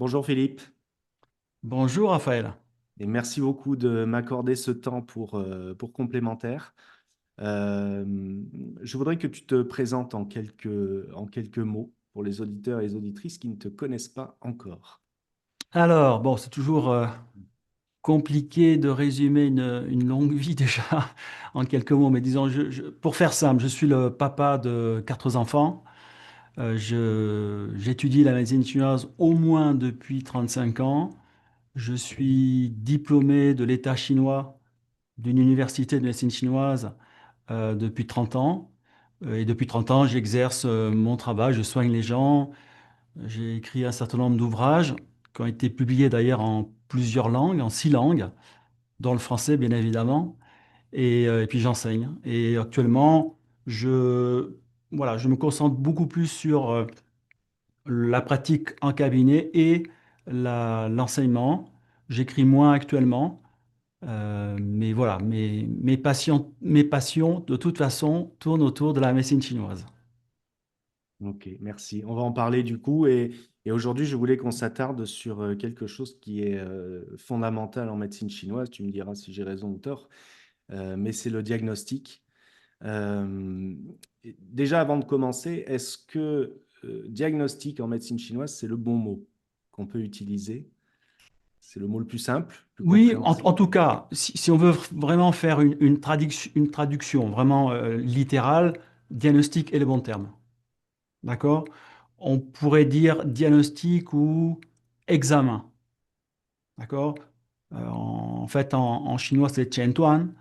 Bonjour Philippe, Bonjour Raphaël. et merci beaucoup de m'accorder ce temps pour complémentaire. Euh, je voudrais que tu te présentes en quelques mots pour les auditeurs et les auditrices qui ne te connaissent pas encore. Alors, bon, c'est toujours compliqué de résumer une longue vie déjà en quelques mots, mais disons, pour faire simple, je suis le papa de quatre enfants. J'étudie la médecine chinoise au moins depuis 35 ans. Je suis diplômé de l'État chinois d'une université de médecine chinoise depuis 30 ans. Et depuis 30 ans, j'exerce mon travail, je soigne les gens. J'ai écrit un certain nombre d'ouvrages qui ont été publiés d'ailleurs en plusieurs langues, en 6 langues, dont le français bien évidemment, et puis j'enseigne. Et actuellement, je, voilà, je me concentre beaucoup plus sur la pratique en cabinet et l'enseignement. J'écris moins actuellement, mais voilà, mes passions de toute façon tournent autour de la médecine chinoise. Ok, merci. On va en parler du coup et aujourd'hui je voulais qu'on s'attarde sur quelque chose qui est fondamental en médecine chinoise. Tu me diras si j'ai raison ou tort, mais c'est le diagnostic. Euh, Déjà, avant de commencer, est-ce que diagnostic en médecine chinoise, c'est le bon mot qu'on peut utiliser? C'est le mot le plus simple, plus Oui, en compréhensible? tout cas, si on veut vraiment faire une traduction vraiment littérale, diagnostic est le bon terme. D'accord? On pourrait dire diagnostic ou examen. D'accord? En fait, en chinois, c'est Chen Tuan.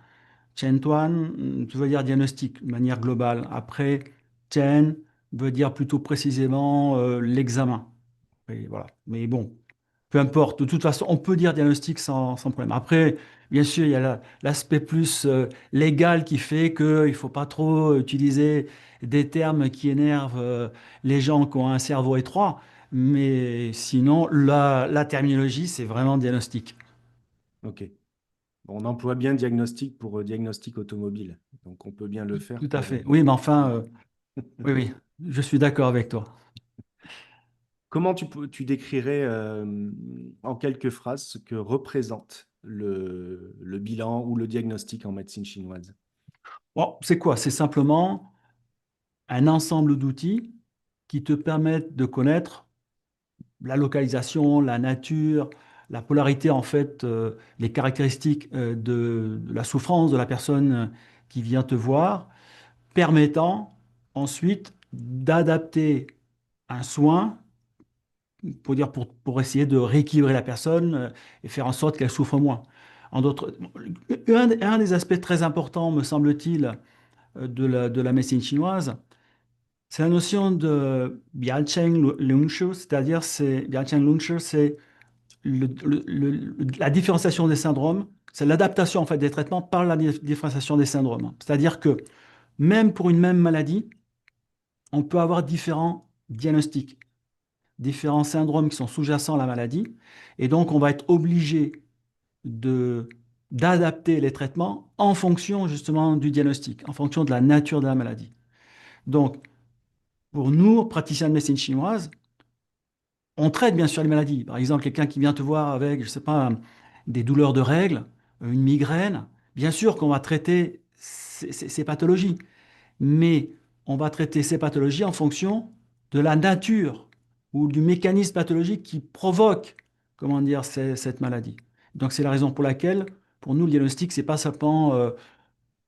Chen Tuan, tu veux dire diagnostic de manière globale. Après, Chen veut dire plutôt précisément l'examen. Et voilà. Mais bon, peu importe. De toute façon, on peut dire diagnostic sans problème. Après, bien sûr, il y a l'aspect plus légal qui fait qu'il ne faut pas trop utiliser des termes qui énervent les gens qui ont un cerveau étroit. Mais sinon, la terminologie, c'est vraiment diagnostic. Ok. Bon, on emploie bien diagnostic pour diagnostic automobile, donc on peut bien le faire Tout à pour... fait. Oui, mais enfin, oui, oui, je suis d'accord avec toi. Comment tu décrirais en quelques phrases ce que représente le bilan ou le diagnostic en médecine chinoise? Bon, c'est quoi? C'est simplement un ensemble d'outils qui te permettent de connaître la localisation, la nature, la polarité, en fait, les caractéristiques de la souffrance de la personne qui vient te voir, permettant ensuite d'adapter un soin pour essayer de rééquilibrer la personne et faire en sorte qu'elle souffre moins. En d'autres, un des aspects très importants, me semble-t-il, de la médecine chinoise, c'est la notion de Biancheng Lungshu, c'est-à-dire Biancheng Lungshu, c'est la différenciation des syndromes, c'est l'adaptation en fait des traitements par la différenciation des syndromes. C'est-à-dire que même pour une même maladie, on peut avoir différents diagnostics, différents syndromes qui sont sous-jacents à la maladie, et donc on va être obligé de d'adapter les traitements en fonction justement du diagnostic, en fonction de la nature de la maladie. Donc, pour nous, praticiens de médecine chinoise, on traite bien sûr les maladies. Par exemple, quelqu'un qui vient te voir avec, je sais pas, des douleurs de règles, une migraine, bien sûr qu'on va traiter ces pathologies, mais on va traiter ces pathologies en fonction de la nature ou du mécanisme pathologique qui provoque, comment dire, cette maladie. Donc c'est la raison pour laquelle, pour nous, le diagnostic, c'est pas simplement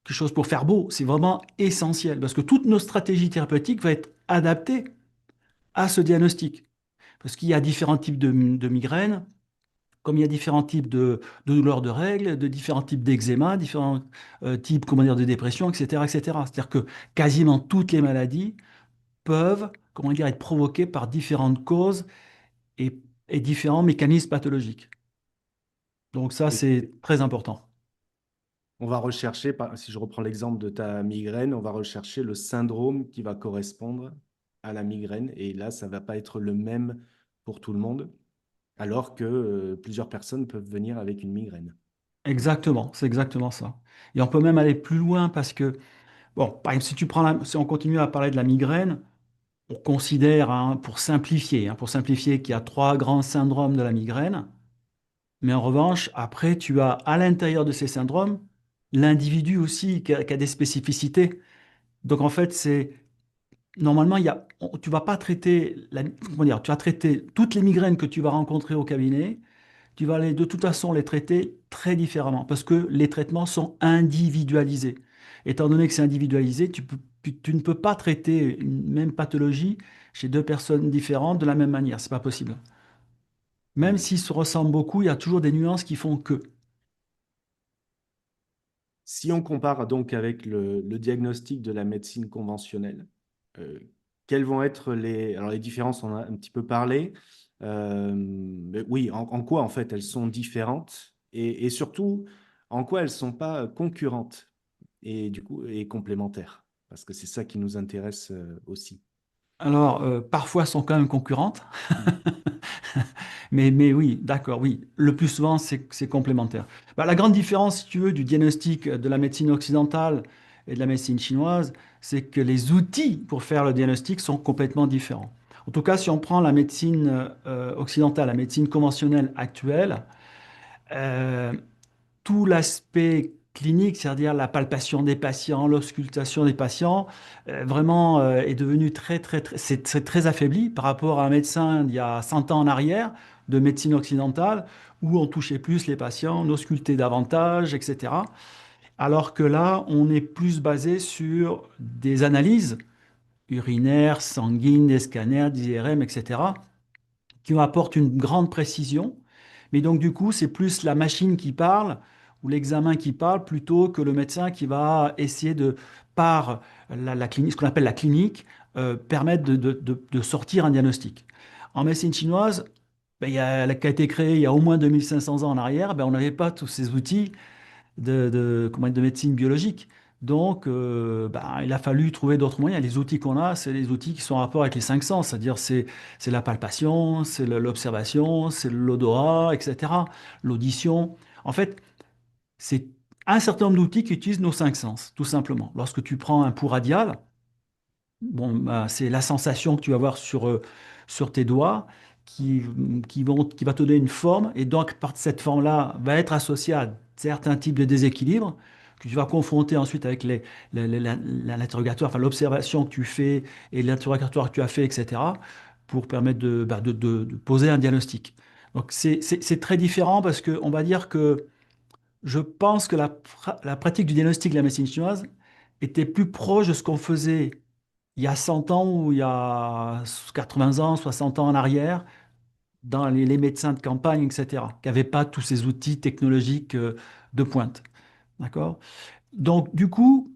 quelque chose pour faire beau, c'est vraiment essentiel parce que toutes nos stratégies thérapeutiques vont être adaptées à ce diagnostic. Parce qu'il y a différents types de migraines, comme il y a différents types de douleurs de règles, de différents types d'eczéma, différents types, comment dire, de dépression, etc., etc. C'est-à-dire que quasiment toutes les maladies peuvent, comment dire, être provoquées par différentes causes et, et différents mécanismes pathologiques. Donc ça, Et c'est très important. on va rechercher, si je reprends l'exemple de ta migraine, on va rechercher le syndrome qui va correspondre à la migraine. Et là, ça ne va pas être le même pour tout le monde, alors que plusieurs personnes peuvent venir avec une migraine. Exactement, c'est exactement ça. Et on peut même aller plus loin parce que, bon, par exemple, si on continue à parler de la migraine, on considère, hein, pour simplifier, qu'il y a trois grands syndromes de la migraine. Mais en revanche, après, tu as à l'intérieur de ces syndromes l'individu aussi qui a des spécificités. Donc en fait, c'est normalement, tu vas pas traiter, comment dire, tu vas traiter toutes les migraines que tu vas rencontrer au cabinet, tu vas de toute façon les traiter très différemment parce que les traitements sont individualisés. Étant donné que c'est individualisé, tu ne peux pas traiter une même pathologie chez deux personnes différentes de la même manière. C'est pas possible. Même Hmm. s'ils se ressemblent beaucoup, il y a toujours des nuances qui font que. Si on compare donc avec le diagnostic de la médecine conventionnelle, euh, quelles vont être les... Alors les différences, on a un petit peu parlé. Mais oui, en quoi en fait elles sont différentes et surtout en quoi elles ne sont pas concurrentes et du coup et complémentaires, parce que c'est ça qui nous intéresse aussi. Alors, parfois, elles sont quand même concurrentes. Mm. Mais oui, d'accord, oui. Le plus souvent, c'est complémentaire. Bah, la grande différence, si tu veux, du diagnostic de la médecine occidentale et de la médecine chinoise, c'est que les outils pour faire le diagnostic sont complètement différents. En tout cas, si on prend la médecine occidentale, la médecine conventionnelle actuelle, euh, tout l'aspect clinique, c'est-à-dire la palpation des patients, l'auscultation des patients, vraiment est devenu c'est très affaibli par rapport à un médecin d'il y a 100 ans en arrière, de médecine occidentale, où on touchait plus les patients, on auscultait davantage, etc. Alors que là, on est plus basé sur des analyses urinaires, sanguines, des scanners, des IRM, etc., qui apportent une grande précision. Mais donc, du coup, c'est plus la machine qui parle ou l'examen qui parle plutôt que le médecin qui va essayer de, par la clinique, ce qu'on appelle la clinique, permettre de sortir un diagnostic. En médecine chinoise, ben, qui a été créée il y a au moins 2500 ans en arrière, ben, on n'avait pas tous ces outils de médecine biologique. Donc, ben, il a fallu trouver d'autres moyens. Les outils qu'on a, c'est les outils qui sont en rapport avec les cinq sens, c'est-à-dire c'est la palpation, c'est l'observation, c'est l'odorat, etc., l'audition. En fait, c'est un certain nombre d'outils qui utilisent nos cinq sens, tout simplement. Lorsque tu prends un pouls radial, bon, bah, c'est la sensation que tu vas avoir sur tes doigts qui, qui va te donner une forme et donc par cette forme-là va être associée à certains types de déséquilibres que tu vas confronter ensuite avec l'interrogatoire, enfin l'observation que tu fais et l'interrogatoire que tu as fait, etc., pour permettre de poser un diagnostic. Donc c'est très différent parce qu'on va dire que je pense que la pratique du diagnostic de la médecine chinoise était plus proche de ce qu'on faisait il y a 100 ans ou il y a 80 ans, 60 ans en arrière, dans les médecins de campagne, etc., qui n'avaient pas tous ces outils technologiques de pointe. D'accord? Donc, du coup,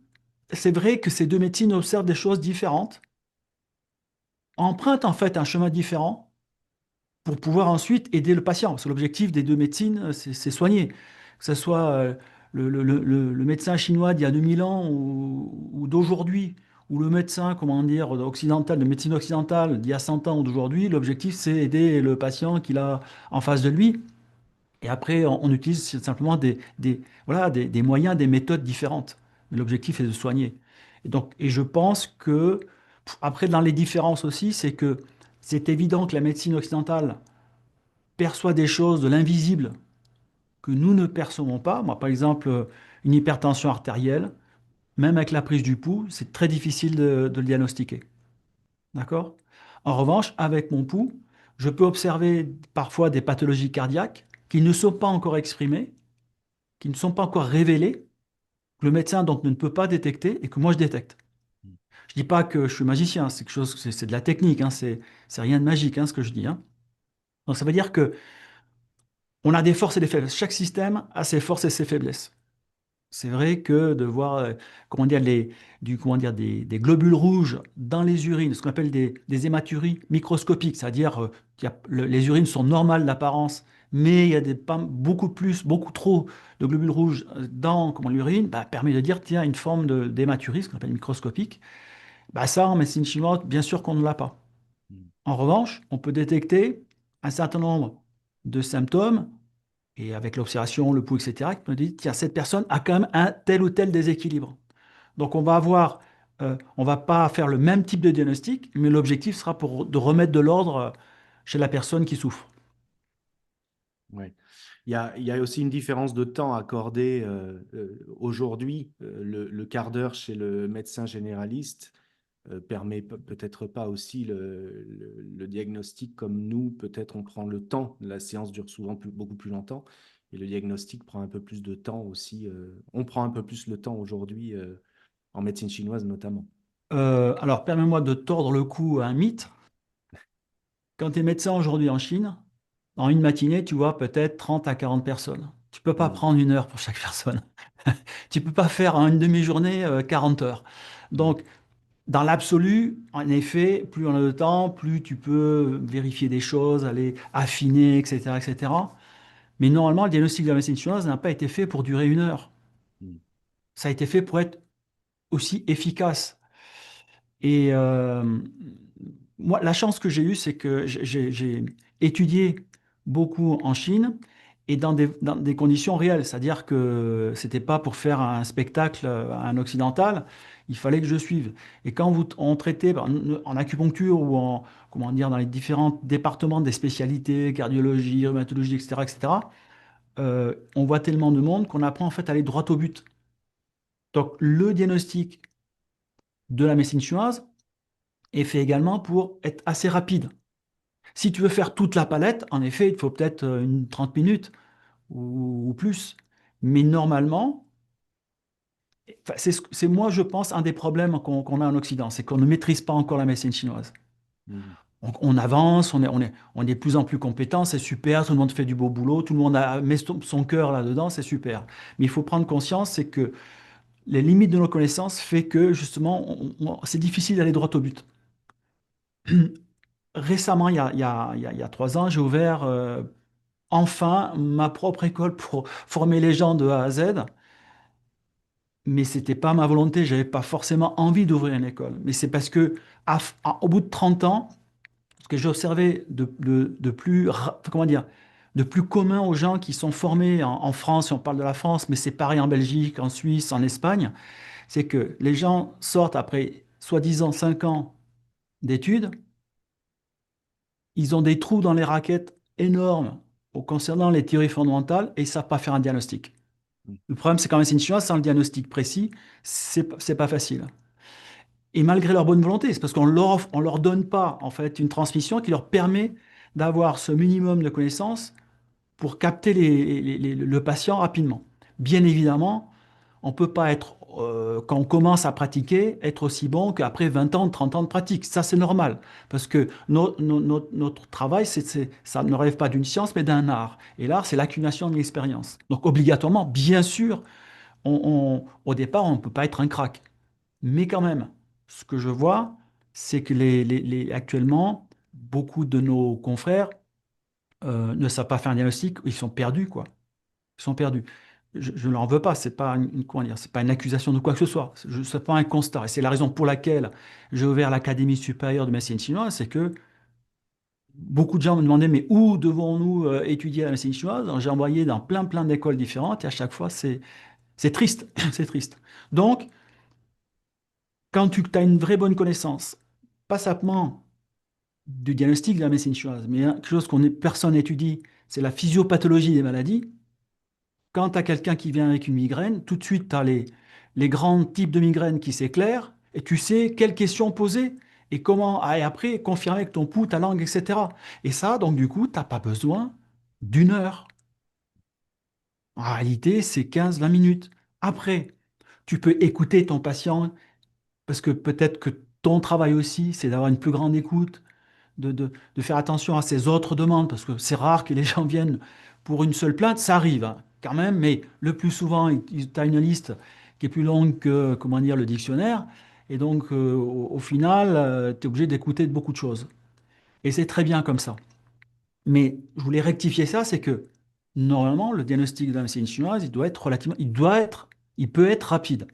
c'est vrai que ces deux médecines observent des choses différentes, empruntent en fait un chemin différent pour pouvoir ensuite aider le patient. Parce que l'objectif des deux médecines, c'est soigner. Que ce soit le médecin chinois d'il y a 2000 ans ou d'aujourd'hui, ou le médecin, comment dire, occidental, de médecine occidentale d'il y a 100 ans ou d'aujourd'hui, l'objectif, c'est aider le patient qu'il a en face de lui. Et après, on utilise simplement voilà, des moyens, des méthodes différentes. Mais l'objectif est de soigner. Et je pense que, après, dans les différences aussi, c'est que c'est évident que la médecine occidentale perçoit des choses de l'invisible que nous ne percevons pas. Moi, par exemple, une hypertension artérielle, même avec la prise du pouls, c'est très difficile de le diagnostiquer. D'accord? En revanche, avec mon pouls, je peux observer parfois des pathologies cardiaques qui ne sont pas encore exprimées, qui ne sont pas encore révélées, que le médecin donc ne peut pas détecter et que moi je détecte. Je dis pas que je suis magicien, c'est quelque chose, c'est de la technique, hein, c'est rien de magique, hein, ce que je dis, hein. Donc ça veut dire que on a des forces et des faiblesses. Chaque système a ses forces et ses faiblesses. C'est vrai que de voir comment dire, comment dire, des globules rouges dans les urines, ce qu'on appelle des hématuries microscopiques, c'est-à-dire les urines sont normales d'apparence, mais il y a beaucoup trop de globules rouges dans l'urine, bah, permet de dire tiens, une forme d'hématurie, ce qu'on appelle microscopique. Bah, ça, en médecine chinoise, bien sûr qu'on ne l'a pas. En revanche, on peut détecter un certain nombre de symptômes et avec l'observation, le pouls, etc., qui me dit, tiens, cette personne a quand même un tel ou tel déséquilibre. Donc on va avoir on va pas faire le même type de diagnostic, mais l'objectif sera de remettre de l'ordre chez la personne qui souffre. Ouais. Il y a aussi une différence de temps accordé aujourd'hui. Le quart d'heure chez le médecin généraliste permet peut-être pas aussi le diagnostic comme nous. Peut-être on prend le temps. La séance dure souvent beaucoup plus longtemps. Et le diagnostic prend un peu plus de temps aussi. On prend un peu plus le temps aujourd'hui en médecine chinoise notamment. Alors, permets-moi de tordre le cou à un mythe. Quand tu es médecin aujourd'hui en Chine, en une matinée, tu vois peut-être 30 à 40 personnes. Tu peux pas Mm, prendre une heure pour chaque personne. Tu peux pas faire en une demi-journée 40 heures. mm, Donc, dans l'absolu, en effet, plus on a de temps, plus tu peux vérifier des choses, aller affiner, etc., etc. Mais normalement, le diagnostic de la médecine chinoise n'a pas été fait pour durer une heure. mm, Ça a été fait pour être aussi efficace. Et moi, la chance que j'ai eue, c'est que j'ai étudié beaucoup en Chine et dans des conditions réelles. C'est-à-dire que c'était pas pour faire un spectacle à un occidental, il fallait que je suive. Et quand on traitait en acupuncture ou en, comment dire, dans les différents départements des spécialités, cardiologie, rhumatologie, etc., etc., on voit tellement de monde qu'on apprend en fait à aller droit au but. Donc, le diagnostic de la médecine chinoise est fait également pour être assez rapide. Si tu veux faire toute la palette, en effet, il faut peut-être une 30 minutes ou plus. Mais normalement, enfin, c'est moi, je pense, un des problèmes qu'on a en Occident, c'est qu'on ne maîtrise pas encore la médecine chinoise. mm, On avance, on est de plus en plus compétent, c'est super, tout le monde fait du beau boulot, tout le monde met son cœur là-dedans, c'est super. Mais il faut prendre conscience, c'est que les limites de nos connaissances fait que, justement, c'est difficile d'aller droit au but. Récemment, il y a 3 ans, j'ai ouvert enfin ma propre école pour former les gens de A à Z. Mais c'était pas ma volonté, j'avais pas forcément envie d'ouvrir une école. Mais c'est parce que au bout de 30 ans, ce que j'ai observé de plus, comment dire, de plus commun aux gens qui sont formés en France, si on parle de la France, mais c'est pareil en Belgique, en Suisse, en Espagne, c'est que les gens sortent après soi-disant 5 ans d'études, ils ont des trous dans les raquettes énormes concernant les théories fondamentales et ils ne savent pas faire un diagnostic. mm, Le problème, c'est qu'en médecine chinoise, sans le diagnostic précis, c'est pas facile. Et malgré leur bonne volonté, c'est parce on leur donne pas en fait une transmission qui leur permet d'avoir ce minimum de connaissances pour capter le patient rapidement. Bien évidemment, on ne peut pas être, quand on commence à pratiquer, être aussi bon qu'après 20 ans, 30 ans de pratique. Ça, c'est normal. Parce que notre travail, ça ne relève pas d'une science, mais d'un art. Et l'art, c'est l'accumulation de l'expérience. Donc, obligatoirement, bien sûr, au départ, on ne peut pas être un crack. Mais quand même, ce que je vois, c'est que actuellement, beaucoup de nos confrères ne savent pas faire un diagnostic, ils sont perdus, quoi. Ils sont perdus. Je ne leur en veux pas, c'est pas comment dire, c'est pas une accusation de quoi que ce soit. C'est pas un constat. Et c'est la raison pour laquelle j'ai ouvert l'Académie supérieure de médecine chinoise, c'est que beaucoup de gens me demandaient, mais où devons-nous étudier la médecine chinoise? Alors, j'ai envoyé dans plein d'écoles différentes et à chaque fois, c'est triste. C'est triste. Donc, quand tu as une vraie bonne connaissance, pas simplement du diagnostic de la médecine chinoise, mais quelque chose personne n'étudie, c'est la physiopathologie des maladies. Quand tu as quelqu'un qui vient avec une migraine, tout de suite, tu as les grands types de migraines qui s'éclairent et tu sais quelles questions poser et comment, et après, confirmer avec ton pouls, ta langue, etc. Et ça, donc, du coup, tu n'as pas besoin d'une heure. En réalité, c'est 15 20 minutes. Après, tu peux écouter ton patient parce que peut-être que ton travail aussi, c'est d'avoir une plus grande écoute, de faire attention à ses autres demandes, parce que c'est rare que les gens viennent pour une seule plainte, ça arrive hein, quand même, mais le plus souvent, tu as une liste qui est plus longue que, comment dire, le dictionnaire, et donc au final, tu es obligé d'écouter beaucoup de choses. Et c'est très bien comme ça. Mais je voulais rectifier ça, c'est que normalement, le diagnostic de la médecine chinoise, il peut être rapide.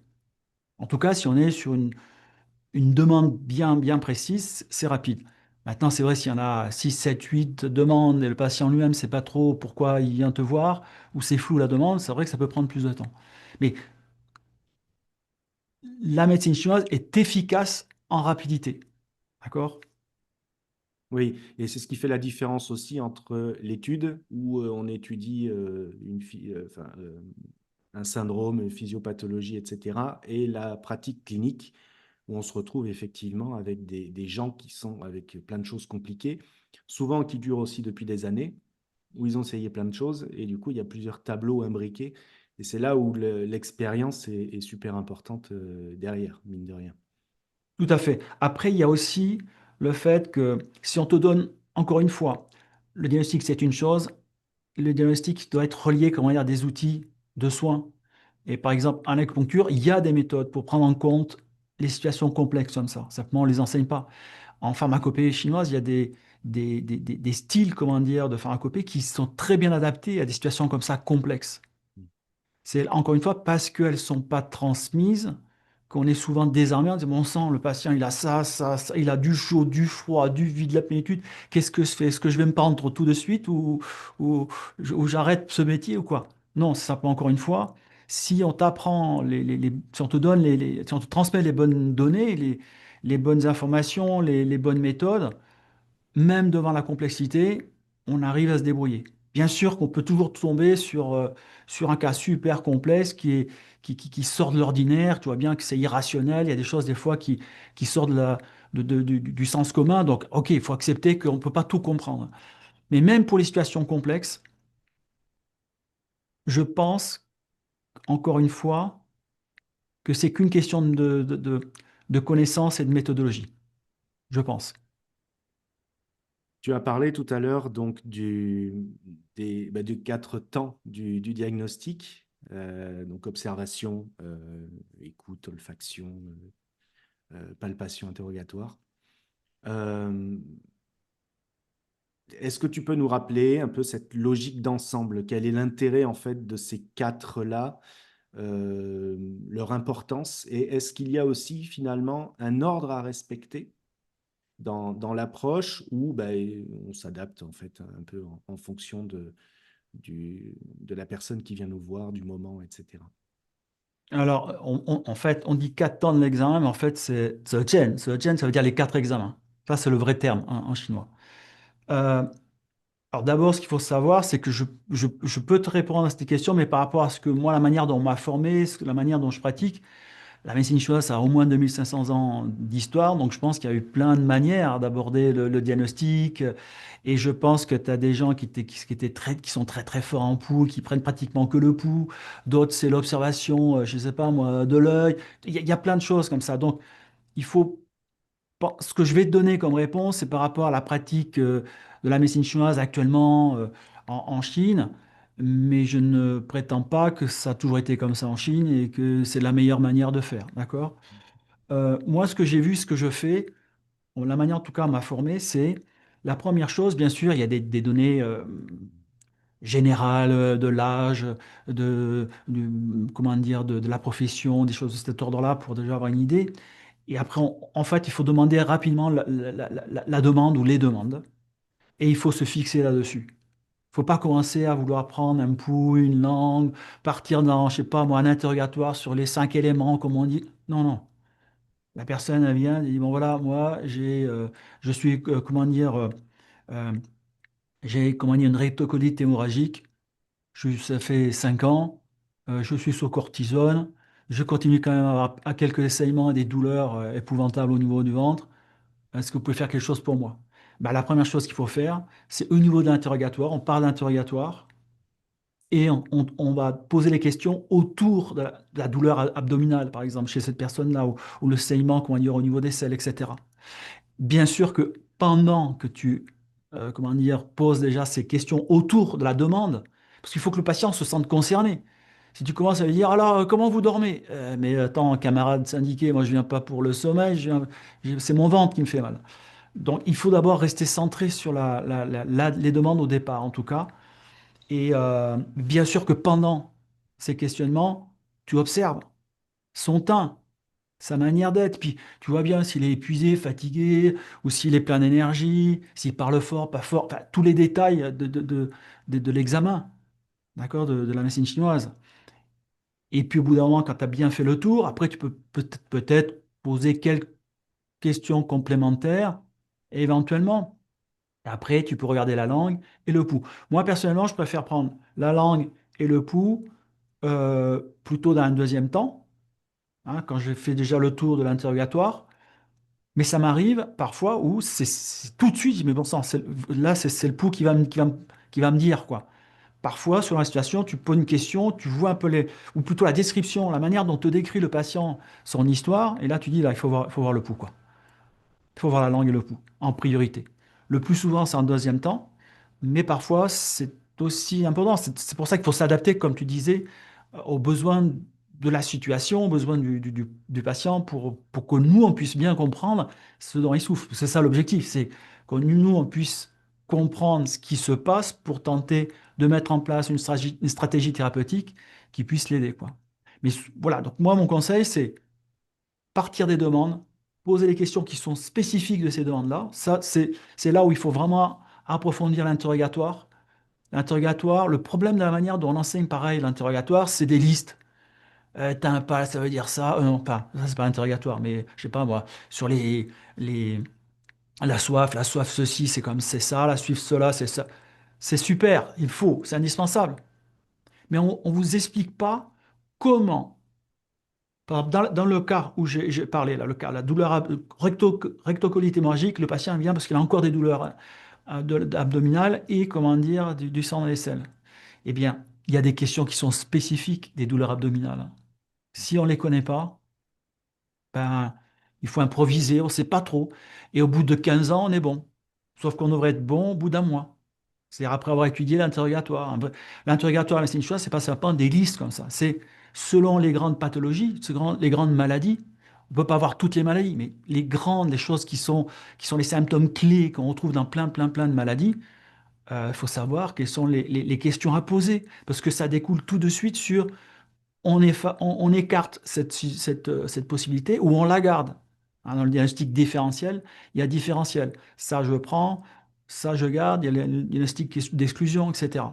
En tout cas, si on est sur une demande bien précise, c'est rapide. Maintenant, c'est vrai, s'il y en a 6 7 8 demandes et le patient lui-même ne sait pas trop pourquoi il vient te voir, ou c'est flou la demande, c'est vrai que ça peut prendre plus de temps. Mais la médecine chinoise est efficace en rapidité. D'accord? Oui, et c'est ce qui fait la différence aussi entre l'étude où on étudie un syndrome, une physiopathologie, etc., et la pratique clinique où on se retrouve effectivement avec des gens qui sont avec plein de choses compliquées, souvent qui durent aussi depuis des années, où ils ont essayé plein de choses, et du coup, il y a plusieurs tableaux imbriqués, et c'est là où l'expérience est super importante derrière, mine de rien. Tout à fait. Après, il y a aussi le fait que si on te donne, encore une fois, le diagnostic, c'est une chose, le diagnostic doit être relié, comment dire, à des outils de soins. Et par exemple, en acupuncture, il y a des méthodes pour prendre en compte les situations complexes comme ça. Simplement, on ne les enseigne pas. En pharmacopée chinoise, il y a des styles, comment dire, de pharmacopée qui sont très bien adaptés à des situations comme ça complexes. C'est encore une fois parce qu'elles ne sont pas transmises qu'on est souvent désarmé en disant, bon sang, le patient, il a ça, il a du chaud, du froid, du vide, de la plénitude. Qu'est-ce que je fais? Est-ce que je vais me pendre tout de suite ou, ou j'arrête ce métier ou quoi? Non, c'est simplement encore une fois, si on t'apprend, si on te donne si on te transmet les bonnes données, les bonnes informations, les bonnes méthodes, même devant la complexité, on arrive à se débrouiller. Bien sûr qu'on peut toujours tomber sur un cas super complexe qui sort de l'ordinaire. Tu vois bien que c'est irrationnel. Il y a des choses des fois qui sortent du sens commun. Donc, OK, il faut accepter qu'on ne peut pas tout comprendre. Mais même pour les situations complexes, je pense, encore une fois, que c'est qu'une question de connaissance et de méthodologie. Je pense. Tu as parlé tout à l'heure donc des quatre temps du diagnostic, donc observation, écoute, olfaction, palpation, interrogatoire. Euh, Est-ce que tu peux nous rappeler un peu cette logique d'ensemble? Quel est l'intérêt en fait de ces quatre-là, euh, leur importance, et est-ce qu'il y a aussi finalement un ordre à respecter dans l'approche où ben, on s'adapte en fait un peu en fonction de la personne qui vient nous voir, du moment, etc. Alors, en fait, on dit 4 temps de l'examen, mais en fait, c'est Zhejian. Zhejian, ça veut dire les 4 examens. Ça, c'est le vrai terme en chinois. Euh, alors, d'abord, ce qu'il faut savoir, c'est que je peux te répondre à cette question, mais par rapport à ce que moi, la manière dont on m'a formé, la manière dont je pratique, la médecine chinoise, ça a au moins 2500 ans d'histoire, donc je pense qu'il y a eu plein de manières d'aborder le diagnostic. Et je pense que tu as des gens qui sont très très forts en pouls, qui prennent pratiquement que le pouls. D'autres, c'est l'observation, je ne sais pas moi, de l'œil. Il y a plein de choses comme ça. Donc, il faut ce que je vais te donner comme réponse, c'est par rapport à la pratique de la médecine chinoise actuellement en Chine, mais je ne prétends pas que ça a toujours été comme ça en Chine et que c'est la meilleure manière de faire, d'accord? Moi, ce que j'ai vu, ce que je fais, bon, la manière en tout cas m'a formé, c'est la première chose, bien sûr, il y a des données générales de l'âge, comment dire, de la profession, des choses de cet ordre-là pour déjà avoir une idée. Et après, en fait, il faut demander rapidement la demande ou les demandes. Et il faut se fixer là-dessus. Il ne faut pas commencer à vouloir prendre un pouls, une langue, partir dans, je sais pas moi, un interrogatoire sur les 5 éléments, comme on dit. Non, non. La personne, elle vient, elle dit, bon voilà, moi, je suis, comment dire, euh, j'ai, comment dire, une rectocolite hémorragique. Ça fait 5 ans. Je suis sous cortisone. Je continue quand même à quelques saignements et des douleurs épouvantables au niveau du ventre. Est-ce que vous pouvez faire quelque chose pour moi? Bah, la première chose qu'il faut faire, c'est au niveau de l'interrogatoire, on parle d'interrogatoire et on va poser les questions autour de la douleur abdominale, par exemple, chez cette personne-là, ou le saignement qu'on va dire au niveau des selles, etc. Bien sûr que pendant que tu comment dire, poses déjà ces questions autour de la demande, parce qu'il faut que le patient se sente concerné. Si tu commences à lui dire, alors, comment vous dormez? Mais attends, camarade syndiqué, moi je viens pas pour le sommeil, c'est mon ventre qui me fait mal. Donc, il faut d'abord rester centré sur les demandes au départ, en tout cas. Et bien sûr que pendant ces questionnements, tu observes son teint, sa manière d'être. Puis, tu vois bien s'il est épuisé, fatigué, ou s'il est plein d'énergie, s'il parle fort, pas fort, enfin, tous les détails de l'examen, d'accord, de la médecine chinoise. Et puis au bout d'un moment, quand tu as bien fait le tour, après tu peux peut-être poser quelques questions complémentaires, éventuellement. Et après, tu peux regarder la langue et le pouls. Moi, personnellement, je préfère prendre la langue et le pouls plutôt dans un deuxième temps, hein, quand j'ai fait déjà le tour de l'interrogatoire. Mais ça m'arrive parfois où c'est tout de suite, je dis, mais bon sang, là, c'est le pouls qui va me dire, quoi. Parfois, sur la situation, tu poses une question, tu vois un peu ou plutôt la description, la manière dont te décrit le patient son histoire, et là, tu dis, là, il faut voir le pouls, quoi. Il faut voir la langue et le pouls en priorité. Le plus souvent, c'est en deuxième temps, mais parfois, c'est aussi important. C'est pour ça qu'il faut s'adapter, comme tu disais, aux besoins de la situation, aux besoins du patient pour que nous, on puisse bien comprendre ce dont il souffre. C'est ça l'objectif, c'est que nous, on puisse comprendre ce qui se passe pour tenter de mettre en place une stratégie thérapeutique qui puisse l'aider, quoi. Mais voilà, donc moi, mon conseil, c'est partir des demandes, poser les questions qui sont spécifiques de ces demandes-là. Ça, c'est là où il faut vraiment approfondir l'interrogatoire. L'interrogatoire, le problème de la manière dont on enseigne pareil l'interrogatoire, c'est des listes. T'as un pas, ça veut dire ça. Non, pas. Ça, c'est pas l'interrogatoire, mais je sais pas moi, sur les, la soif, ceci, c'est comme c'est ça, la soif, cela, c'est ça. C'est super, il faut, c'est indispensable. Mais on ne vous explique pas comment. Par exemple, dans le cas où j'ai parlé, là, le cas, la douleur rectocolite hémorragique, le patient vient parce qu'il a encore des douleurs abdominales et, comment dire, du sang dans les selles. Eh bien, il y a des questions qui sont spécifiques des douleurs abdominales. Si on ne les connaît pas, ben, il faut improviser, on ne sait pas trop. Et au bout de 15 ans, on est bon. Sauf qu'on devrait être bon au bout d'un mois. C'est-à-dire après avoir étudié l'interrogatoire. L'interrogatoire, c'est une chose, c'est pas simplement des listes comme ça. C'est selon les grandes pathologies, les grandes maladies. On ne peut pas avoir toutes les maladies, mais les choses qui sont les symptômes clés qu'on retrouve dans plein, plein, plein de maladies, il faut savoir quelles sont les questions à poser. Parce que ça découle tout de suite sur on écarte cette possibilité ou on la garde. Hein, dans le diagnostic différentiel, il y a différentiel. Ça, je prends, ça, je garde, il y a le diagnostic d'exclusion, etc.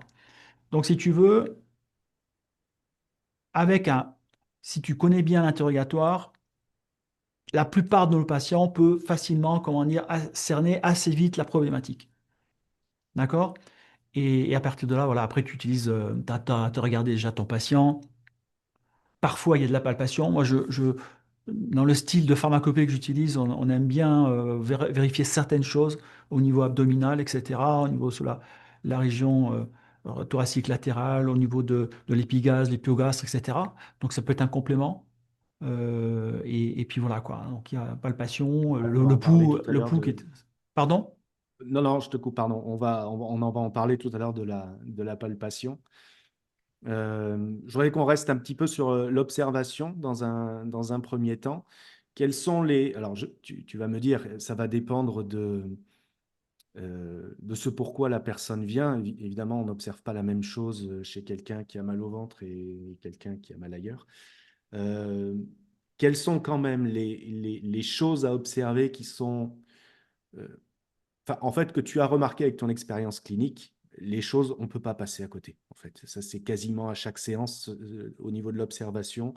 Donc, si tu veux, avec un, si tu connais bien l'interrogatoire, la plupart de nos patients peuvent facilement, comment dire, cerner assez vite la problématique. D'accord? Et à partir de là, voilà, après, tu utilises, tu regardé déjà ton patient. Parfois, il y a de la palpation. Moi, dans le style de pharmacopée que j'utilise, on aime bien vérifier certaines choses au niveau abdominal, etc., au niveau sur la région thoracique latérale, au niveau de l'épigase, l'épiogastre, etc. Donc, ça peut être un complément. Et puis voilà quoi. Donc, il y a palpation, On va le en parler pouls, tout à le l'heure pouls qui de... est. Pardon? Non, non, je te coupe, pardon. On en va en parler tout à l'heure de la palpation. Je voudrais qu'on reste un petit peu sur l'observation dans un premier temps. Quels sont les... Alors, tu vas me dire, ça va dépendre de ce pourquoi la personne vient. Évidemment, on n'observe pas la même chose chez quelqu'un qui a mal au ventre et quelqu'un qui a mal ailleurs. Euh, Quelles sont quand même les choses à observer qui sont... euh, en fait, que tu as remarqué avec ton expérience clinique, les choses, on ne peut pas passer à côté. En fait, ça, c'est quasiment à chaque séance au niveau de l'observation.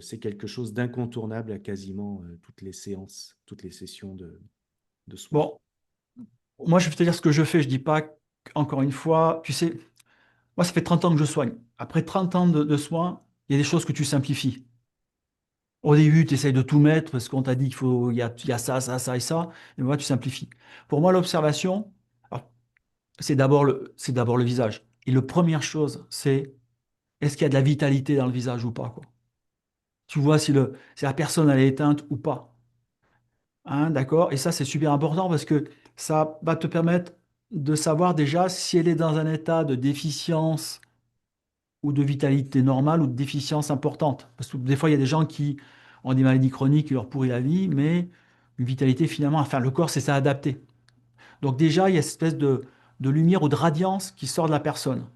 C'est quelque chose d'incontournable à quasiment toutes les séances, toutes les sessions de soins. Bon, moi je vais te dire ce que je fais. Je dis pas, encore une fois, tu sais, moi ça fait 30 ans que je soigne. Après 30 ans de soins, il y a des choses que tu simplifies. Au début, tu essayes de tout mettre parce qu'on t'a dit il y a ça, ça, ça et ça. Et moi, tu simplifies. Pour moi, l'observation, alors, c'est d'abord le visage. Et la première chose, c'est est-ce qu'il y a de la vitalité dans le visage ou pas, quoi. Tu vois si la personne elle est éteinte ou pas. Hein, d'accord? Et ça, c'est super important parce que ça va te permettre de savoir déjà si elle est dans un état de déficience ou de vitalité normale ou de déficience importante. Parce que des fois, il y a des gens qui ont des maladies chroniques qui leur pourrit la vie, mais une vitalité finalement, enfin, le corps, c'est ça adapté. Donc déjà, il y a cette espèce de lumière ou de radiance qui sort de la personne.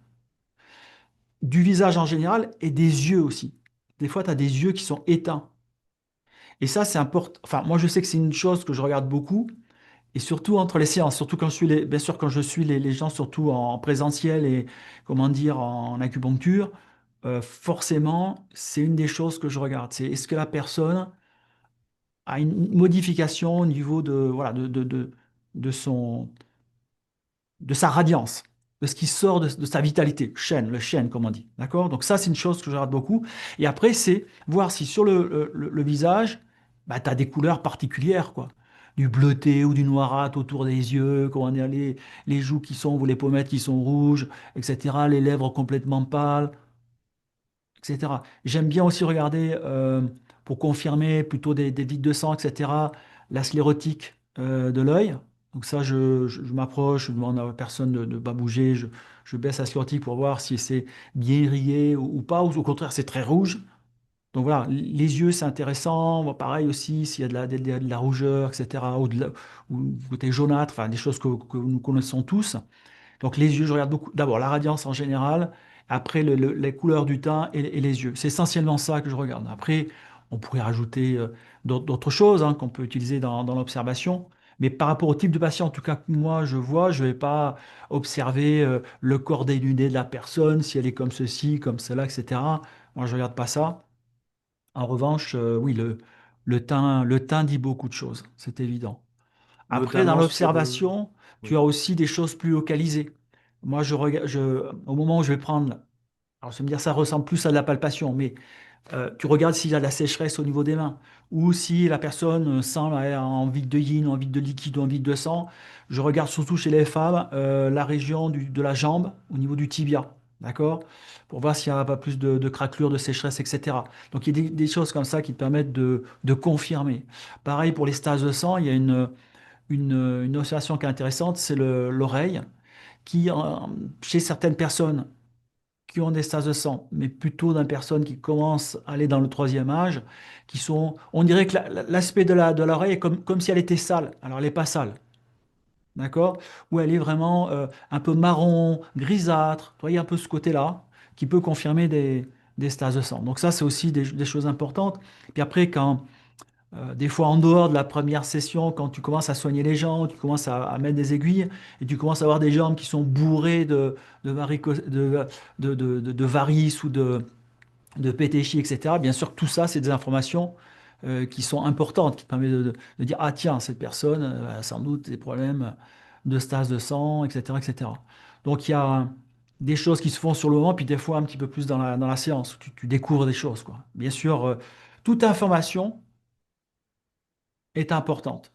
Du visage en général et des yeux aussi. Des fois, tu as des yeux qui sont éteints. Et ça, c'est important. Enfin, moi, je sais que c'est une chose que je regarde beaucoup. Et surtout entre les séances, surtout quand je suis bien sûr, quand je suis les gens, surtout en présentiel et, comment dire, en acupuncture. forcément, c'est une des choses que je regarde. C'est est-ce que la personne a une modification au niveau de, voilà, de son, de sa radiance, de ce qui sort de sa vitalité, chêne, le chêne, comme on dit. D'accord? Donc ça, c'est une chose que je regarde beaucoup. Et après, c'est voir si sur le visage, bah, tu as des couleurs particulières, quoi. Du bleuté ou du noirâtre autour des yeux, comment dire, les joues qui sont, ou les pommettes qui sont rouges, etc. Les lèvres complètement pâles, etc. J'aime bien aussi regarder, pour confirmer plutôt des vides de sang, etc., la sclérotique de l'œil. Donc ça, je m'approche, je demande à la personne de ne pas bouger, je baisse la sclérotique pour voir si c'est bien irrigué ou pas, ou au contraire, c'est très rouge. Donc voilà, les yeux, c'est intéressant. Bon, pareil aussi, s'il y a de la rougeur, etc., ou côté jaunâtre, enfin, des choses que nous connaissons tous. Donc les yeux, je regarde beaucoup. D'abord la radiance en général, après les couleurs du teint et les yeux. C'est essentiellement ça que je regarde. Après, on pourrait rajouter d'autres choses qu'on peut utiliser dans l'observation. Mais par rapport au type de patient, en tout cas que moi je vois, je ne vais pas observer le corps dénudé de la personne, si elle est comme ceci, comme cela, etc. Moi, je ne regarde pas ça. En revanche, oui, le teint dit beaucoup de choses, c'est évident. Après, dans Notamment sur... l'observation, tu oui. as aussi des choses plus localisées. Moi, au moment où je vais prendre, alors je vais me dire ça ressemble plus à de la palpation, mais tu regardes s'il y a de la sécheresse au niveau des mains, ou si la personne sent en vide de yin, en vide de liquide ou en vide de sang. Je regarde surtout chez les femmes la région de la jambe, au niveau du tibia, d'accord? Pour voir s'il n'y a pas plus de craquelures, de sécheresse, etc. Donc il y a des choses comme ça qui te permettent de confirmer. Pareil pour les stases de sang, il y a une observation qui est intéressante, c'est l'oreille, qui, chez certaines personnes qui ont des stases de sang, mais plutôt dans personnes qui commencent à aller dans le troisième âge, on dirait que l'aspect de l'oreille est comme si elle était sale. Alors elle n'est pas sale, d'accord? Ou elle est vraiment un peu marron, grisâtre. Tu vois, il y a un peu ce côté-là qui peut confirmer des stases de sang. Donc ça, c'est aussi des choses importantes. Puis après, quand des fois, en dehors de la première session, quand tu commences à soigner les gens, tu commences à mettre des aiguilles et tu commences à avoir des jambes qui sont bourrées de varices ou de pétéchis, etc. Bien sûr, tout ça, c'est des informations qui sont importantes, qui te permettent de dire, ah tiens, cette personne a sans doute des problèmes de stase de sang, etc., etc. Donc, il y a des choses qui se font sur le moment, puis des fois un petit peu plus dans la séance, où tu découvres des choses, quoi. Bien sûr, toute information est importante.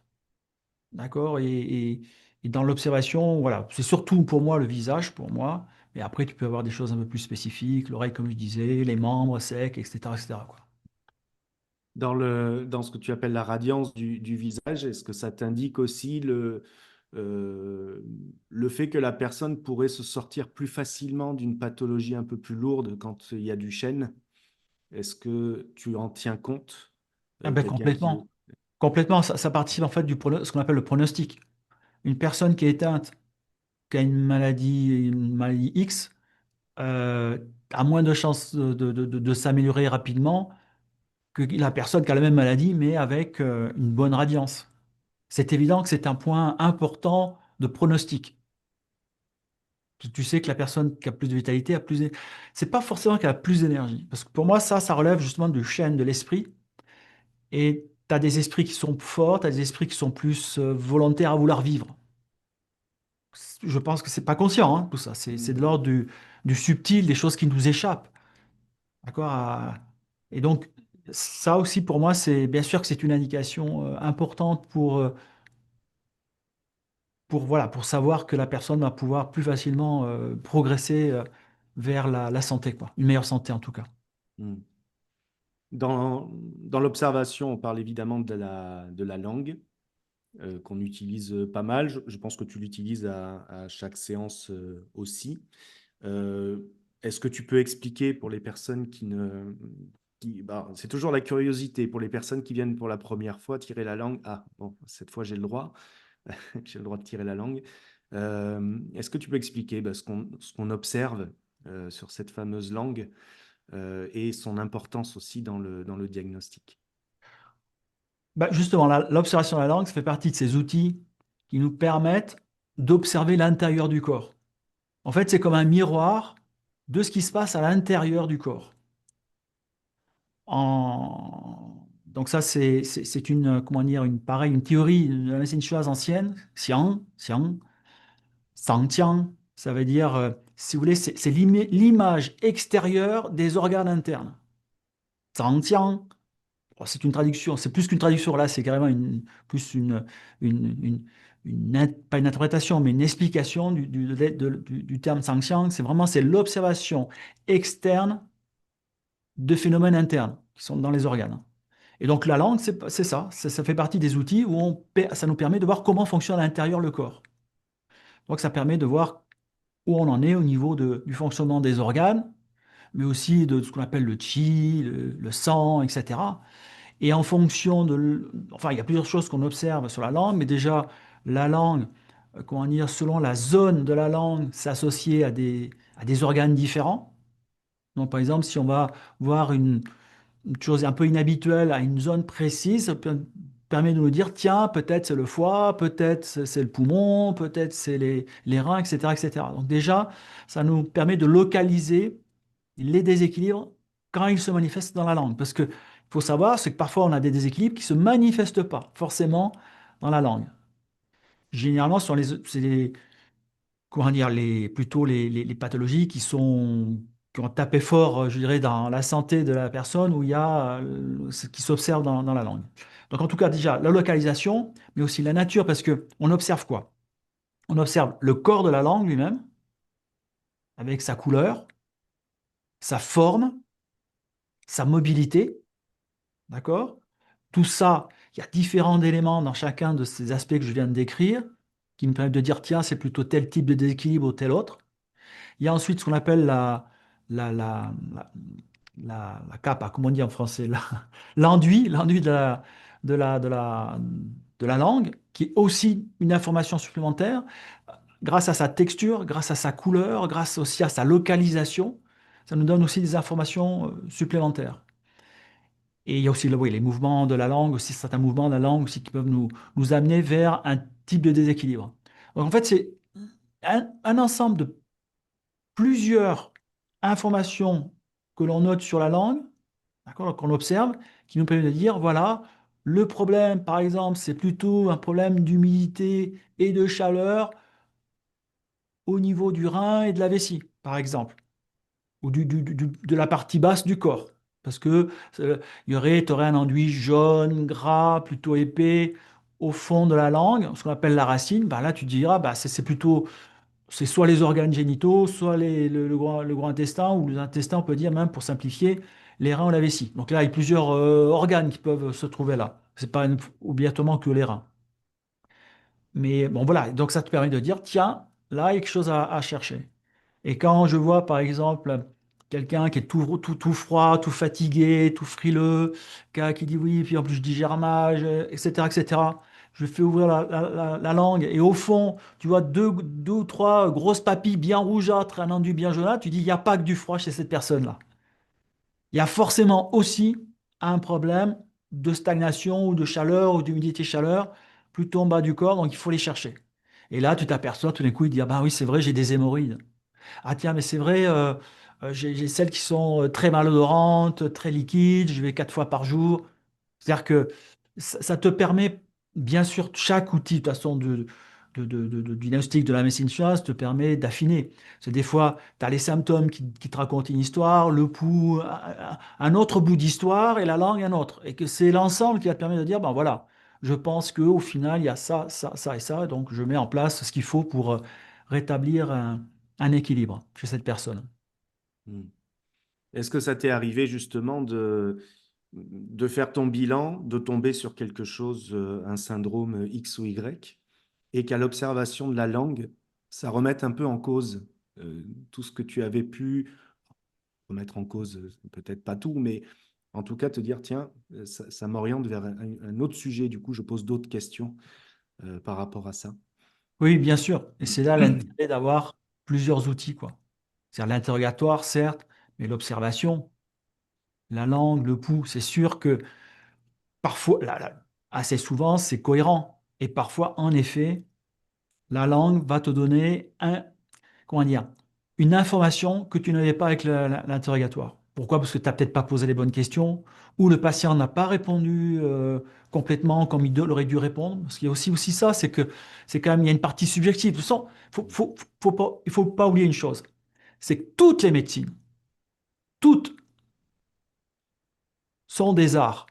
D'accord? Et dans l'observation, voilà, c'est surtout pour moi le visage, pour moi. Mais après, tu peux avoir des choses un peu plus spécifiques, l'oreille, comme je disais, les membres secs, etc., etc., quoi. Dans ce que tu appelles la radiance du visage, est-ce que ça t'indique aussi euh, le fait que la personne pourrait se sortir plus facilement d'une pathologie un peu plus lourde quand il y a du chêne? Est-ce que tu en tiens compte? Ah ben, Quelqu'un qui... complètement. Complètement, ça participe en fait ce qu'on appelle le pronostic. Une personne qui est éteinte, qui a une maladie X, euh, a moins de chances de s'améliorer rapidement que la personne qui a la même maladie, mais avec une bonne radiance. C'est évident que c'est un point important de pronostic. Tu sais que la personne qui a plus de vitalité a plus. C'est pas forcément qu'elle a plus d'énergie. Parce que pour moi, ça relève justement du chêne de l'esprit. Et tu as des esprits qui sont forts, tu as des esprits qui sont plus volontaires à vouloir vivre. Je pense que c'est pas conscient, tout ça. C'est de l'ordre du subtil, des choses qui nous échappent. D'accord? Et donc, ça aussi, pour moi, c'est bien sûr que c'est une indication importante voilà, pour savoir que la personne va pouvoir plus facilement progresser vers la santé, quoi. Une meilleure santé, en tout cas. Hmm. Dans l'observation, on parle évidemment de la langue qu'on utilise pas mal. Je pense que tu l'utilises à chaque séance aussi. Euh, Est-ce que tu peux expliquer pour les personnes qui ne... bah, c'est toujours la curiosité pour les personnes qui viennent pour la première fois tirer la langue. Ah, bon, cette fois j'ai le droit. J'ai le droit de tirer la langue. Est-ce que tu peux expliquer bah, ce qu'on observe sur cette fameuse langue et son importance aussi dans le diagnostic? Bah, justement, l'observation de la langue, ça fait partie de ces outils qui nous permettent d'observer l'intérieur du corps. En fait, c'est comme un miroir de ce qui se passe à l'intérieur du corps. Donc ça, c'est une, comment dire, une théorie de la médecine chinoise ancienne, Xiang, Santian, ça veut dire, si vous voulez, c'est l'image extérieure des organes internes. Zhangjiang, oh, c'est une traduction, c'est plus qu'une traduction là, c'est carrément plus une, une- pas une interprétation, mais une explication du terme Zhangjiang. C'est vraiment c'est l'observation externe de phénomènes internes qui sont dans les organes. Et donc la langue, c'est ça, ça fait partie des outils où ça nous permet de voir comment fonctionne à l'intérieur le corps. Donc ça permet de voir où on en est au niveau du fonctionnement des organes, mais aussi de ce qu'on appelle le qi, le sang, etc. Et en fonction enfin, il y a plusieurs choses qu'on observe sur la langue, mais déjà, la langue, comment dire, selon la zone de la langue, c'est associé à des organes différents. Donc, par exemple, si on va voir une chose un peu inhabituelle à une zone précise, permet de nous dire, tiens, peut-être c'est le foie, peut-être c'est le poumon, peut-être c'est les reins, etc., etc. Donc déjà, ça nous permet de localiser les déséquilibres quand ils se manifestent dans la langue. Parce que faut savoir, c'est que parfois on a des déséquilibres qui ne se manifestent pas forcément dans la langue. Généralement, c'est comment dire, plutôt les pathologies qui ont tapé fort, je dirais, dans la santé de la personne, où il y a ce qui s'observe dans la langue. Donc, en tout cas, déjà, la localisation, mais aussi la nature, parce que on observe quoi? On observe le corps de la langue lui-même, avec sa couleur, sa forme, sa mobilité, d'accord? Tout ça, il y a différents éléments dans chacun de ces aspects que je viens de décrire, qui me permettent de dire, tiens, c'est plutôt tel type de déséquilibre ou tel autre. Il y a ensuite ce qu'on appelle la, la, la, la capa, comment on dit en français, l'enduit de la, de la, de la langue, qui est aussi une information supplémentaire, grâce à sa texture, grâce à sa couleur, grâce aussi à sa localisation, ça nous donne aussi des informations supplémentaires. Et il y a aussi oui, les mouvements de la langue, aussi certains mouvements de la langue aussi qui peuvent nous amener vers un type de déséquilibre. Donc en fait, c'est un ensemble de plusieurs informations que l'on note sur la langue, d'accord, qu'on observe, qui nous permet de dire, voilà, le problème, par exemple, c'est plutôt un problème d'humidité et de chaleur au niveau du rein et de la vessie, par exemple, ou de la partie basse du corps. Parce que tu aurais un enduit jaune, gras, plutôt épais au fond de la langue, ce qu'on appelle la racine. Ben là, tu diras, bah, c'est plutôt c'est soit les organes génitaux, soit le gros intestin, ou l'intestin, on peut dire même pour simplifier, les reins ou la vessie. Donc là, il y a plusieurs organes qui peuvent se trouver là. C'est pas obligatoirement que les reins. Mais bon, voilà, donc ça te permet de dire, tiens, là, il y a quelque chose à chercher. Et quand je vois, par exemple, quelqu'un qui est tout froid, tout fatigué, tout frileux, qui dit oui, puis en plus je digère mal, etc., etc., je fais ouvrir la langue et au fond, tu vois deux ou trois grosses papilles bien rougeâtres, un enduit bien jaunâtre, tu dis, il n'y a pas que du froid chez cette personne-là. Il y a forcément aussi un problème de stagnation ou de chaleur ou d'humidité-chaleur plutôt en bas du corps, donc il faut les chercher. Et là, tu t'aperçois, tout d'un coup, il dit, ah ben oui, c'est vrai, j'ai des hémorroïdes. Ah tiens, mais c'est vrai, j'ai celles qui sont très malodorantes, très liquides, je vais 4 fois par jour. C'est-à-dire que ça te permet, bien sûr, chaque outil, de toute façon, du diagnostic de la médecine chinoise te permet d'affiner. C'est des fois, tu as les symptômes qui te racontent une histoire, le pouls, un autre bout d'histoire et la langue un autre. Et que c'est l'ensemble qui va te permettre de dire, ben voilà, je pense qu'au final, il y a ça, ça, ça et ça, donc je mets en place ce qu'il faut pour rétablir un équilibre chez cette personne. Hmm. Est-ce que ça t'est arrivé justement de faire ton bilan, de tomber sur quelque chose, un syndrome X ou Y, et qu'à l'observation de la langue, ça remette un peu en cause tout ce que tu avais pu remettre en cause, peut-être pas tout, mais en tout cas te dire, tiens, ça m'oriente vers un autre sujet, du coup, je pose d'autres questions par rapport à ça. Oui, bien sûr. Et c'est là l'intérêt d'avoir plusieurs outils, quoi. C'est-à-dire l'interrogatoire, certes, mais l'observation, la langue, le pouls, c'est sûr que parfois, assez souvent, c'est cohérent. Et parfois, en effet, la langue va te donner comment dire, une information que tu n'avais pas avec l'interrogatoire. Pourquoi? Parce que tu n'as peut-être pas posé les bonnes questions, ou le patient n'a pas répondu complètement comme il aurait dû répondre. Parce qu'il y a aussi ça, c'est que c'est quand même, il y a une partie subjective. De toute façon, il faut pas oublier une chose, c'est que toutes les médecines, toutes sont des arts.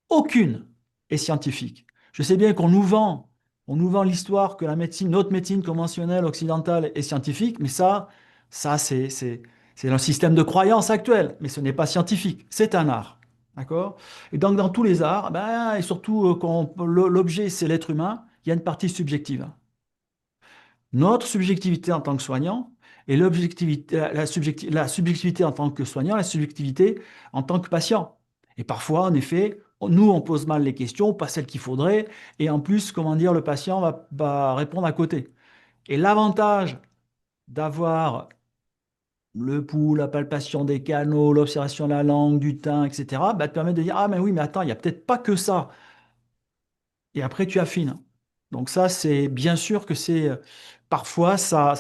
Aucune est scientifique. Je sais bien on nous vend l'histoire que la médecine, notre médecine conventionnelle occidentale est scientifique, mais ça c'est un système de croyance actuel, mais ce n'est pas scientifique, c'est un art. D'accord? Et donc dans tous les arts, ben, et surtout quand l'objet c'est l'être humain, il y a une partie subjective. Notre subjectivité en tant que soignant et l'objectivité, la subjectivité en tant que soignant, la subjectivité en tant que patient. Et parfois, en effet, nous, on pose mal les questions, pas celles qu'il faudrait, et en plus, comment dire, le patient va répondre à côté. Et l'avantage d'avoir le pouls, la palpation des canaux, l'observation de la langue, du teint, etc., bah, te permet de dire, ah, mais oui, mais attends, il n'y a peut-être pas que ça. Et après, tu affines. Donc ça, c'est bien sûr que c'est parfois ça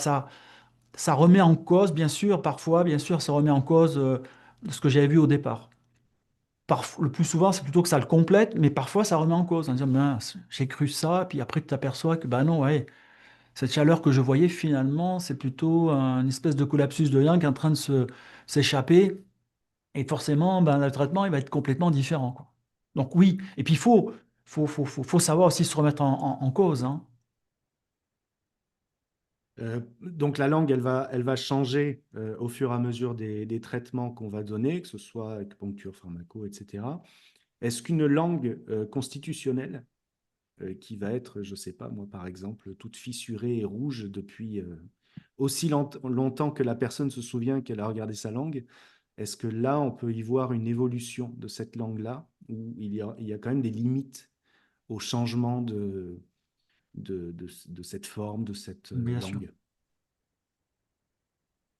remet en cause, bien sûr, parfois, bien sûr, ça remet en cause ce que j'avais vu au départ. Le plus souvent, c'est plutôt que ça le complète, mais parfois, ça remet en cause, en disant, mince, j'ai cru ça, puis après, tu t'aperçois que, bah non, ouais, cette chaleur que je voyais, finalement, c'est plutôt un espèce de collapsus de Young qui est en train de s'échapper, et forcément, ben, le traitement, il va être complètement différent, quoi. Donc oui, et puis faut savoir aussi se remettre en cause, hein. Donc la langue, elle va changer au fur et à mesure des traitements qu'on va donner, que ce soit acupuncture, pharmaco, etc. Est-ce qu'une langue constitutionnelle qui va être, je ne sais pas, moi par exemple, toute fissurée et rouge depuis aussi longtemps que la personne se souvient qu'elle a regardé sa langue, est-ce que là, on peut y voir une évolution de cette langue-là, où il y a quand même des limites au changement de cette forme, de cette Bien sûr. langue?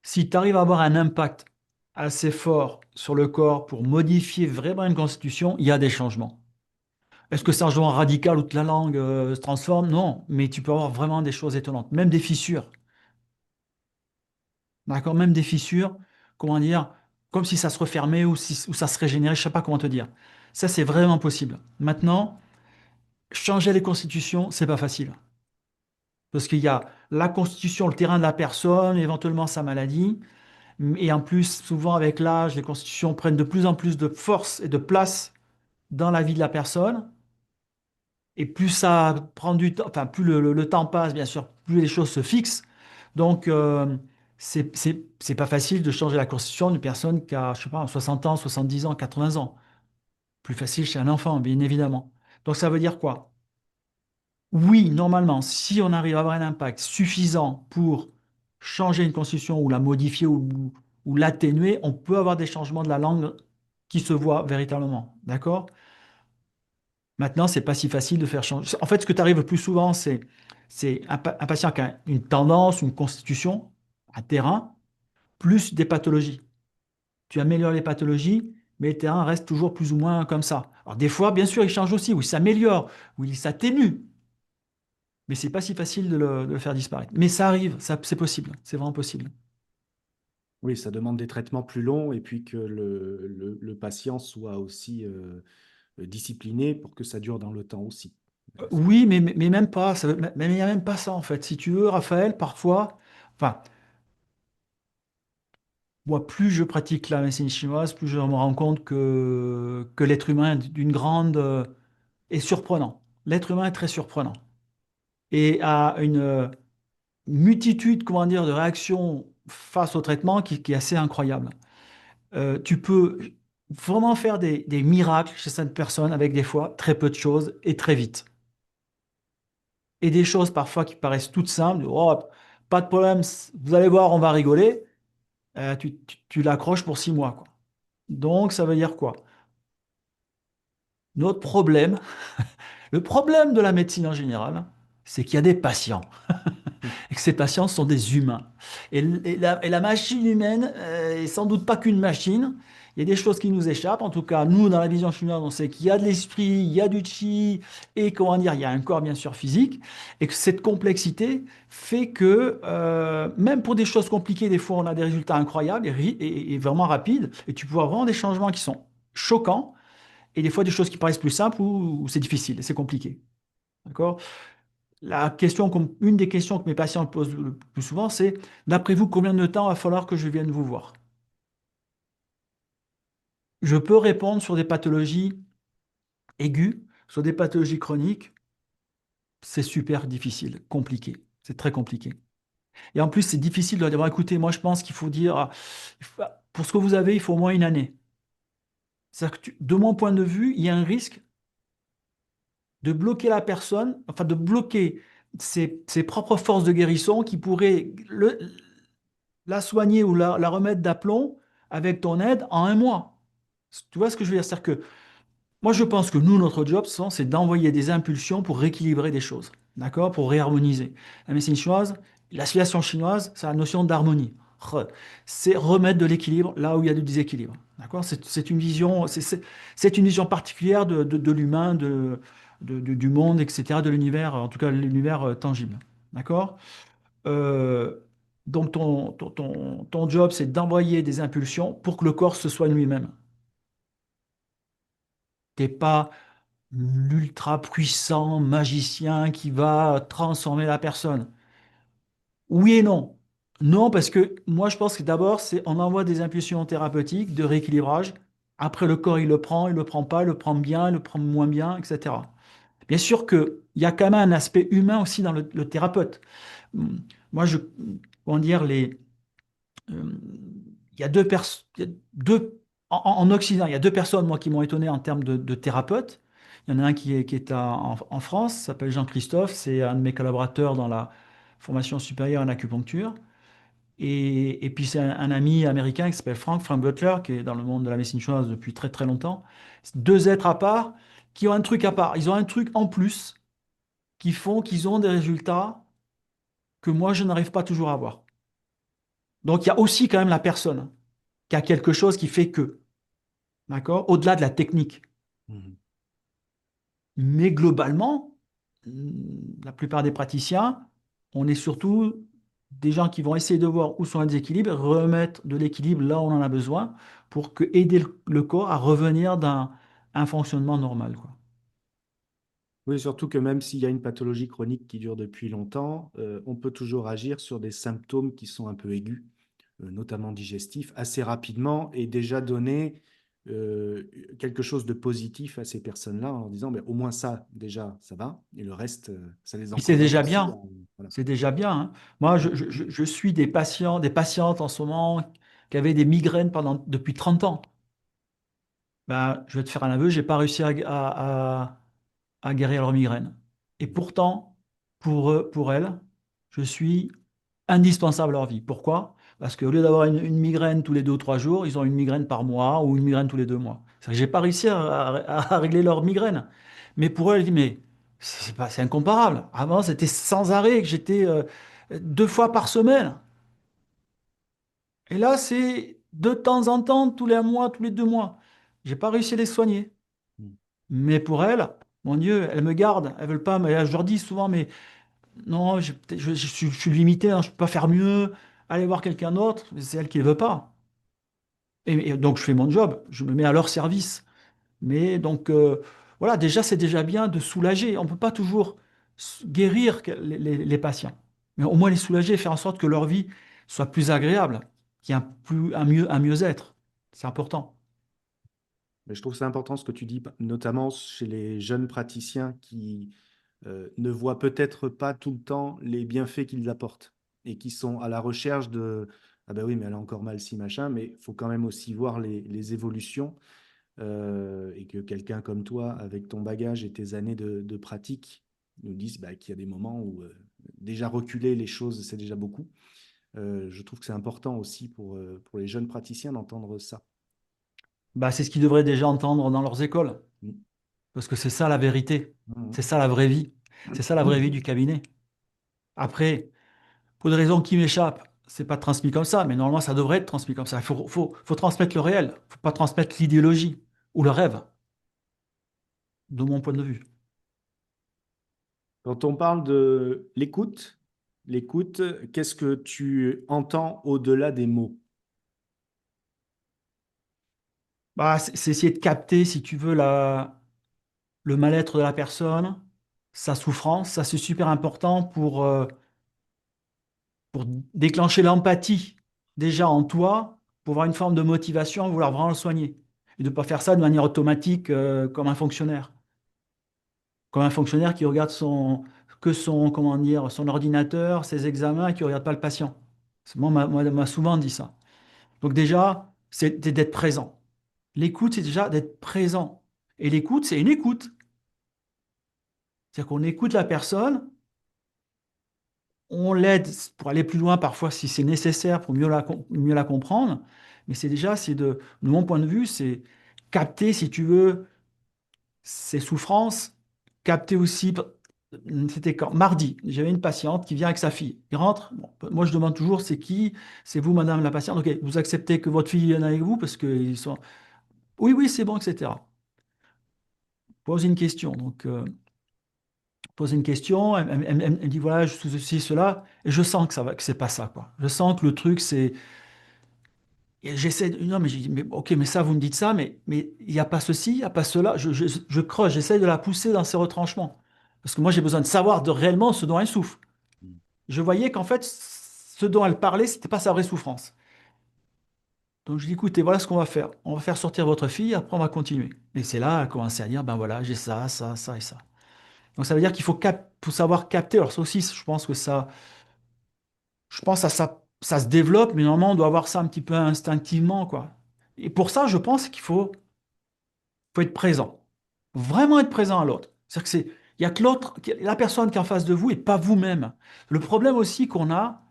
Si tu arrives à avoir un impact assez fort sur le corps pour modifier vraiment une constitution, il y a des changements. Est-ce que c'est un changement radical où toute la langue se transforme? Non, mais tu peux avoir vraiment des choses étonnantes, même des fissures. D'accord? Même des fissures, comment dire, comme si ça se refermait ou ça se régénérait, je ne sais pas comment te dire. Ça, c'est vraiment possible. Maintenant, changer les constitutions, c'est pas facile. Parce qu'il y a la constitution, le terrain de la personne, éventuellement sa maladie. Et en plus, souvent avec l'âge, les constitutions prennent de plus en plus de force et de place dans la vie de la personne. Et plus ça prend du temps, enfin, plus le temps passe, bien sûr, plus les choses se fixent. Donc, c'est pas facile de changer la constitution d'une personne qui a, je sais pas, 60 ans, 70 ans, 80 ans. Plus facile chez un enfant, bien évidemment. Donc, ça veut dire quoi? Oui, normalement, si on arrive à avoir un impact suffisant pour changer une constitution ou la modifier ou l'atténuer, on peut avoir des changements de la langue qui se voient véritablement. D'accord? Maintenant, c'est pas si facile de faire changer. En fait, ce que tu arrive le plus souvent, c'est un patient qui a une tendance, une constitution, un terrain, plus des pathologies. Tu améliores les pathologies, mais le terrain reste toujours plus ou moins comme ça. Alors, des fois, bien sûr, il change aussi, ou il s'améliore, ou il s'atténue. Mais c'est pas si facile de le faire disparaître. Mais ça arrive, ça, c'est possible, c'est vraiment possible. Oui, ça demande des traitements plus longs et puis que le patient soit aussi discipliné pour que ça dure dans le temps aussi. Oui, mais même pas, mais il n'y a même pas ça en fait. Si tu veux, Raphaël, parfois, enfin, moi, plus je pratique la médecine chinoise, plus je me rends compte que l'être humain est d'une grande est surprenant. L'être humain est très surprenant et a une multitude, comment dire, de réactions face au traitement qui est assez incroyable. Tu peux vraiment faire des miracles chez cette personne avec des fois très peu de choses et très vite. Et des choses parfois qui paraissent toutes simples, oh, pas de problème, vous allez voir, on va rigoler. Tu l'accroches pour 6 mois, quoi. Donc, ça veut dire quoi? Notre problème, le problème de la médecine en général, c'est qu'il y a des patients. et que ces patients sont des humains. Et la machine humaine est sans doute pas qu'une machine. Il y a des choses qui nous échappent. En tout cas, nous, dans la vision chinoise, on sait qu'il y a de l'esprit, il y a du chi, et comment dire, il y a un corps bien sûr physique, et que cette complexité fait que même pour des choses compliquées, des fois, on a des résultats incroyables et vraiment rapides, et tu peux avoir vraiment des changements qui sont choquants, et des fois des choses qui paraissent plus simples ou c'est difficile, c'est compliqué. D'accord? Une des questions que mes patients me posent le plus souvent, c'est, d'après vous, combien de temps va falloir que je vienne vous voir? Je peux répondre sur des pathologies aiguës, sur des pathologies chroniques, c'est super difficile, compliqué. C'est très compliqué. Et en plus, c'est difficile de leur dire, bon, écoutez, moi je pense qu'il faut dire, pour ce que vous avez, il faut au moins une année. C'est-à-dire que de mon point de vue, il y a un risque de bloquer la personne, enfin de bloquer ses propres forces de guérison qui pourraient la soigner ou la remettre d'aplomb avec ton aide en un mois. Tu vois ce que je veux dire? C'est-à-dire que moi, je pense que nous, notre job, c'est d'envoyer des impulsions pour rééquilibrer des choses, d'accord? Pour réharmoniser. La médecine chinoise, la civilisation chinoise, c'est la notion d'harmonie. C'est remettre de l'équilibre là où il y a du déséquilibre, d'accord? C'est une vision particulière de l'humain, du monde, etc., de l'univers, en tout cas l'univers tangible, d'accord? Euh, donc ton job, c'est d'envoyer des impulsions pour que le corps se soigne lui-même. T'es pas l'ultra puissant magicien qui va transformer la personne. Oui et non. Non, parce que moi je pense que d'abord, c'est on envoie des impulsions thérapeutiques de rééquilibrage. Après, le corps, il le prend pas, il le prend bien, il le prend moins bien, etc. Bien sûr qu'il y a quand même un aspect humain aussi dans le thérapeute. Moi, comment dire, euh, il y a en Occident, il y a deux personnes, moi, qui m'ont étonné en termes de thérapeutes. Il y en a un qui est en France, s'appelle Jean-Christophe, c'est un de mes collaborateurs dans la formation supérieure en acupuncture. Et puis c'est un ami américain qui s'appelle Frank Butler, qui est dans le monde de la médecine chinoise depuis très très longtemps. C'est deux êtres à part qui ont un truc à part. Ils ont un truc en plus qui font qu'ils ont des résultats que moi je n'arrive pas toujours à avoir. Donc il y a aussi quand même la personne qui a quelque chose qui fait que. D'accord? Au-delà de la technique. Mhm. Mais globalement, la plupart des praticiens, on est surtout des gens qui vont essayer de voir où sont les déséquilibres, remettre de l'équilibre là où on en a besoin pour aider le corps à revenir dans un fonctionnement normal, quoi. Oui, surtout que même s'il y a une pathologie chronique qui dure depuis longtemps, on peut toujours agir sur des symptômes qui sont un peu aigus, notamment digestifs, assez rapidement et déjà donner euh, quelque chose de positif à ces personnes-là en leur disant, mais au moins ça, déjà, ça va, et le reste, ça les Puis c'est encourage déjà aussi. bien. Voilà. C'est déjà bien, hein. Moi, je suis des patients, des patientes en ce moment qui avaient des migraines depuis 30 ans. Ben, je vais te faire un aveu, j'ai pas réussi à guérir leur migraine. Et pourtant, pour elles, je suis indispensable à leur vie. Pourquoi? Parce qu'au lieu d'avoir une migraine tous les 2 ou 3 jours, ils ont une migraine par mois ou une migraine tous les 2 mois. C'est que j'ai pas réussi à régler leur migraine. Mais pour elles, elles disent, mais c'est incomparable. Avant, c'était sans arrêt, que j'étais 2 fois par semaine. Et là, c'est de temps en temps, tous les mois, tous les 2 mois. J'ai pas réussi à les soigner. Mm. Mais pour elles, mon Dieu, elles me gardent. Elles veulent pas. Mais je leur dis souvent, mais non, je suis limité, hein, je peux pas faire mieux. Allez voir quelqu'un d'autre. Mais c'est elle qui ne veut pas. Et donc, je fais mon job. Je me mets à leur service. Mais donc, voilà, déjà, c'est déjà bien de soulager. On ne peut pas toujours guérir les patients. Mais au moins les soulager et faire en sorte que leur vie soit plus agréable, qu'il y ait un mieux-être. C'est important. Mais je trouve ça important ce que tu dis, notamment chez les jeunes praticiens qui ne voient peut-être pas tout le temps les bienfaits qu'ils apportent et qui sont à la recherche de ah ben oui, mais elle a encore mal si machin, mais il faut quand même aussi voir les évolutions et que quelqu'un comme toi, avec ton bagage et tes années de pratique, nous dise bah, qu'il y a des moments où déjà reculer les choses, c'est déjà beaucoup. Je trouve que c'est important aussi pour les jeunes praticiens d'entendre ça. Bah, c'est ce qu'ils devraient déjà entendre dans leurs écoles, Mm. parce que c'est ça la vérité. Mm. C'est ça la vraie vie. C'est ça la vraie vie du cabinet. Après, Pour des raisons qui m'échappent, c'est pas transmis comme ça, mais normalement, ça devrait être transmis comme ça. Il faut transmettre le réel. Il faut pas transmettre l'idéologie ou le rêve, de mon point de vue. Quand on parle de l'écoute, qu'est-ce que tu entends au-delà des mots? Bah, c'est essayer de capter, si tu veux, le mal-être de la personne, sa souffrance. Ça, c'est super important pour déclencher l'empathie déjà en toi, pour avoir une forme de motivation à vouloir vraiment le soigner. Et de ne pas faire ça de manière automatique comme un fonctionnaire. Comme un fonctionnaire qui regarde comment dire, son ordinateur, ses examens et qui ne regarde pas le patient. Moi, on m'a souvent dit ça. Donc déjà, c'est d'être présent. L'écoute, c'est déjà d'être présent. Et l'écoute, c'est une écoute. C'est-à-dire qu'on écoute la personne, on l'aide pour aller plus loin parfois si c'est nécessaire pour mieux la comprendre. Mais de mon point de vue, c'est capter, si tu veux, ses souffrances, capter aussi. C'était quand? Mardi, j'avais une patiente qui vient avec sa fille. Il rentre. Bon, moi, je demande toujours, c'est qui? C'est vous, madame la patiente. Ok, vous acceptez que votre fille vienne avec vous parce qu'ils sont. Oui, oui, c'est bon, etc. Pose une question. Donc, pose une question. Elle dit voilà, je suis ceci, cela. Et je sens que ça va, que c'est pas ça, quoi. Je sens que le truc, c'est. Et j'essaie de. Non, mais j'ai dit, mais ok, mais ça, vous me dites ça, mais il n'y a pas ceci, il n'y a pas cela. Je creuse, j'essaie de la pousser dans ses retranchements. Parce que moi, j'ai besoin de savoir réellement ce dont elle souffre. Je voyais qu'en fait, ce dont elle parlait, c'était pas sa vraie souffrance. Donc je dis, écoutez, voilà ce qu'on va faire. On va faire sortir votre fille, après on va continuer. Et c'est là, elle a commencé à dire, ben voilà, j'ai ça, ça, ça et ça. Donc ça veut dire qu'il faut savoir capter. Alors ça aussi, je pense que ça se développe, mais normalement, on doit avoir ça un petit peu instinctivement, quoi. Et pour ça, je pense qu'il faut être présent. Vraiment être présent à l'autre. C'est-à-dire que il y a que l'autre, la personne qui est en face de vous et pas vous-même. Le problème aussi qu'on a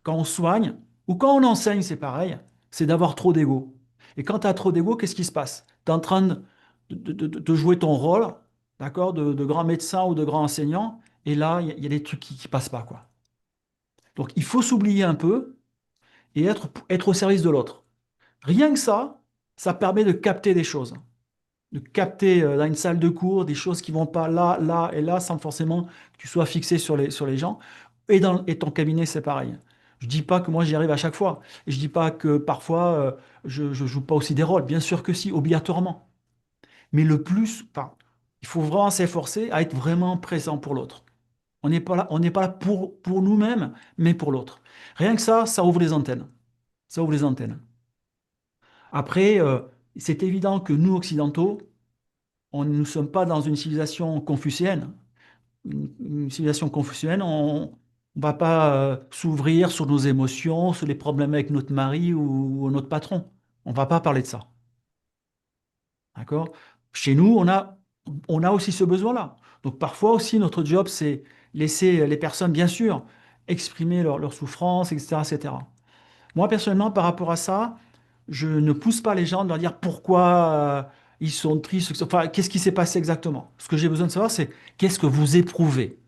quand on soigne ou quand on enseigne, c'est pareil, c'est d'avoir trop d'ego. Et quand tu as trop d'ego, qu'est-ce qui se passe? Tu es en train de jouer ton rôle, d'accord, de grand médecin ou de grand enseignant, et là, il y a des trucs qui passent pas, quoi. Donc, il faut s'oublier un peu et être au service de l'autre. Rien que ça permet de capter des choses, de capter dans une salle de cours des choses qui vont pas là, là et là, sans forcément que tu sois fixé sur les gens. Et ton cabinet, c'est pareil. Je dis pas que moi j'y arrive à chaque fois. Et je dis pas que parfois je joue pas aussi des rôles. Bien sûr que si, obligatoirement. Mais le plus, enfin, il faut vraiment s'efforcer à être vraiment présent pour l'autre. On n'est pas là pour nous-mêmes, mais pour l'autre. Rien que ça ouvre les antennes. Ça ouvre les antennes. Après, c'est évident que nous, occidentaux, nous ne sommes pas dans une civilisation confucéenne. Une civilisation confucéenne, on ne va pas s'ouvrir sur nos émotions, sur les problèmes avec notre mari ou notre patron. On ne va pas parler de ça. D'accord? Chez nous, on a aussi ce besoin-là. Donc parfois aussi, notre job, c'est laisser les personnes, bien sûr, exprimer leur souffrance, etc., etc. Moi, personnellement, par rapport à ça, je ne pousse pas les gens de leur dire pourquoi ils sont tristes, enfin, qu'est-ce qui s'est passé exactement. Ce que j'ai besoin de savoir, c'est qu'est-ce que vous éprouvez.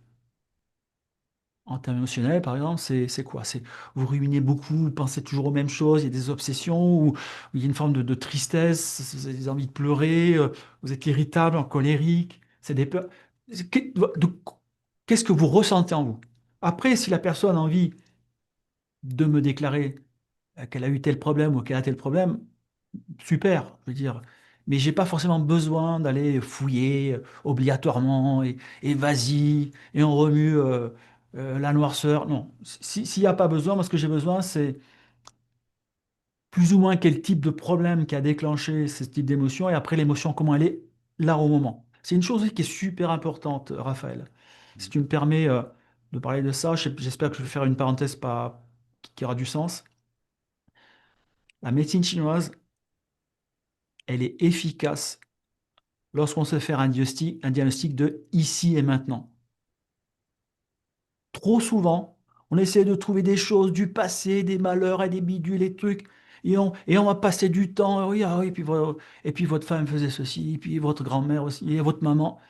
En termes émotionnels, par exemple, c'est quoi? C'est vous ruminez beaucoup, vous pensez toujours aux mêmes choses, il y a des obsessions, ou il y a une forme de tristesse, vous avez des envies de pleurer, vous êtes irritable, colérique, c'est des peurs. De- Qu'est-ce que vous ressentez en vous? Après, si la personne a envie de me déclarer qu'elle a eu tel problème ou qu'elle a tel problème, super, je veux dire. Mais j'ai pas forcément besoin d'aller fouiller obligatoirement et vas-y, et on remue la noirceur. Non, s'il n'y a pas besoin, moi ce que j'ai besoin, c'est plus ou moins quel type de problème qui a déclenché ce type d'émotion et après l'émotion, comment elle est là au moment. C'est une chose qui est super importante, Raphaël. Si tu me permets de parler de ça, j'espère que je vais faire une parenthèse qui aura du sens. La médecine chinoise, elle est efficace lorsqu'on se fait un diagnostic de ici et maintenant. Trop souvent, on essaie de trouver des choses du passé, des malheurs et des bidules, des trucs, et on va passer du temps, oui, ah oui, et puis votre femme faisait ceci, et puis votre grand-mère aussi, et votre maman.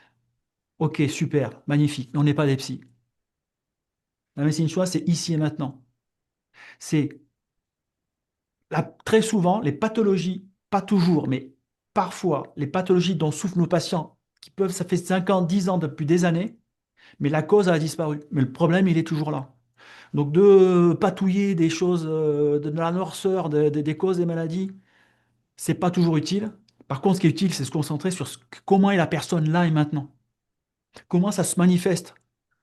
Ok, super, magnifique, on n'est pas des psys. La médecine chinoise, c'est ici et maintenant. C'est très souvent les pathologies, pas toujours, mais parfois, les pathologies dont souffrent nos patients, qui peuvent, ça fait 5 ans, 10 ans, depuis des années, mais la cause a disparu. Mais le problème, il est toujours là. Donc de patouiller des choses, de la noirceur, des causes des maladies, c'est pas toujours utile. Par contre, ce qui est utile, c'est se concentrer sur comment est la personne là et maintenant. Comment ça se manifeste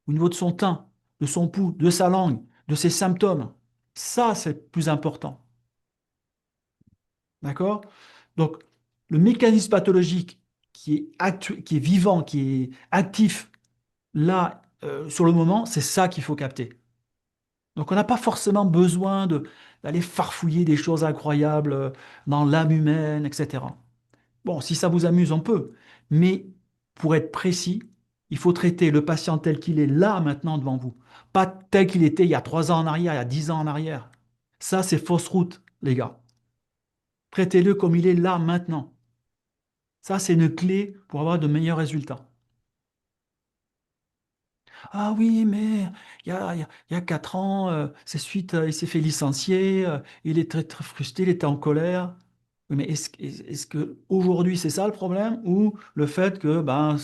au niveau de son teint, de son pouls, de sa langue, de ses symptômes. Ça, c'est le plus important. D'accord? Donc, le mécanisme pathologique qui est vivant, qui est actif là, sur le moment, c'est ça qu'il faut capter. Donc, on n'a pas forcément besoin d'aller farfouiller des choses incroyables dans l'âme humaine, etc. Bon, si ça vous amuse, on peut. Mais pour être précis, il faut traiter le patient tel qu'il est là maintenant devant vous. Pas tel qu'il était il y a 3 ans en arrière, il y a 10 ans en arrière. Ça, c'est fausse route, les gars. Traitez-le comme il est là maintenant. Ça, c'est une clé pour avoir de meilleurs résultats. Ah oui, mais il y a 4 ans, c'est suite, il s'est fait licencier, il est très, très frustré, il était en colère. Oui, mais est-ce que aujourd'hui c'est ça le problème ou le fait que ben,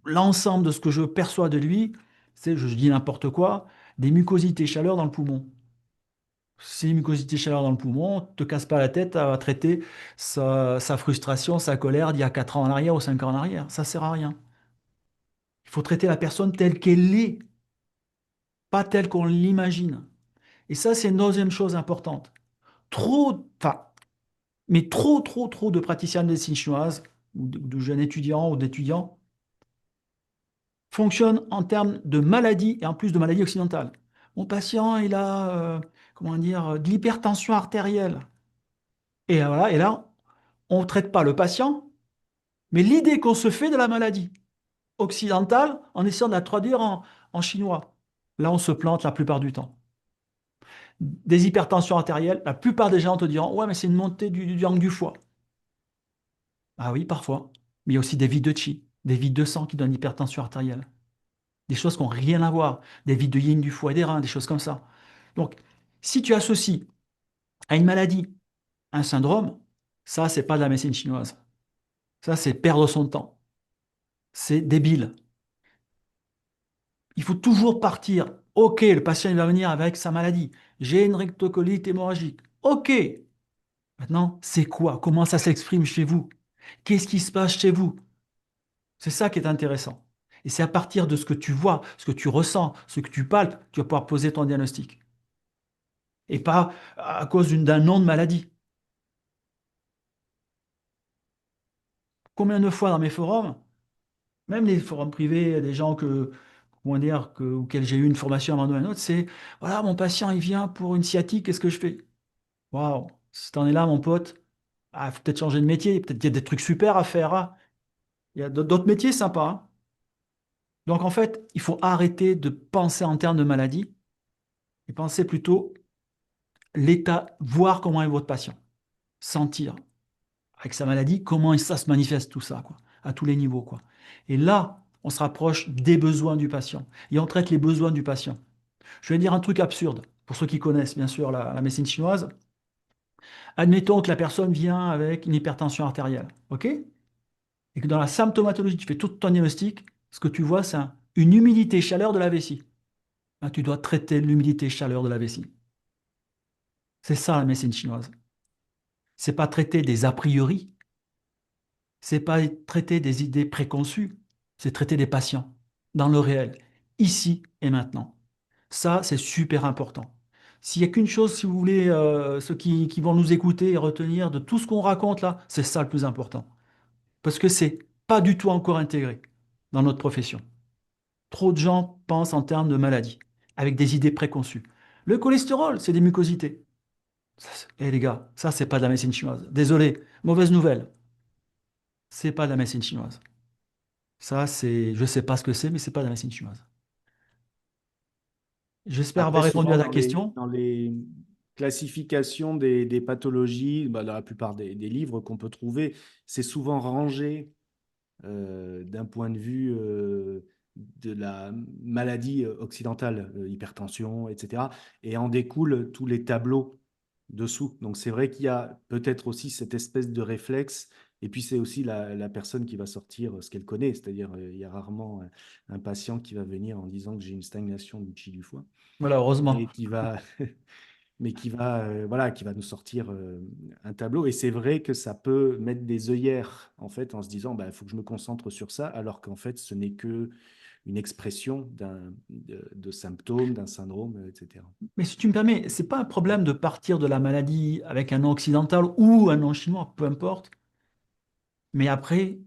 l'ensemble de ce que je perçois de lui, c'est, je dis n'importe quoi, des mucosités chaleur dans le poumon. Ces mucosités chaleur dans le poumon, te casse pas la tête à traiter sa frustration, sa colère d'il y a 4 ans en arrière ou 5 ans en arrière. Ça sert à rien. Il faut traiter la personne telle qu'elle est, pas telle qu'on l'imagine. Et ça, c'est une deuxième chose importante. Enfin, mais trop de praticiens de médecine chinoise, ou de jeunes étudiants ou d'étudiants, fonctionnent en termes de maladies et en plus de maladies occidentales. Mon patient, il a, comment dire, de l'hypertension artérielle. Et voilà, et là, on ne traite pas le patient, mais l'idée qu'on se fait de la maladie occidentale en essayant de la traduire en chinois. Là, on se plante la plupart du temps. Des hypertensions artérielles, la plupart des gens te diront, ouais, mais c'est une montée du yang du foie. Ah oui, parfois. Mais il y a aussi des vides de chi, des vides de sang qui donnent l'hypertension artérielle. Des choses qui n'ont rien à voir. Des vides de yin du foie et des reins, des choses comme ça. Donc, si tu associes à une maladie un syndrome, ça, c'est pas de la médecine chinoise. Ça, c'est perdre son temps. C'est débile. Il faut toujours partir. Ok, le patient il va venir avec sa maladie. J'ai une rectocolite hémorragique. Ok. Maintenant, c'est quoi? Comment ça s'exprime chez vous? Qu'est-ce qui se passe chez vous? C'est ça qui est intéressant. Et c'est à partir de ce que tu vois, ce que tu ressens, ce que tu palpes, que tu vas pouvoir poser ton diagnostic. Et pas à cause d'un nom de maladie. Combien de fois dans mes forums, même les forums privés, des gens comment dire, auxquels j'ai eu une formation avant un autre, c'est voilà, mon patient il vient pour une sciatique, qu'est-ce que je fais? Waouh, si t'en es là, mon pote, ah, faut peut-être changer de métier, peut-être qu'il y a des trucs super à faire, hein. Il y a d'autres métiers sympas, hein. Donc en fait, il faut arrêter de penser en termes de maladie et penser plutôt l'état, voir comment est votre patient, sentir avec sa maladie comment ça se manifeste tout ça, quoi, à tous les niveaux, quoi. Et là, on se rapproche des besoins du patient et on traite les besoins du patient. Je vais dire un truc absurde pour ceux qui connaissent bien sûr la médecine chinoise. Admettons que la personne vient avec une hypertension artérielle, ok? Et que dans la symptomatologie, tu fais tout ton diagnostic, ce que tu vois, c'est une humidité-chaleur de la vessie. Ah, tu dois traiter l'humidité-chaleur de la vessie. C'est ça la médecine chinoise. C'est pas traiter des a priori, c'est pas traiter des idées préconçues, c'est traiter des patients dans le réel, ici et maintenant. Ça, c'est super important. S'il n'y a qu'une chose, si vous voulez, ceux qui vont nous écouter et retenir de tout ce qu'on raconte là, c'est ça le plus important. Parce que c'est pas du tout encore intégré dans notre profession. Trop de gens pensent en termes de maladie, avec des idées préconçues. Le cholestérol, c'est des mucosités. Eh les gars, ça, c'est pas de la médecine chinoise. Désolé, mauvaise nouvelle. C'est pas de la médecine chinoise. Ça, c'est, je sais pas ce que c'est, mais c'est pas de la médecine chinoise. J'espère Après, avoir répondu souvent, à ta question. dans les classifications des pathologies, bah, dans la plupart des livres qu'on peut trouver, c'est souvent rangé d'un point de vue de la maladie occidentale, hypertension, etc. Et en découlent tous les tableaux dessous. Donc c'est vrai qu'il y a peut-être aussi cette espèce de réflexe. Et puis c'est aussi la personne qui va sortir ce qu'elle connaît. C'est-à-dire, il y a rarement un patient qui va venir en disant que j'ai une stagnation du chi du foie, Voilà, heureusement. mais qui va, voilà, qui va nous sortir un tableau. Et c'est vrai que ça peut mettre des œillères, en fait, en se disant, bah, il faut que je me concentre sur ça, alors qu'en fait, ce n'est que une expression de symptômes, d'un syndrome, etc. Mais si tu me permets, c'est pas un problème de partir de la maladie avec un nom occidental ou un nom chinois, peu importe. Mais après,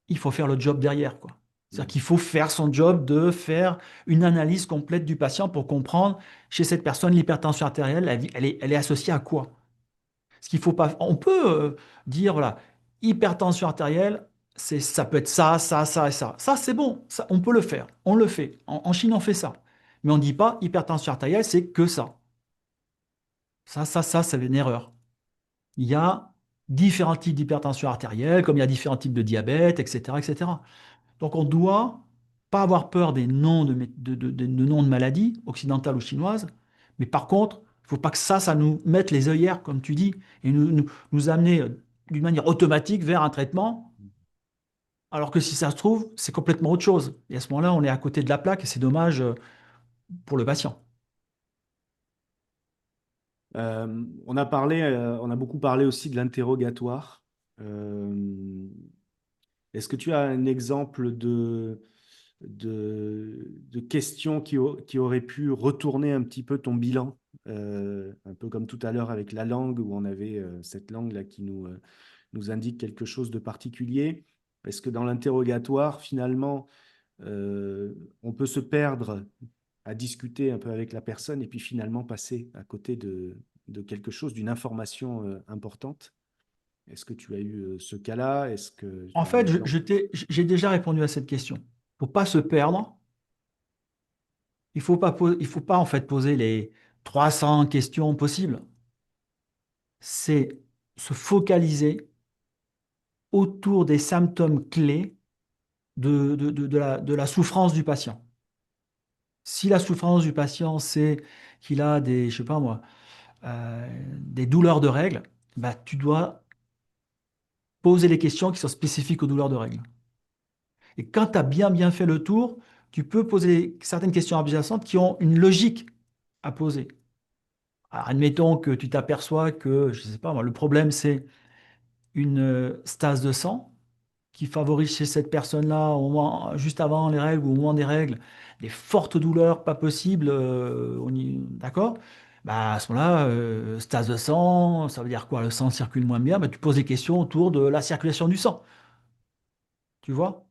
il faut faire le job derrière, quoi. C'est-à-dire Mm. qu'il faut faire son job de faire une analyse complète du patient pour comprendre chez cette personne l'hypertension artérielle, elle est associée à quoi? Ce qu'il faut pas, on peut dire voilà, hypertension artérielle, ça peut être ça, ça, ça et ça. Ça, c'est bon, ça, on peut le faire, on le fait. En Chine, on fait ça. Mais on ne dit pas hypertension artérielle, c'est que ça. Ça, c'est une erreur. Il y a différents types d'hypertension artérielle, comme il y a différents types de diabète, etc., etc. Donc on doit pas avoir peur des noms de noms de maladies occidentales ou chinoises, mais par contre, il ne faut pas que ça nous mette les œillères, comme tu dis, et nous amener d'une manière automatique vers un traitement, alors que si ça se trouve, c'est complètement autre chose. Et à ce moment-là, on est à côté de la plaque et c'est dommage pour le patient. On a beaucoup parlé aussi de l'interrogatoire. Euh, Est-ce que tu as un exemple de questions qui auraient pu retourner un petit peu ton bilan, un peu comme tout à l'heure avec la langue, où on avait cette langue-là qui nous indique quelque chose de particulier? Est-ce que dans l'interrogatoire, finalement, on peut se perdre à discuter un peu avec la personne et puis finalement passer à côté de quelque chose, d'une information importante? Est-ce que tu as eu ce cas-là? Est-ce que tu En as un fait, exemple? j'ai déjà répondu à cette question. Il ne faut pas se perdre. Il faut pas en fait poser les 300 questions possibles. C'est se focaliser autour des symptômes clés de la souffrance du patient. Si la souffrance du patient, c'est qu'il a des, je sais pas moi, des douleurs de règles, bah, tu dois poser les questions qui sont spécifiques aux douleurs de règles. Et quand tu as bien fait le tour, tu peux poser certaines questions adjacentes qui ont une logique à poser. Alors, admettons que tu t'aperçois que, je sais pas moi, le problème c'est une stase de sang qui favorise chez cette personne-là, juste avant les règles ou au moment des règles, des fortes douleurs pas possibles, d'accord? Bah, à ce moment-là, stase de sang, ça veut dire quoi? Le sang circule moins bien, bah, tu poses des questions autour de la circulation du sang, tu vois?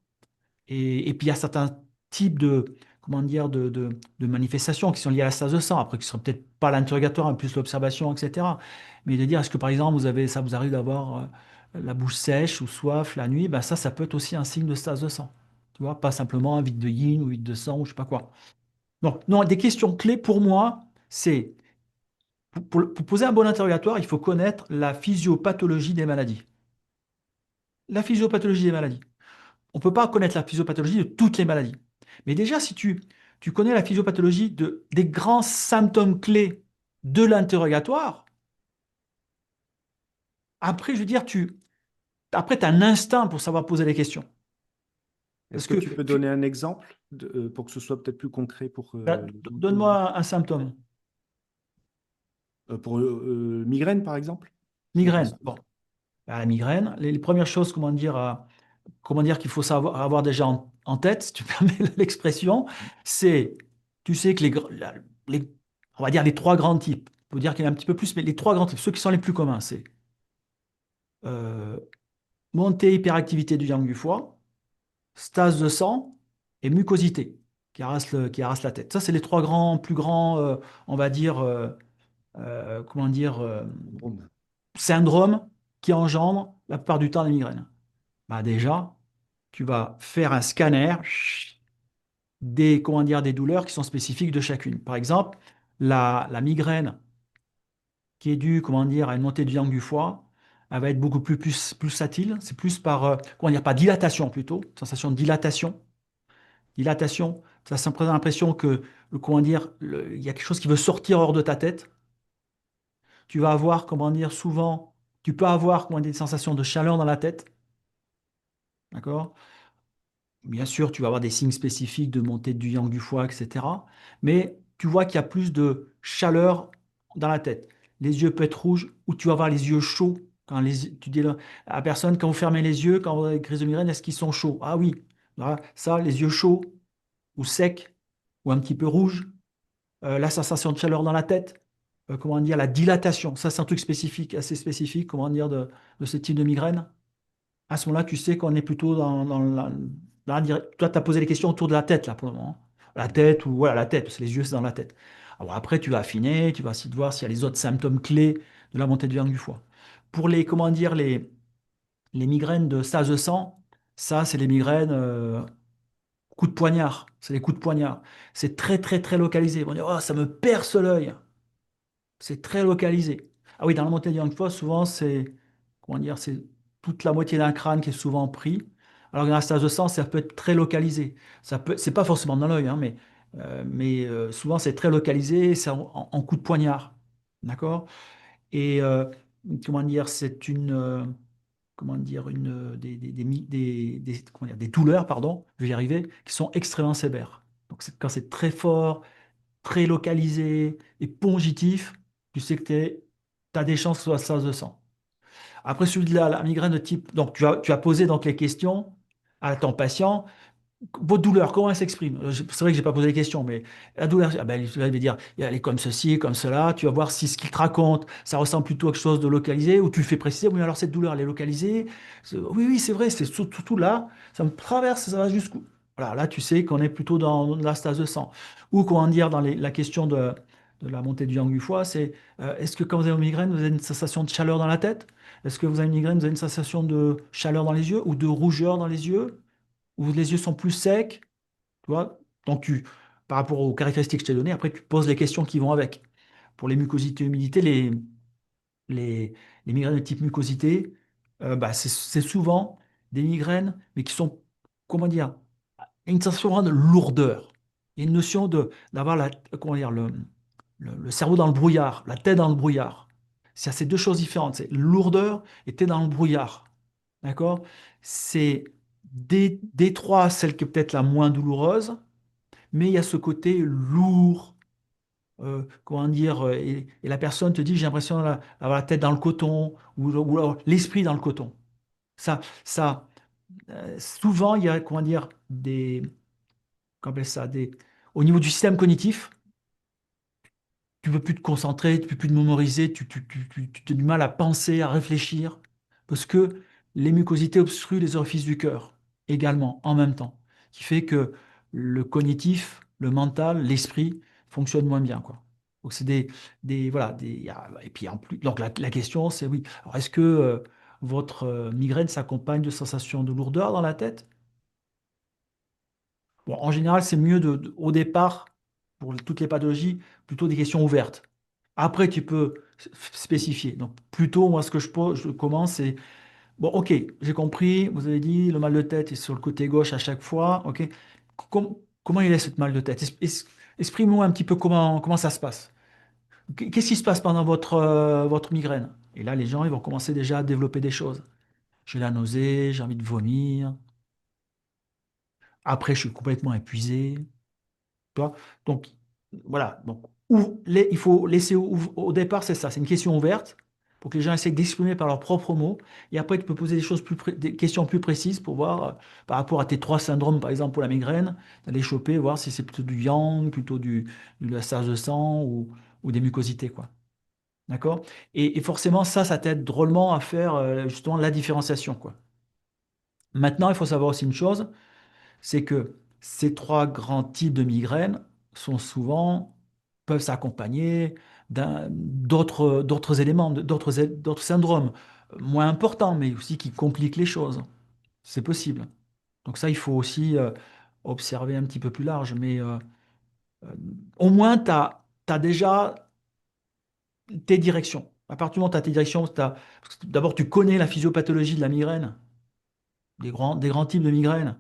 Et puis il y a certains types de, comment dire, de manifestations qui sont liées à la stase de sang, après qui ne sont peut-être pas l'interrogatoire, mais plus l'observation, etc. Mais de dire, est-ce que par exemple, ça vous arrive d'avoir la bouche sèche ou soif la nuit, ben ça peut être aussi un signe de stase de sang. Tu vois, pas simplement un vide de yin ou vide de sang ou je sais pas quoi. Donc, non, des questions clés pour moi, c'est, pour poser un bon interrogatoire, il faut connaître la physiopathologie des maladies. La physiopathologie des maladies. On ne peut pas connaître la physiopathologie de toutes les maladies. Mais déjà, si tu connais la physiopathologie des grands symptômes clés de l'interrogatoire, après, je veux dire, après, tu as un instinct pour savoir poser les questions. Est-ce Parce que que, tu peux donner un exemple pour que ce soit peut-être plus concret pour ben, les auditeurs? donne-moi un symptôme. Pour migraine, par exemple? Ça peut Migraine. se... Bon, ben, la migraine, les premières choses, comment dire qu'il faut avoir déjà en tête, si tu permets l'expression, c'est, tu sais que les- on va dire les trois grands types, il faut dire qu'il y en a un petit peu plus, mais les trois grands types, ceux qui sont les plus communs, c'est euh, montée hyperactivité du yang du foie, stase de sang et mucosité qui harasse la tête. Ça, c'est les trois plus grands, on va dire, comment dire, syndrome. syndromes qui engendrent la plupart du temps les migraines. Bah déjà, tu vas faire un scanner comment dire, des douleurs qui sont spécifiques de chacune. Par exemple, la migraine qui est due, comment dire, à une montée du yang du foie, elle va être beaucoup plus subtile. C'est plus par, comment dire, par dilatation plutôt, sensation de dilatation. dilatation. Ça me présente l'impression que, comment dire, il y a quelque chose qui veut sortir hors de ta tête. Tu vas avoir, comment dire, souvent, tu peux avoir, comment dire, des sensations de chaleur dans la tête. D'accord? Bien sûr, tu vas avoir des signes spécifiques de montée du yang du foie, etc. Mais tu vois qu'il y a plus de chaleur dans la tête. Les yeux peuvent être rouges ou tu vas avoir les yeux chauds. Tu dis à la personne, quand vous fermez les yeux, quand vous avez une crise de migraine, est-ce qu'ils sont chauds? Ah oui. Voilà. Ça, les yeux chauds ou secs ou un petit peu rouges. La sensation de chaleur dans la tête. Comment dire, la dilatation. Ça, c'est un truc spécifique, assez spécifique, comment dire, de ce type de migraine. À ce moment-là, tu sais qu'on est plutôt Toi, tu as posé les questions autour de la tête, là, pour le moment. La tête, ou voilà, la tête, parce que les yeux, c'est dans la tête. Alors après, tu vas affiner, tu vas essayer de voir s'il y a les autres symptômes clés de la montée du vernis du foie. Pour les, comment dire, les migraines de stase de sang, ça, c'est les migraines coups de poignard. C'est les coups de poignard. C'est très, très, très localisé. Ils vont dire, oh, ça me perce l'œil. C'est très localisé. Ah oui, dans la montée du foie, souvent, c'est, comment dire, c'est toute la moitié d'un crâne qui est souvent pris. Alors que dans la stase de sang, ça peut être très localisé. C'est pas forcément dans l'œil, hein, mais souvent c'est très localisé, c'est en coup de poignard. D'accord? Et comment dire, c'est comment dire, comment dire, des douleurs, pardon, je vais y arriver, qui sont extrêmement sévères. Donc quand c'est très fort, très localisé et pongitif, tu sais que tu as des chances que ce soit stase de sang. Après, celui-là, la migraine de type. Donc, tu as posé donc les questions à ton patient. Votre douleur, comment elle s'exprime? C'est vrai que j'ai pas posé les questions, mais la douleur, ah ben, il va dire, elle est comme ceci, comme cela. Tu vas voir si ce qu'il te raconte, ça ressemble plutôt à quelque chose de localisé, ou tu fais préciser, oui, alors cette douleur, elle est localisée. Oui, oui, c'est vrai, c'est tout là. Ça me traverse, ça va jusqu'où? Voilà, là, tu sais qu'on est plutôt dans la stase de sang. Ou comment dire, dans la question de la montée du yang du foie, c'est est-ce que quand vous avez une migraine, vous avez une sensation de chaleur dans la tête? Est-ce que vous avez une migraine, vous avez une sensation de chaleur dans les yeux ou de rougeur dans les yeux? Où les yeux sont plus secs, tu vois. Donc, par rapport aux caractéristiques que je t'ai données, après, tu poses les questions qui vont avec. Pour les mucosités, humidité, les migraines de type mucosité, bah, c'est souvent des migraines, mais qui sont, comment dire, une sensation de lourdeur. Il y a une notion d'avoir comment dire, le cerveau dans le brouillard, la tête dans le brouillard. C'est ces deux choses différentes. C'est lourdeur et tête dans le brouillard. D'accord? C'est des trois, celle qui est peut-être la moins douloureuse, mais il y a ce côté lourd, comment dire, et la personne te dit, j'ai l'impression d'avoir la tête dans le coton, ou alors l'esprit dans le coton. Ça, souvent, il y a, comment dire, comment on appelle ça, au niveau du système cognitif, tu ne peux plus te concentrer, tu ne peux plus te mémoriser, tu as du mal à penser, à réfléchir, parce que les mucosités obstruent les orifices du cœur également, en même temps, qui fait que le cognitif, le mental, l'esprit fonctionnent moins bien, quoi. Donc c'est voilà, et puis en plus, donc la question c'est oui, alors est-ce que votre migraine s'accompagne de sensations de lourdeur dans la tête? Bon, en général, c'est mieux au départ, pour toutes les pathologies, plutôt des questions ouvertes. Après, tu peux spécifier. Donc, plutôt, moi, ce que je commence, c'est, bon, ok, j'ai compris, vous avez dit, le mal de tête est sur le côté gauche à chaque fois, ok. Comment il est, ce mal de tête? Exprime-moi un petit peu comment ça se passe. Qu'est-ce qui se passe pendant votre migraine? Et là, les gens, ils vont commencer déjà à développer des choses. J'ai la nausée, j'ai envie de vomir. Après, je suis complètement épuisé. Tu vois. Donc, voilà. Donc, il faut laisser au départ, c'est ça. C'est une question ouverte pour que les gens essaient d'exprimer par leurs propres mots. Et après, tu peux poser des questions plus précises pour voir, par rapport à tes trois syndromes, par exemple, pour la migraine, d'aller choper, voir si c'est plutôt du yang, plutôt du lassage de sang ou des mucosités, quoi. D'accord? Et forcément, ça t'aide drôlement à faire justement la différenciation, quoi. Maintenant, il faut savoir aussi une chose, c'est que ces trois grands types de migraines peuvent s'accompagner d'autres éléments, d'autres syndromes moins importants, mais aussi qui compliquent les choses. C'est possible. Donc ça, il faut aussi observer un petit peu plus large, mais euh, au moins, tu as déjà tes directions. À partir du moment où tu as tes directions, parce que d'abord, tu connais la physiopathologie de la migraine, des grands types de migraines.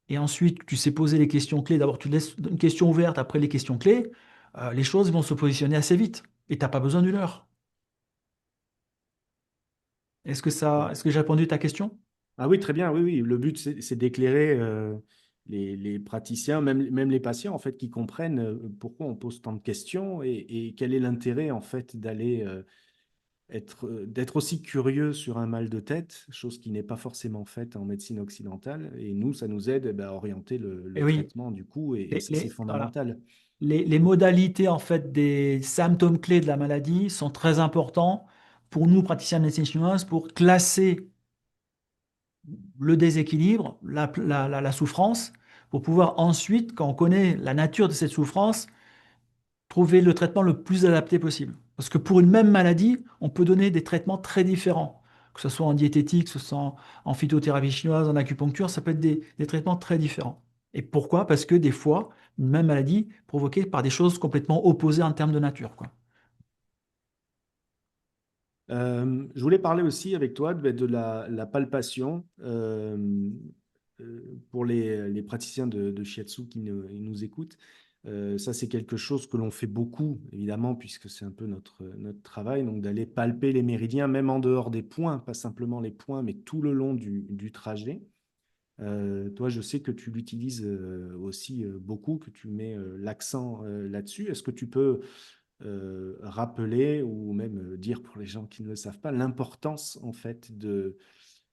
et ensuite tu sais poser les questions clés, d'abord tu laisses une question ouverte, après les questions clés, les choses vont se positionner assez vite et tu n'as pas besoin d'une heure. Est-ce que j'ai répondu à ta question? Ah oui, très bien, oui, oui. Le but, c'est d'éclairer les praticiens, même les patients, en fait, qui comprennent pourquoi on pose tant de questions et quel est l'intérêt, en fait, d'aller d'être aussi curieux sur un mal de tête, chose qui n'est pas forcément faite en médecine occidentale. Et nous, ça nous aide à orienter Et le oui, traitement, du coup, et ça, c'est voilà. fondamental. Les modalités en fait des symptômes clés de la maladie sont très importants pour nous, praticiens de médecine chinoise, pour classer le déséquilibre, la souffrance, pour pouvoir ensuite, quand on connaît la nature de cette souffrance, trouver le traitement le plus adapté possible. Parce que pour une même maladie, on peut donner des traitements très différents, que ce soit en diététique, que ce soit en phytothérapie chinoise, en acupuncture, ça peut être des traitements très différents. Et pourquoi? Parce que des fois, une même maladie provoquée par des choses complètement opposées en termes de nature, quoi. Je voulais parler aussi avec toi de la palpation pour les praticiens de shiatsu qui nous écoutent. Ça, c'est quelque chose que l'on fait beaucoup, évidemment, puisque c'est un peu notre travail, donc d'aller palper les méridiens, même en dehors des points, pas simplement les points, mais tout le long du trajet. Toi, je sais que tu l'utilises aussi beaucoup, que tu mets l'accent là-dessus. Est-ce que tu peux rappeler ou même dire pour les gens qui ne le savent pas l'importance en fait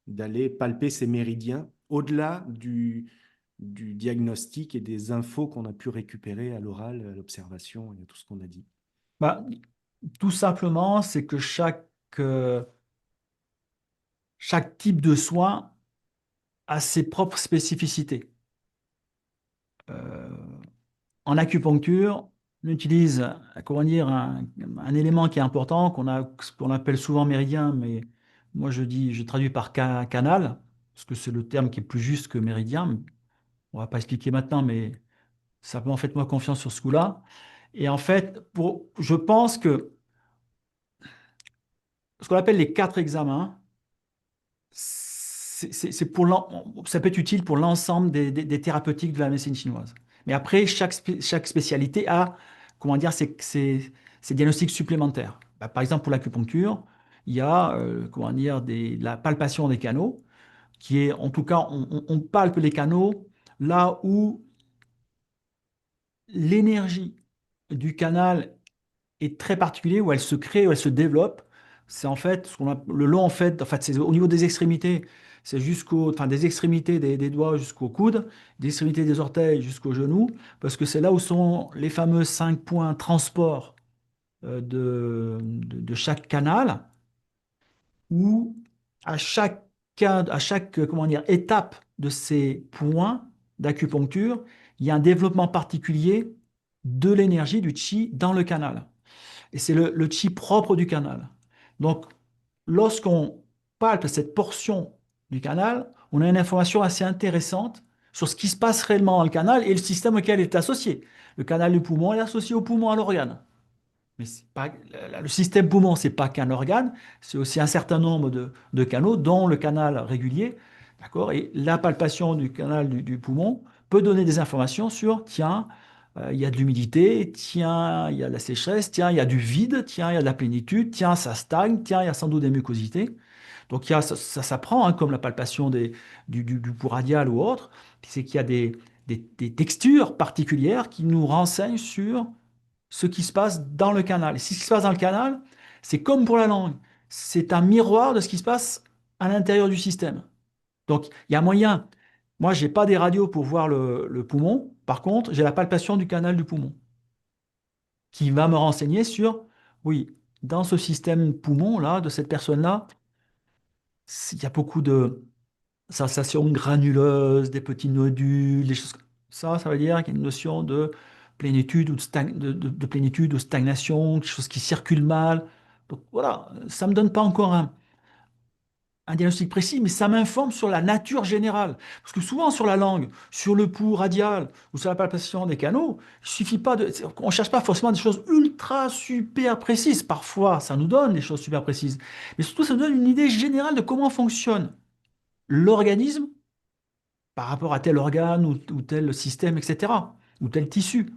d'aller palper ces méridiens au-delà du diagnostic et des infos qu'on a pu récupérer à l'oral, à l'observation et à tout ce qu'on a dit. Bah, tout simplement, c'est que chaque type de soin a ses propres spécificités. Euh, En acupuncture, on utilise, comment dire, un élément qui est important, qu'on appelle souvent méridien, mais moi je traduis par canal, parce que c'est le terme qui est plus juste que méridien. On va pas expliquer maintenant, mais simplement faites-moi confiance sur ce coup-là. Et en fait, je pense que ce qu'on appelle les quatre examens, ça peut être utile pour l'ensemble des thérapeutiques de la médecine chinoise. Mais après, chaque spécialité a, comment dire, ses diagnostics supplémentaires. Bah, par exemple, pour l'acupuncture, il y a, comment dire, la palpation des canaux, qui est, en tout cas, on palpe les canaux là où l'énergie du canal est très particulier, où elle se crée, où elle se développe. C'est en fait le long en fait, c'est au niveau des extrémités, c'est enfin des extrémités des doigts jusqu'au coude, des extrémités des orteils jusqu'au genou, parce que c'est là où sont les fameux 5 points transport de chaque canal, où à chaque comment dire, étape de ces points d'acupuncture, il y a un développement particulier de l'énergie du qi dans le canal. Et c'est le chi propre du canal. Donc, lorsqu'on palpe cette portion du canal, on a une information assez intéressante sur ce qui se passe réellement dans le canal et le système auquel il est associé. Le canal du poumon est associé au poumon à l'organe. Mais c'est pas, le système poumon, c'est pas qu'un organe, c'est aussi un certain nombre de canaux, dont le canal régulier. D'accord? Et la palpation du canal du poumon peut donner des informations sur, tiens, il y a de l'humidité, tiens, il y a de la sécheresse, tiens, il y a du vide, tiens, il y a de la plénitude, tiens, ça stagne, tiens, il y a sans doute des mucosités. Donc ça s'apprend, hein, comme la palpation du pouls radial ou autre, c'est qu'il y a des textures particulières qui nous renseignent sur ce qui se passe dans le canal. Et ce qui se passe dans le canal, c'est comme pour la langue, c'est un miroir de ce qui se passe à l'intérieur du système. Donc, il y a moyen. Moi, je n'ai pas des radios pour voir le poumon. Par contre, j'ai la palpation du canal du poumon qui va me renseigner sur, oui, dans ce système poumon-là, de cette personne-là, il y a beaucoup de sensations granuleuses, des petits nodules, des choses comme ça. Ça veut dire qu'il y a une notion de plénitude ou de plénitude ou stagnation, quelque chose qui circule mal. Donc voilà, ça ne me donne pas encore un diagnostic précis, mais ça m'informe sur la nature générale. Parce que souvent sur la langue, sur le pouls radial ou sur la palpation des canaux, il suffit pas on ne cherche pas forcément des choses ultra super précises. Parfois, ça nous donne des choses super précises. Mais surtout, ça nous donne une idée générale de comment fonctionne l'organisme par rapport à tel organe ou tel système, etc., ou tel tissu.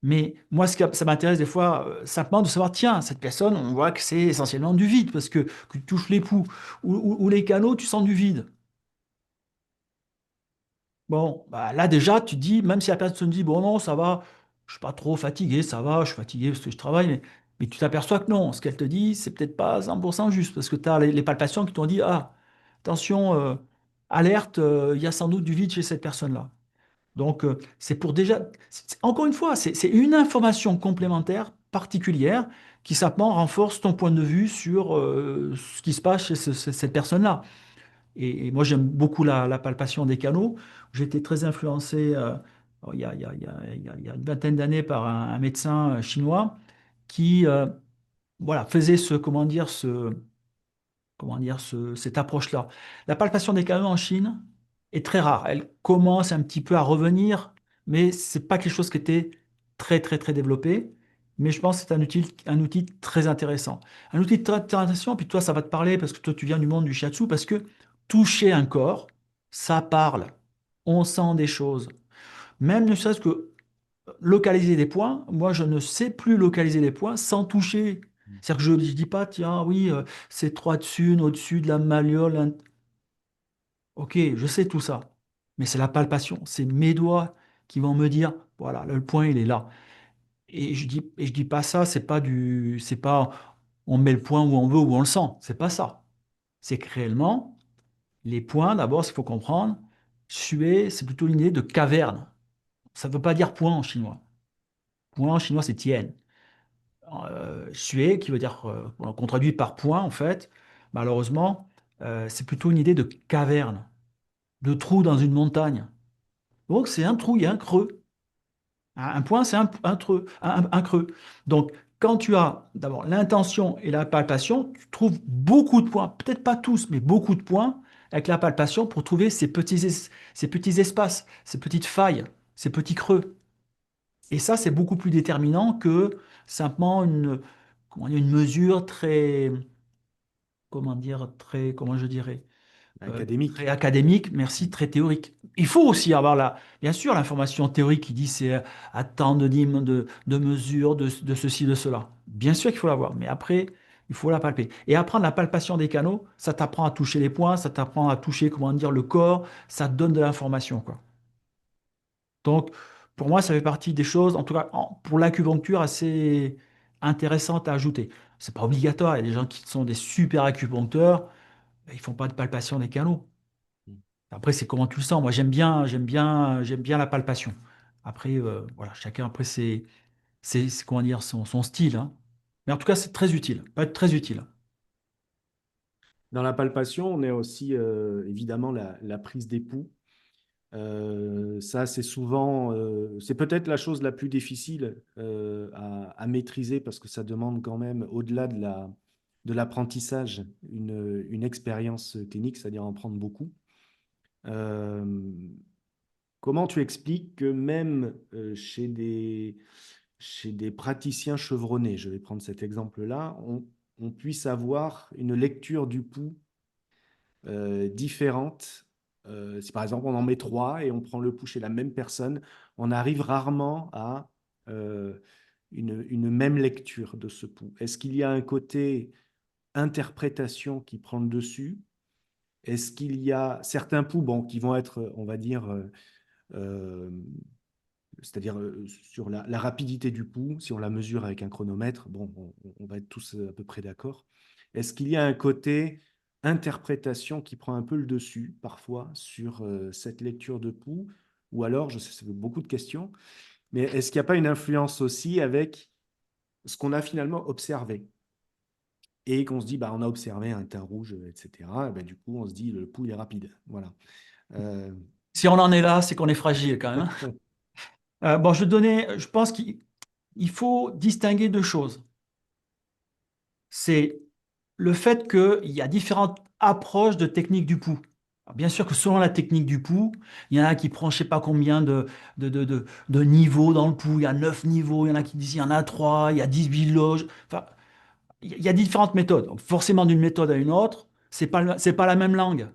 Mais moi, ça m'intéresse des fois simplement de savoir, tiens, cette personne, on voit que c'est essentiellement du vide, parce que tu touches les poux ou les canaux, tu sens du vide. Bon, bah là déjà, tu dis, même si la personne te dit, bon non, ça va, je suis pas trop fatigué, ça va, je suis fatigué parce que je travaille, mais tu t'aperçois que non, ce qu'elle te dit, c'est peut-être pas 100% juste, parce que tu as les palpations qui t'ont dit, ah, attention, alerte, il y a sans doute du vide chez cette personne-là. Donc, c'est pour déjà, encore une fois, c'est une information complémentaire particulière qui simplement renforce ton point de vue sur ce qui se passe chez cette personne-là. Et moi, j'aime beaucoup la palpation des canaux. J'ai été très influencé il y a une vingtaine d'années par un médecin chinois qui voilà, faisait cette approche-là. La palpation des canaux en Chine est très rare. Elle commence un petit peu à revenir, mais c'est pas quelque chose qui était très, très, très développé. Mais je pense que c'est un outil très intéressant. Un outil très intéressant, puis toi, ça va te parler parce que toi, tu viens du monde du shiatsu, parce que toucher un corps, ça parle. On sent des choses. Même ne serait-ce que localiser des points, moi je ne sais plus localiser les points sans toucher. C'est-à-dire que je ne dis pas, tiens, oui, c'est trois dessus, au-dessus de la malléole. Ok, je sais tout ça. Mais c'est la palpation, c'est mes doigts qui vont me dire, voilà, le point, il est là. Et je dis pas ça, c'est pas, on met le point où on veut, où on le sent. C'est pas ça. C'est que réellement, les points, d'abord, il faut comprendre, suer, c'est plutôt une idée de caverne. Ça ne veut pas dire point en chinois. Point en chinois, c'est tien. Suer, qui veut dire, qu'on traduit par point, en fait, malheureusement, c'est plutôt une idée de caverne, de trou dans une montagne. Donc, c'est un trou, il y a un creux. Un point, c'est un creux. Donc, quand tu as d'abord l'intention et la palpation, tu trouves beaucoup de points, peut-être pas tous, mais beaucoup de points avec la palpation pour trouver ces petits espaces, ces petites failles, ces petits creux. Et ça, c'est beaucoup plus déterminant que simplement comment dire, une mesure très, comment dire, très, comment je dirais, très Académique. académique, merci, très théorique. Il faut aussi avoir bien sûr, l'information théorique qui dit c'est à tant de mesures, de ceci, de cela. Bien sûr qu'il faut l'avoir, mais après, il faut la palper. Et apprendre la palpation des canaux, ça t'apprend à toucher les points, ça t'apprend à toucher, comment dire, le corps, ça te donne de l'information, quoi. Donc, pour moi, ça fait partie des choses, en tout cas, pour l'acupuncture, assez intéressantes à ajouter. C'est pas obligatoire, il y a des gens qui sont des super acupuncteurs, ils font pas de palpation des canaux. Après, c'est comment tu le sens. Moi, j'aime bien la palpation. Après, voilà, chacun après comment dire son style, hein. Mais en tout cas, c'est très utile, pas très utile. Dans la palpation, on est aussi évidemment la prise d'époux. Ça, c'est souvent, c'est peut-être la chose la plus difficile à maîtriser parce que ça demande quand même, au-delà de l'apprentissage, une expérience clinique, c'est-à-dire en prendre beaucoup. Euh, Comment tu expliques que même chez des praticiens chevronnés, je vais prendre cet exemple-là, on puisse avoir une lecture du pouls différentes. Si par exemple on en met trois et on prend le pouls chez la même personne, on arrive rarement à euh, une même lecture de ce pouls. Est-ce qu'il y a un côté interprétation qui prend le dessus? Est-ce qu'il y a certains pouls bon, qui vont être, on va dire, euh, c'est-à-dire sur la rapidité du pouls, si on la mesure avec un chronomètre, bon, on va être tous à peu près d'accord. Est-ce qu'il y a un côté interprétation qui prend un peu le dessus parfois sur cette lecture de pouls? Ou alors, je sais, c'est beaucoup de questions, mais est-ce qu'il n'y a pas une influence aussi avec ce qu'on a finalement observé? Et qu'on se dit, bah, on a observé un teint rouge, etc. Et ben, du coup, on se dit, le pouls, il est rapide. Voilà. Euh, Si on en est là, c'est qu'on est fragile quand même. Bon, je pense qu'il faut distinguer deux choses. C'est le fait qu'il y a différentes approches de technique du pouls. Alors, bien sûr que selon la technique du pouls, il y en a qui prend je ne sais pas combien de niveaux dans le pouls. Il y a 9 niveaux, il y en a qui disent il y en a 3, il y a 18 loges. Enfin, il y a différentes méthodes. Donc, forcément, d'une méthode à une autre, c'est pas la même langue.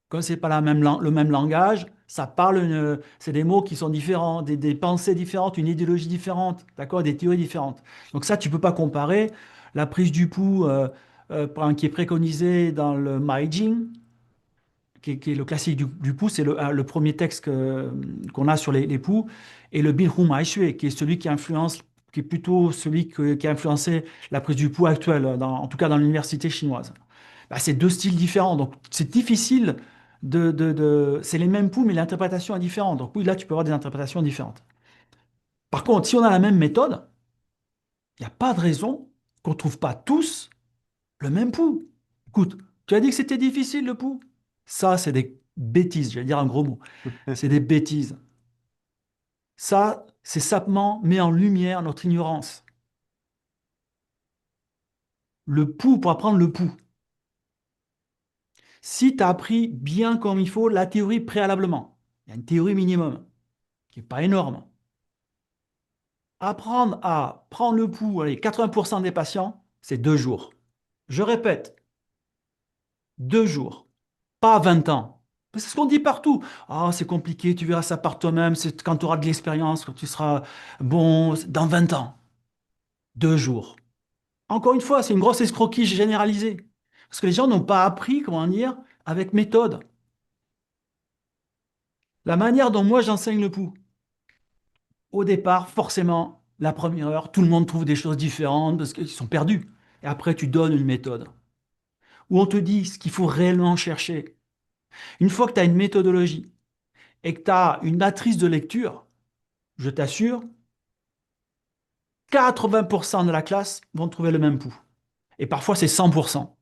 Comme c'est pas le même langage, ça parle, c'est des mots qui sont différents, des pensées différentes, une idéologie différente, d'accord, des théories différentes. Donc ça, tu peux pas comparer la prise du pouls qui est préconisée dans le Maijing, qui est le classique du pouls, c'est le premier texte qu'on a sur les poux, et le Bilhu Maishui, qui est celui qui influence, qui est plutôt celui qui a influencé la prise du pouls actuelle, en tout cas dans l'université chinoise. Bah, c'est deux styles différents, donc c'est difficile c'est les mêmes poux, mais l'interprétation est différente. Donc oui, là, tu peux avoir des interprétations différentes. Par contre, si on a la même méthode, il n'y a pas de raison qu'on ne trouve pas tous le même pouls. Écoute, tu as dit que c'était difficile le pouls? Ça, c'est des bêtises, je vais dire un gros mot. C'est des bêtises. Ça, c'est simplement met en lumière notre ignorance. Le pouls, pour apprendre le pouls, si tu as appris bien comme il faut la théorie préalablement, il y a une théorie minimum qui n'est pas énorme. Apprendre à prendre le pouls, allez, 80% des patients, c'est 2 jours. Je répète, 2 jours, pas 20 ans. C'est ce qu'on dit partout. Ah, c'est compliqué, tu verras ça par toi-même, c'est quand tu auras de l'expérience, quand tu seras bon, dans 20 ans. 2 jours. Encore une fois, c'est une grosse escroquerie généralisée. Parce que les gens n'ont pas appris, comment dire, avec méthode. La manière dont moi j'enseigne le pouls. Au départ, forcément, la première heure, tout le monde trouve des choses différentes parce qu'ils sont perdus. Et après, tu donnes une méthode où on te dit ce qu'il faut réellement chercher. Une fois que tu as une méthodologie et que tu as une matrice de lecture, je t'assure, 80% de la classe vont trouver le même pouls. Et parfois, c'est 100%.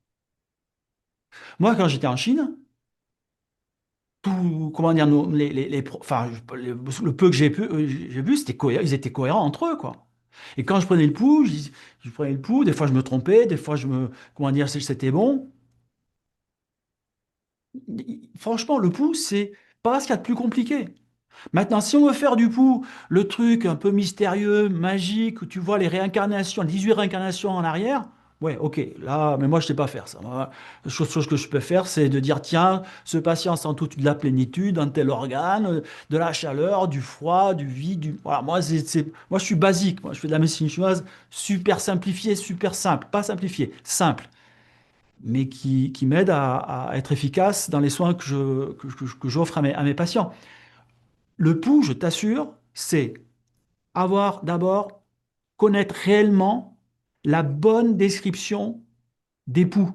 Moi, quand j'étais en Chine, tout, comment dire, enfin, le peu que j'ai vu, ils étaient cohérents entre eux, quoi. Et quand je prenais le pouls, je prenais le pouls, des fois je me trompais, des fois comment dire, c'était bon. Franchement, le pouls, c'est pas ce qu'il y a de plus compliqué. Maintenant, si on veut faire du pouls le truc un peu mystérieux, magique, où tu vois les réincarnations, 18 réincarnations en arrière, ouais, ok, là, mais moi, je sais pas faire ça. Moi, la chose que je peux faire, c'est de dire, tiens, ce patient sent toute la plénitude, un tel organe, de la chaleur, du froid, du vide, Voilà, moi, moi, je suis basique. Moi, je fais de la médecine chinoise super simplifiée, super simple. Pas simplifiée, simple, mais qui m'aide à être efficace dans les soins que j'offre à mes patients. Le pouls, je t'assure, c'est avoir d'abord, connaître réellement la bonne description des poux.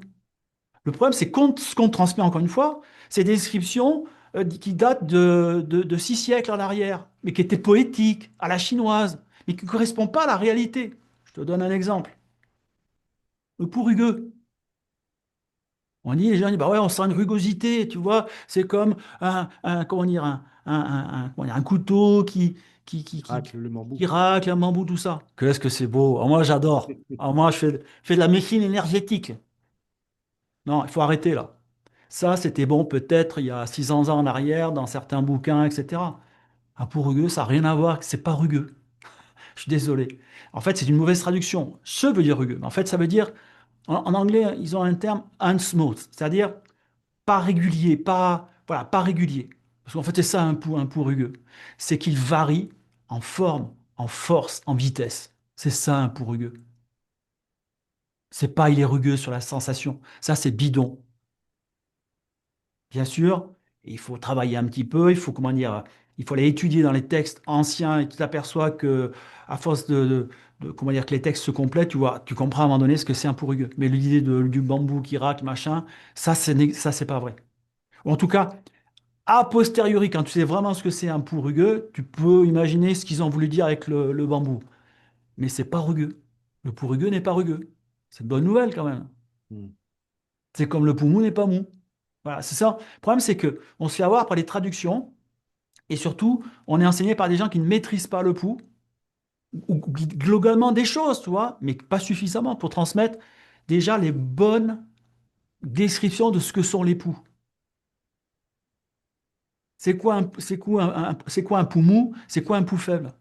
Le problème, c'est ce qu'on transmet encore une fois, c'est des descriptions qui datent de 6 siècles en arrière, mais qui étaient poétiques, à la chinoise, mais qui ne correspondent pas à la réalité. Je te donne un exemple. Le pou rugueux. On dit, les gens disent, bah ouais, on sent une rugosité, tu vois, c'est comme comment dire, comment dire, un couteau qui, qui, Racle le bambou. qui racle, un bambou, tout ça. Qu'est-ce que c'est beau. Alors moi, j'adore. Alors moi, je fais de la médecine énergétique. Non, il faut arrêter là. Ça, c'était bon peut-être il y a 600 ans en arrière, dans certains bouquins, etc. Un pour rugueux, ça n'a rien à voir, c'est pas rugueux. Je suis désolé. En fait, c'est une mauvaise traduction. Ce veut dire rugueux. Mais en fait, ça veut dire, en anglais, ils ont un terme unsmooth, c'est-à-dire pas régulier, voilà, pas régulier. Parce qu'en fait, c'est ça un pou rugueux. C'est qu'il varie en forme, en force, en vitesse. C'est ça un pou rugueux. C'est pas il est rugueux sur la sensation. Ça, c'est bidon. Bien sûr, il faut travailler un petit peu, il faut, comment dire, il faut aller étudier dans les textes anciens et tu t'aperçois que, à force comment dire, que les textes se complètent, tu vois, tu comprends à un moment donné ce que c'est un pou rugueux. Mais l'idée du bambou qui racle, machin, ça, c'est pas vrai. Ou en tout cas, a posteriori, quand tu sais vraiment ce que c'est un pou rugueux, tu peux imaginer ce qu'ils ont voulu dire avec le bambou. Mais c'est pas rugueux. Le pou rugueux n'est pas rugueux. C'est une bonne nouvelle quand même. Hmm. C'est comme le pou mou n'est pas mou. Voilà, c'est ça. Le problème, c'est que on se fait avoir par les traductions et surtout, on est enseigné par des gens qui ne maîtrisent pas le pou ou globalement des choses, tu vois, mais pas suffisamment pour transmettre déjà les bonnes descriptions de ce que sont les poux. C'est quoi un pou mou? C'est quoi un pou faible?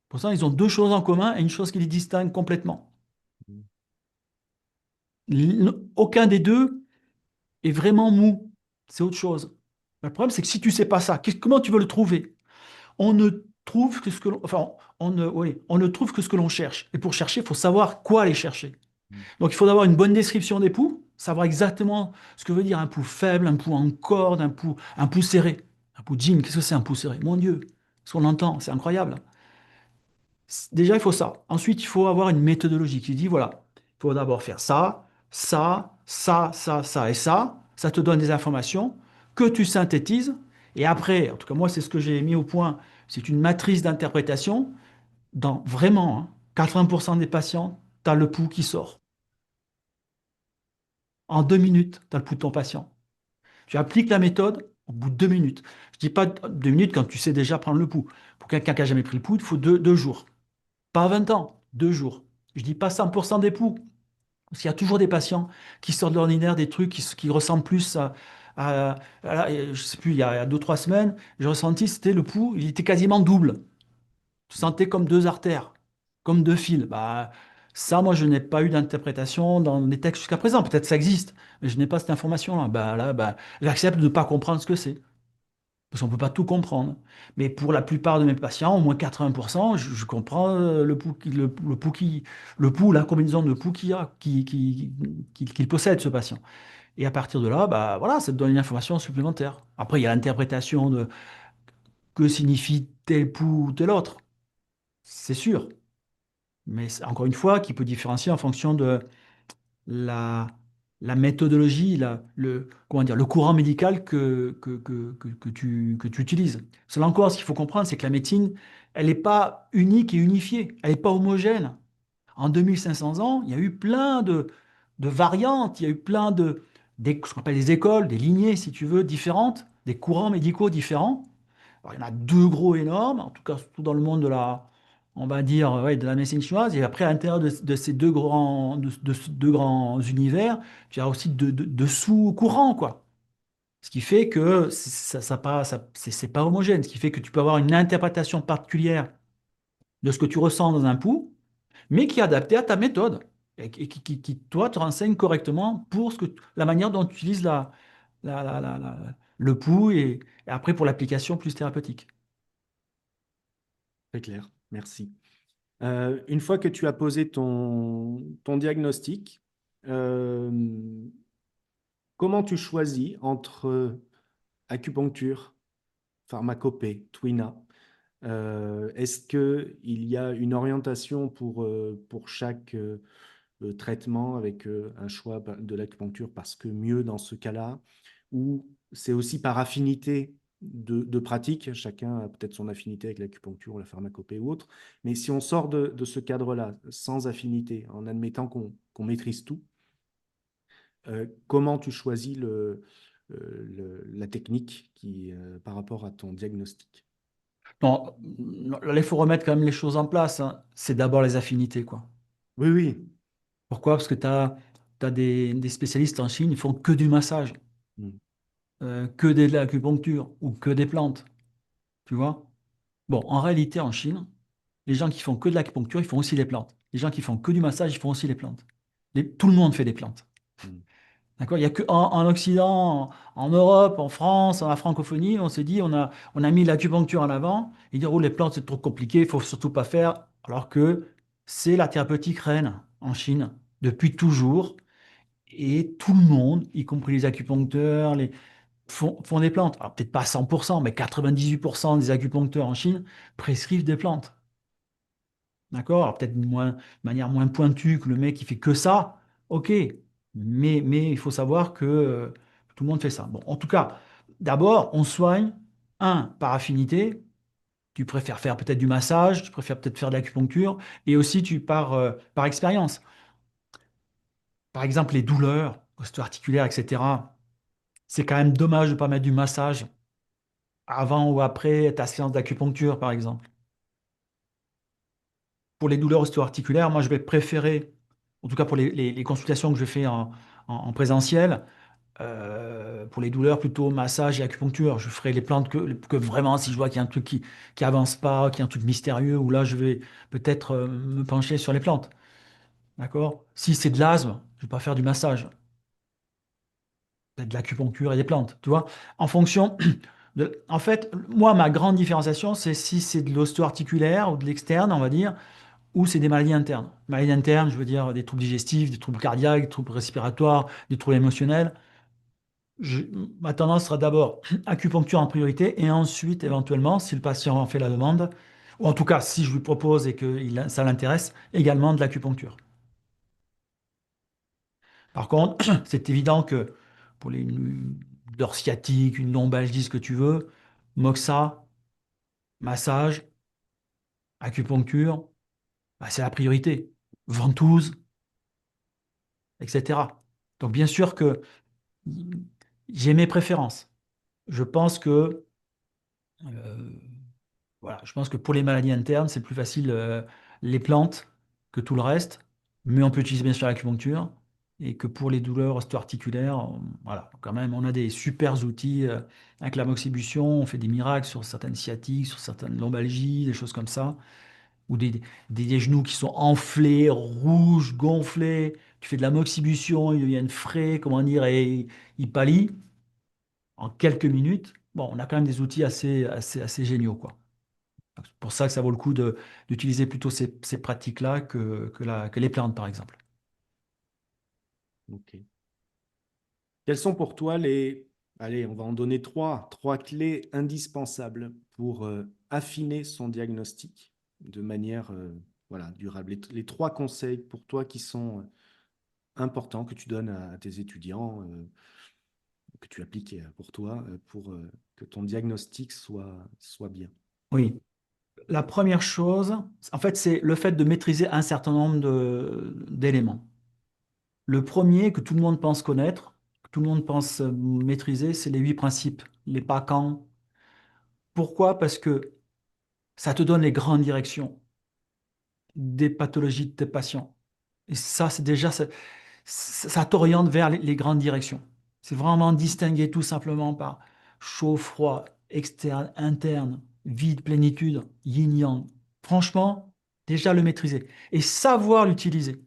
Pourtant, ils ont deux choses en commun et une chose qui les distingue complètement. Aucun des deux est vraiment mou. c'est autre chose. Le problème, c'est que si tu sais pas ça, comment tu veux le trouver? On ne trouve que ce que l'on, enfin, on ne, oui, on ne trouve que ce que l'on cherche. Et pour chercher, il faut savoir quoi aller chercher. Mm. Donc, il faut avoir une bonne description des poux, savoir exactement ce que veut dire un pouls faible, un pouls en corde, un pouls serré. Un pouls jean, qu'est-ce que c'est un pouls serré? Mon Dieu, ce qu'on entend, c'est incroyable. Déjà, il faut ça. Ensuite, il faut avoir une méthodologie qui dit, voilà, il faut d'abord faire ça, ça, ça, ça, ça et ça. Ça te donne des informations que tu synthétises. Et après, en tout cas, moi, c'est ce que j'ai mis au point. C'est une matrice d'interprétation. Dans vraiment, hein, 80% des patients, tu as le pouls qui sort. En 2 minutes, tu as le pouls de ton patient. Tu appliques la méthode au bout de 2 minutes. Je dis pas 2 minutes quand tu sais déjà prendre le pouls. Pour quelqu'un qui n'a jamais pris le pouls, il faut deux jours. Pas 20 ans, 2 jours. Je dis pas 100% des poux. Parce qu'il y a toujours des patients qui sortent de l'ordinaire, des trucs qui ressemblent plus je sais plus, il y a 2, 3 semaines, j'ai ressenti, c'était le pouls, il était quasiment double. Tu sentais comme deux artères, comme deux fils. Bah, ça, moi, je n'ai pas eu d'interprétation dans les textes jusqu'à présent. Peut-être ça existe, mais je n'ai pas cette information-là. Bah, là, bah, j'accepte de ne pas comprendre ce que c'est. Parce qu'on ne peut pas tout comprendre. Mais pour la plupart de mes patients, au moins 80%, je comprends le pouls, le pouls, la combinaison de pouls qu'il a, qu'il possède, ce patient. Et à partir de là, bah, voilà, ça te donne une information supplémentaire. Après, il y a l'interprétation de que signifie tel pouls ou tel autre. C'est sûr. Mais encore une fois, qui peut différencier en fonction de la, la méthodologie, comment dire, le courant médical que tu utilises. Cela encore, ce qu'il faut comprendre, c'est que la médecine, elle n'est pas unique et unifiée, elle n'est pas homogène. En 2500 ans, il y a eu plein de variantes, il y a eu plein ce qu'on appelle des écoles, des lignées, si tu veux, différentes, des courants médicaux différents. Alors, il y en a deux gros énormes, en tout cas surtout dans le monde on va dire, ouais, de la médecine chinoise. Et après, à l'intérieur de ces ces deux grands univers, tu as aussi de sous-courants, quoi. Ce qui fait que c'est pas homogène, ce qui fait que tu peux avoir une interprétation particulière de ce que tu ressens dans un pouls, mais qui est adaptée à ta méthode et toi, te renseigne correctement pour la manière dont tu utilises le pouls et après pour l'application plus thérapeutique. Très clair, merci. Une fois que tu as posé ton diagnostic, euh, comment tu choisis entre acupuncture, pharmacopée, Twina? Est-ce qu'il y a une orientation pour chaque traitement avec un choix de l'acupuncture parce que mieux dans ce cas-là, ou c'est aussi par affinité de pratique, chacun a peut-être son affinité avec l'acupuncture, la pharmacopée ou autre, mais si on sort de ce cadre-là, sans affinité, en admettant qu'on maîtrise tout, comment tu choisis la technique par rapport à ton diagnostic? Non, là, il faut remettre quand même les choses en place, hein. C'est d'abord les affinités, quoi. Oui, oui. Pourquoi? Parce que tu as des spécialistes en Chine, ils font que du massage, Mm, que de l'acupuncture ou que des plantes, tu vois? Bon, en réalité, en Chine, les gens qui font que de l'acupuncture, ils font aussi les plantes. Les gens qui font que du massage, ils font aussi les plantes. Tout le monde fait des plantes. mm, D'accord? Il y a que en Occident, en Europe, en France, en la francophonie, on s'est dit, on a mis l'acupuncture en avant. Et dire, oh, les plantes, c'est trop compliqué, il faut surtout pas faire. Alors que c'est la thérapeutique reine en Chine depuis toujours. Et tout le monde, y compris les acupuncteurs, font des plantes. Alors peut-être pas à 100%, mais 98% des acupuncteurs en Chine prescrivent des plantes. D'accord? Alors peut-être de manière moins pointue que le mec qui fait que ça, ok. Mais il faut savoir que tout le monde fait ça. Bon, en tout cas, d'abord, on soigne, par affinité. Tu préfères faire peut-être du massage, tu préfères peut-être faire de l'acupuncture, et aussi tu pars par expérience. Par exemple, les douleurs osteoarticulaires, etc. C'est quand même dommage de ne pas mettre du massage avant ou après ta séance d'acupuncture, par exemple. Pour les douleurs ostéo-articulaires, moi, je vais préférer, en tout cas pour les consultations que je fais en présentiel, pour les douleurs, plutôt massage et acupuncture. Je ferai les plantes que vraiment, si je vois qu'il y a un truc qui avance pas, qu'il y a un truc mystérieux, où là, je vais peut-être me pencher sur les plantes. D'accord? Si c'est de l'asthme, je ne vais pas faire du massage. peut-être de l'acupuncture et des plantes, tu vois, en fonction En fait, moi, ma grande différenciation, c'est si c'est de l'ostéo-articulaire ou de l'externe, on va dire, ou c'est des maladies internes. Maladies internes, je veux dire des troubles digestifs, des troubles cardiaques, des troubles respiratoires, des troubles émotionnels. Je- Ma tendance sera d'abord acupuncture en priorité et ensuite, éventuellement, si le patient en fait la demande, ou en tout cas, si je lui propose et que ça l'intéresse, également de l'acupuncture. Par contre, c'est évident que pour une douleur sciatique, une lombalgie, ce que tu veux, moxa, massage, acupuncture, bah, c'est la priorité. Ventouse, etc. Donc bien sûr que j'ai mes préférences. Je pense que euh, voilà, je pense que pour les maladies internes, c'est plus facile les plantes que tout le reste, mais on peut utiliser bien sûr l'acupuncture. Et que pour les douleurs osteoarticulaires, voilà, quand même, on a des super outils avec la moxibution, on fait des miracles sur certaines sciatiques, sur certaines lombalgies, des choses comme ça. Ou des genoux qui sont enflés, rouges, gonflés. Tu fais de la moxibution, ils deviennent frais, comment dire, et ils pâlissent en quelques minutes. Bon, on a quand même des outils assez géniaux, quoi. C'est pour ça que ça vaut le coup d'utiliser plutôt ces pratiques-là que les plantes, par exemple. Ok. Quelles sont pour toi allez, on va en donner trois clés indispensables pour affiner son diagnostic de manière voilà, durable. Les trois conseils pour toi qui sont importants que tu donnes à tes étudiants, que tu appliques pour toi, pour que ton diagnostic soit bien. Oui. La première chose, en fait, c'est le fait de maîtriser un certain nombre d'éléments. Le premier que tout le monde pense connaître, que tout le monde pense maîtriser, c'est les 8 principes, les PACAN. Pourquoi? Parce que ça te donne les grandes directions des pathologies de tes patients. Et ça, c'est déjà, ça t'oriente vers les grandes directions. C'est vraiment distinguer tout simplement par chaud, froid, externe, interne, vide, plénitude, yin-yang. Franchement, déjà le maîtriser et savoir l'utiliser.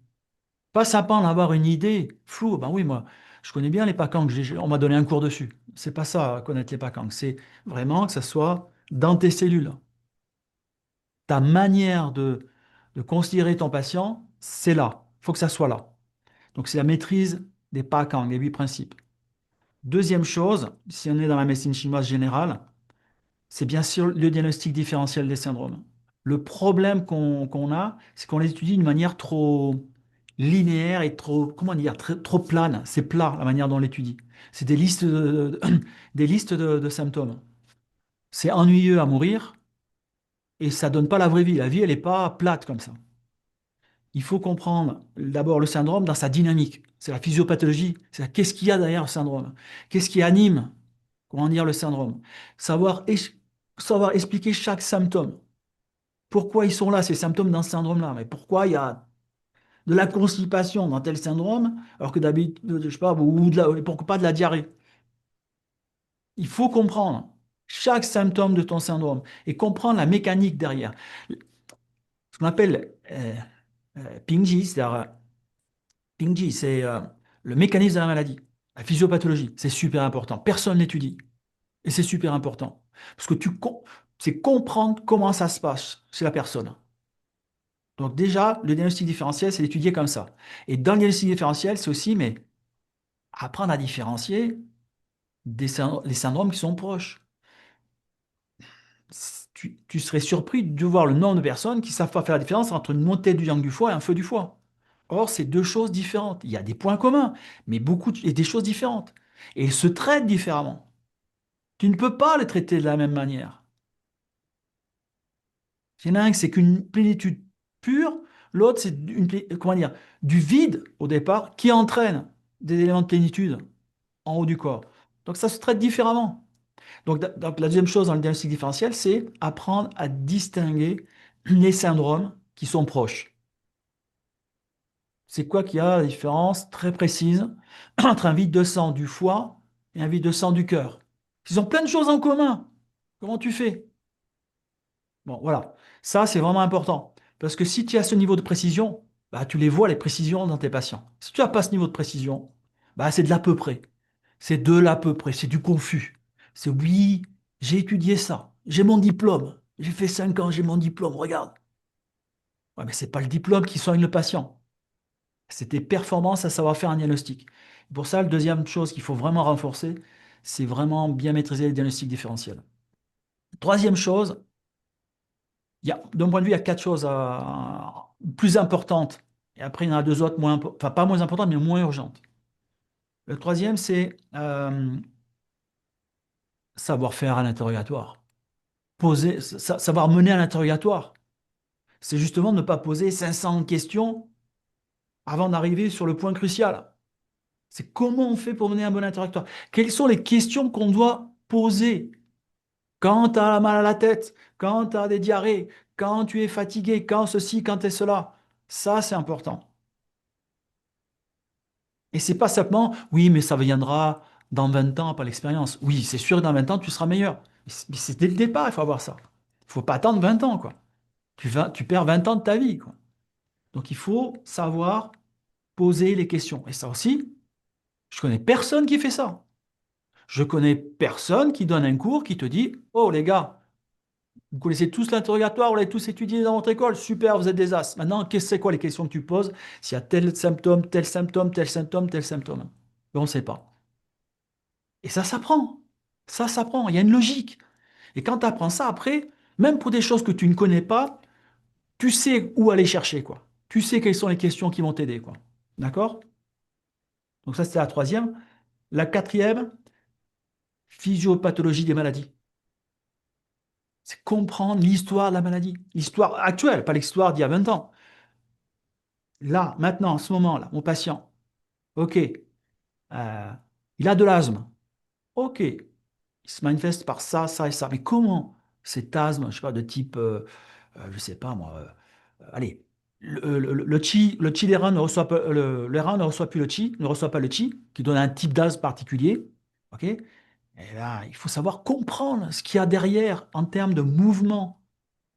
Pas simplement en avoir une idée floue. Ben oui, moi, je connais bien les PACANG, on m'a donné un cours dessus. C'est pas ça, connaître les PACANG. C'est vraiment que ça soit dans tes cellules. Ta manière de considérer ton patient, c'est là. Il faut que ça soit là. Donc, c'est la maîtrise des PACANG, les 8 principes. Deuxième chose, si on est dans la médecine chinoise générale, c'est bien sûr le diagnostic différentiel des syndromes. Le problème qu'on a, c'est qu'on les étudie d'une manière trop linéaire et trop, comment dire, trop plane. C'est plat la manière dont on l'étudie. C'est des listes des listes de symptômes. C'est ennuyeux à mourir et ça donne pas la vraie vie. La vie, elle n'est pas plate comme ça. Il faut comprendre d'abord le syndrome dans sa dynamique. C'est la physiopathologie. C'est qu'est-ce qu'il y a derrière le syndrome? Qu'est-ce qui anime, comment dire, le syndrome? Savoir, savoir expliquer chaque symptôme. Pourquoi ils sont là, ces symptômes dans ce syndrome-là? Mais pourquoi il y a de la constipation dans tel syndrome, alors que d'habitude, je sais pas, pourquoi pas de la diarrhée? Il faut comprendre chaque symptôme de ton syndrome et comprendre la mécanique derrière. Ce qu'on appelle Pingji, c'est-à-dire Pingji, c'est le mécanisme de la maladie, la physiopathologie. C'est super important. Personne l'étudie. Et c'est super important. Parce que c'est comprendre comment ça se passe chez la personne. Donc déjà, le diagnostic différentiel, c'est d'étudier comme ça. Et dans le diagnostic différentiel, c'est aussi mais, apprendre à différencier les syndromes qui sont proches. Tu serais surpris de voir le nombre de personnes qui ne savent pas faire la différence entre une montée du yang du foie et un feu du foie. Or, c'est deux choses différentes. Il y a des points communs, mais et des choses différentes. Et ils se traitent différemment. Tu ne peux pas les traiter de la même manière. Il y en a un, c'est qu'une plénitude pure, l'autre, c'est comment dire, du vide au départ qui entraîne des éléments de plénitude en haut du corps. Donc ça se traite différemment. Donc la deuxième chose dans le diagnostic différentiel, c'est apprendre à distinguer les syndromes qui sont proches. C'est quoi qu'il y a la différence très précise entre un vide de sang du foie et un vide de sang du cœur? Ils ont plein de choses en commun. Comment tu fais? Bon, voilà. Ça, c'est vraiment important. Parce que si tu as ce niveau de précision, bah, tu les vois, les précisions dans tes patients. Si tu n'as pas ce niveau de précision, bah, c'est de l'à peu près. C'est de l'à peu près, c'est du confus. C'est oui, j'ai étudié ça, j'ai mon diplôme, j'ai fait 5 ans, j'ai mon diplôme, regarde. Ouais, mais c'est pas le diplôme qui soigne le patient. C'est tes performances à savoir faire un diagnostic. Pour ça, la deuxième chose qu'il faut vraiment renforcer, c'est vraiment bien maîtriser les diagnostics différentiels. Troisième chose, d'un point de vue, il y a quatre choses plus importantes. Et après, il y en a deux autres enfin pas moins importantes, mais moins urgentes. Le troisième, c'est savoir faire un interrogatoire. Savoir mener un interrogatoire. C'est justement ne pas poser 500 questions avant d'arriver sur le point crucial. C'est comment on fait pour mener un bon interrogatoire. Quelles sont les questions qu'on doit poser quand tu as mal à la tête, quand tu as des diarrhées, quand tu es fatigué, quand ceci, quand tu es cela. Ça, c'est important. Et c'est pas simplement, oui, mais ça viendra dans 20 ans par l'expérience. Oui, c'est sûr que dans 20 ans, tu seras meilleur. Mais c'est dès le départ, il faut avoir ça. Il faut pas attendre 20 ans, quoi. Tu perds 20 ans de ta vie, quoi. Donc il faut savoir poser les questions. Et ça aussi, je connais personne qui fait ça. Je connais personne qui donne un cours qui te dit, oh les gars, vous connaissez tous l'interrogatoire, vous l'avez tous étudié dans votre école, super, vous êtes des as. Maintenant, qu'est-ce que c'est quoi les questions que tu poses s'il y a tel symptôme, tel symptôme, tel symptôme, tel symptôme? Ben, on ne sait pas. Et ça s'apprend. Ça s'apprend. Il y a une logique. Et quand tu apprends ça après, même pour des choses que tu ne connais pas, tu sais où aller chercher, quoi. Tu sais quelles sont les questions qui vont t'aider, quoi. D'accord? Donc ça, c'était la troisième. La quatrième, physiopathologie des maladies. C'est comprendre l'histoire de la maladie. L'histoire actuelle, pas l'histoire d'il y a 20 ans. Là, maintenant, en ce moment-là, mon patient, OK, il a de l'asthme. OK, il se manifeste par ça, ça et ça. Mais comment cet asthme, je sais pas, de type, je sais pas moi, allez, le chi des reins ne reçoit pas, le rein ne reçoit plus le chi, ne reçoit pas le chi, qui donne un type d'asthme particulier. OK? Et là, il faut savoir comprendre ce qu'il y a derrière en termes de mouvement,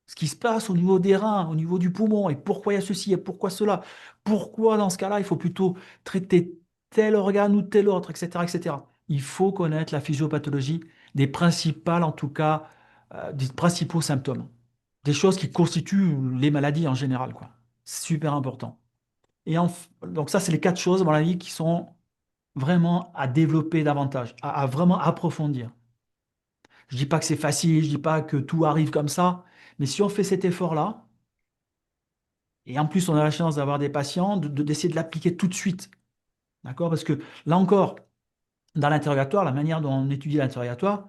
ce qui se passe au niveau des reins, au niveau du poumon, et pourquoi il y a ceci et pourquoi cela. Pourquoi dans ce cas-là, il faut plutôt traiter tel organe ou tel autre, etc., etc. Il faut connaître la physiopathologie des principales, en tout cas, des principaux symptômes, des choses qui constituent les maladies en général, quoi. C'est super important. Donc ça, c'est les quatre choses, à mon avis, qui sont vraiment à développer davantage, à vraiment approfondir. Je dis pas que c'est facile, je dis pas que tout arrive comme ça, mais si on fait cet effort-là, et en plus on a la chance d'avoir des patients, d'essayer de l'appliquer tout de suite, d'accord? Parce que là encore, dans l'interrogatoire, la manière dont on étudie l'interrogatoire,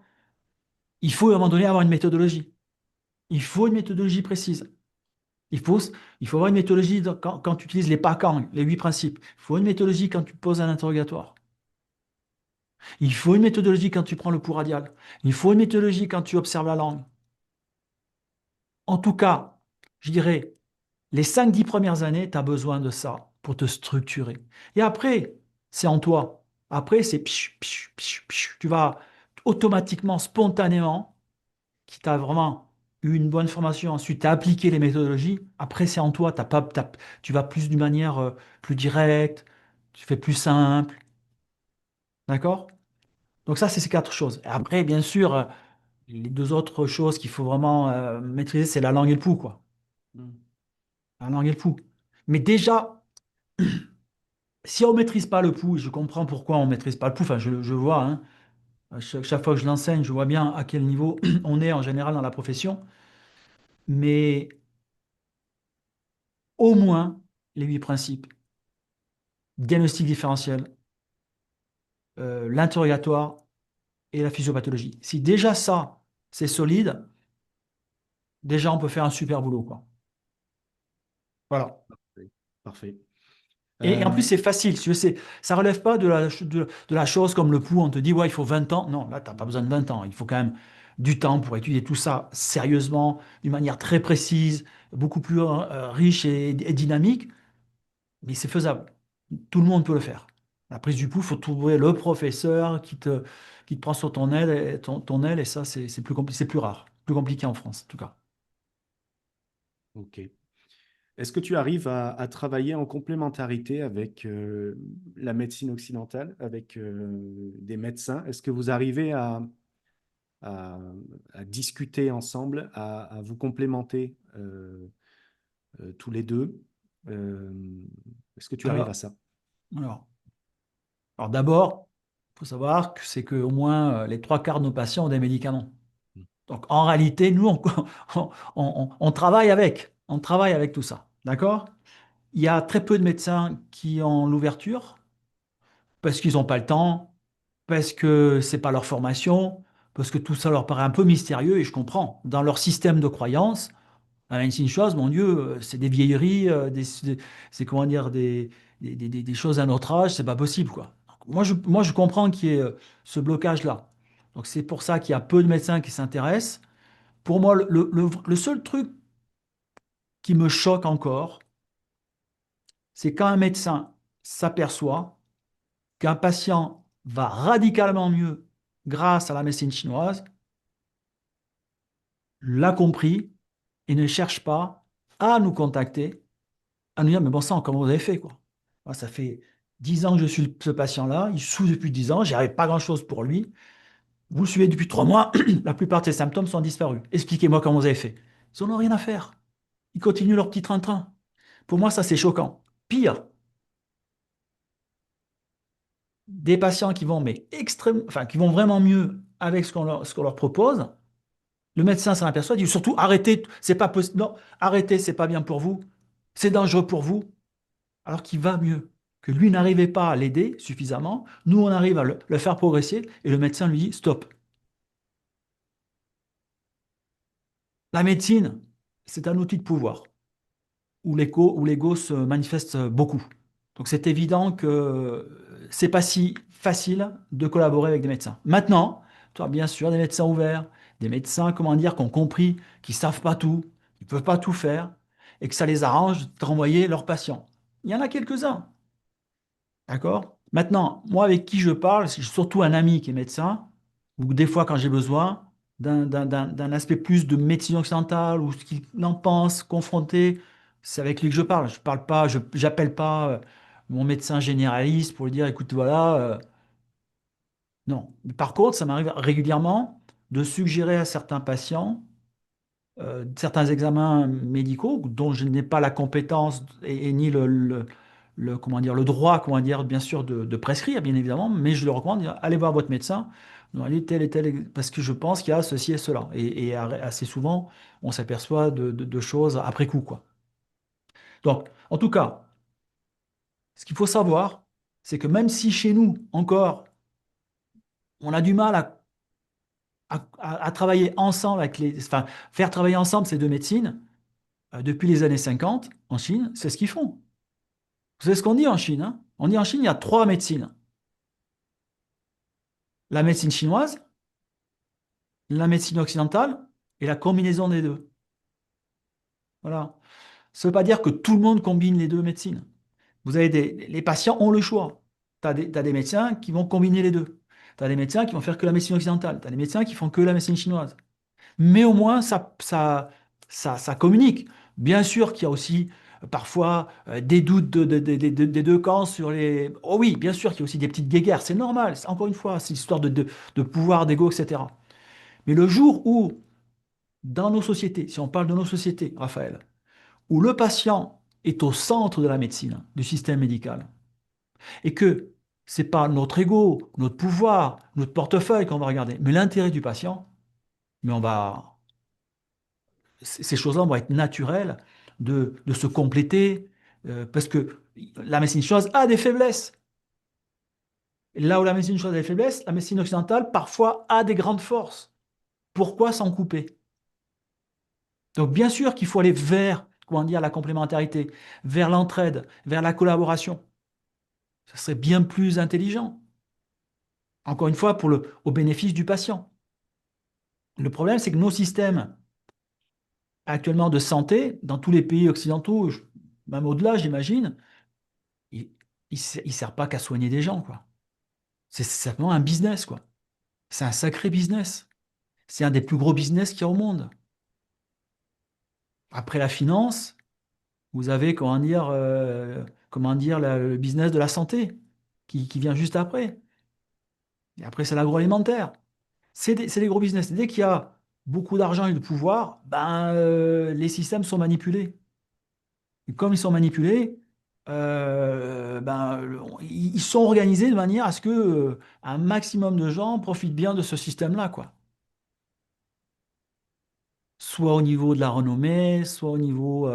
il faut à un moment donné avoir une méthodologie. Il faut une méthodologie précise. Il faut, il faut avoir une méthodologie quand tu utilises les PACAN, les 8 principes. Il faut une méthodologie quand tu poses un interrogatoire. Il faut une méthodologie quand tu prends le pouls radial. Il faut une méthodologie quand tu observes la langue. En tout cas, je dirais, les 5-10 premières années, tu as besoin de ça pour te structurer. Et après, c'est en toi. Après, c'est pfiou, pfiou, pfiou, pfiou. Tu vas automatiquement, spontanément, qui t'a vraiment eu une bonne formation, ensuite tu as appliqué les méthodologies. Après, c'est en toi. Tu vas plus d'une manière plus directe, tu fais plus simple. D'accord? Donc ça, c'est ces quatre choses. Et après, bien sûr, les deux autres choses qu'il faut vraiment maîtriser, c'est la langue et le pouls, quoi. Mm. La langue et le pouls. Mais déjà, si on ne maîtrise pas le pouls, et je comprends pourquoi on ne maîtrise pas le pouls, enfin je vois, hein, chaque fois que je l'enseigne, je vois bien à quel niveau on est en général dans la profession, mais au moins les 8 principes, diagnostic différentiel, l'interrogatoire et la physiopathologie. Si déjà ça, c'est solide, déjà on peut faire un super boulot, quoi. Voilà. Parfait. Parfait. Et en plus, Euh, c'est facile. Ça relève pas de la chose comme le pouls. On te dit, ouais, il faut 20 ans. Non, là, tu n'as pas besoin de 20 ans. Il faut quand même du temps pour étudier tout ça sérieusement, d'une manière très précise, beaucoup plus riche et dynamique. Mais c'est faisable. Tout le monde peut le faire. La prise du pouls, il faut trouver le professeur qui te prend sur ton aile, ton aile, et ça, c'est plus rare. Plus compliqué en France, en tout cas. ok. Est-ce que tu arrives à travailler en complémentarité avec la médecine occidentale, avec des médecins? Est-ce que vous arrivez à- à discuter ensemble, à vous complémenter tous les deux? Euh, Est-ce que tu arrives à Alors, ça? alors, alors d'abord, il faut savoir que c'est qu'au moins les trois quarts de nos patients ont des médicaments. Donc en réalité, nous, on travaille avec. On travaille avec tout ça. D'accord? Il y a très peu de médecins qui ont l'ouverture parce qu'ils n'ont pas le temps, parce que c'est pas leur formation, parce que tout ça leur paraît un peu mystérieux et je comprends. Dans leur système de croyance, la médecine chose, mon Dieu, c'est des vieilleries, c'est comment dire, des choses à notre âge, c'est pas possible, quoi. Donc, moi, je comprends qu'il y ait ce blocage-là. Donc, c'est pour ça qu'il y a peu de médecins qui s'intéressent. Pour moi, le seul truc qui me choque encore, c'est quand un médecin s'aperçoit qu'un patient va radicalement mieux grâce à la médecine chinoise, l'a compris et ne cherche pas à nous contacter, à nous dire, mais bon sang, comment vous avez fait, quoi? Moi, ça fait 10 ans que je suis ce patient-là, il souffre depuis 10 ans, j'avais pas grand-chose pour lui. Vous le suivez depuis 3 mois, la plupart de ses symptômes sont disparus. Expliquez-moi comment vous avez fait. Ils n'en ont rien à faire. Ils continuent leur petit train-train. Pour moi, ça, c'est choquant. Pire, des patients qui vont, mais enfin, qui vont vraiment mieux avec ce qu'on leur propose. Le médecin s'en aperçoit, il dit surtout arrêtez, c'est pas possible. Non, arrêtez, c'est pas bien pour vous, c'est dangereux pour vous. Alors qu'il va mieux. Que lui n'arrivait pas à l'aider suffisamment, nous on arrive à le faire progresser et le médecin lui dit stop. La médecine, c'est un outil de pouvoir où l'ego se manifeste beaucoup. Donc c'est évident que c'est pas si facile de collaborer avec des médecins. Maintenant, tu as bien sûr des médecins ouverts, des médecins, comment dire, qui ont compris, qui savent pas tout, qui peuvent pas tout faire, et que ça les arrange de renvoyer leurs patients. Il y en a quelques-uns, d'accord? Maintenant, moi avec qui je parle, c'est surtout un ami qui est médecin, ou des fois quand j'ai besoin d'un aspect plus de médecine occidentale, ou ce qu'il en pense, confronté, c'est avec lui que je parle. Je parle pas, j'appelle pas mon médecin généraliste pour lui dire, écoute, voilà, non. Mais par contre, ça m'arrive régulièrement de suggérer à certains patients certains examens médicaux dont je n'ai pas la compétence et ni comment dire, le droit, comment dire, bien sûr, de prescrire, bien évidemment, mais je le recommande, allez voir votre médecin, non, allez tel et tel, parce que je pense qu'il y a ceci et cela. Et assez souvent, on s'aperçoit de choses après coup, quoi. Donc, en tout cas, ce qu'il faut savoir, c'est que même si chez nous, encore, on a du mal à travailler ensemble enfin, faire travailler ensemble ces deux médecines, depuis les années 50, en Chine, c'est ce qu'ils font. Vous savez ce qu'on dit en Chine, hein? On dit en Chine, il y a trois médecines. La médecine chinoise, la médecine occidentale et la combinaison des deux. Voilà. Ça ne veut pas dire que tout le monde combine les deux médecines. Les patients ont le choix. T'as des médecins qui vont combiner les deux. Tu as des médecins qui vont faire que la médecine occidentale. Tu as des médecins qui font que la médecine chinoise. Mais au moins, ça communique. Bien sûr qu'il y a aussi parfois des doutes des deux camps sur les... Oh oui, bien sûr qu'il y a aussi des petites guéguerres, c'est normal. Encore une fois, c'est l'histoire de pouvoir, d'ego, etc. Mais le jour où, dans nos sociétés, si on parle de nos sociétés, Raphaël, où le patient est au centre de la médecine, du système médical, et que c'est pas notre ego, notre pouvoir, notre portefeuille qu'on va regarder, mais l'intérêt du patient, mais ces choses-là vont être naturelles de se compléter, parce que la médecine chinoise a des faiblesses. Et là où la médecine chinoise a des faiblesses, la médecine occidentale parfois a des grandes forces. Pourquoi s'en couper? Donc bien sûr qu'il faut aller vers, comment dire, la complémentarité, vers l'entraide, vers la collaboration. Ça serait bien plus intelligent. Encore une fois, au bénéfice du patient. Le problème, c'est que nos systèmes actuellement de santé, dans tous les pays occidentaux, même au-delà, j'imagine, il ne sert pas qu'à soigner des gens, quoi. C'est simplement un business, quoi. C'est un sacré business. C'est un des plus gros business qu'il y a au monde. Après la finance, Vous avez, comment dire, le business de la santé qui vient juste après. Et après, c'est l'agroalimentaire. C'est des gros business. Dès qu'il y a beaucoup d'argent et de pouvoir, ben, les systèmes sont manipulés. Et comme ils sont manipulés, ben, ils sont organisés de manière à ce que un maximum de gens profitent bien de ce système-là, quoi. Soit au niveau de la renommée, soit au niveau,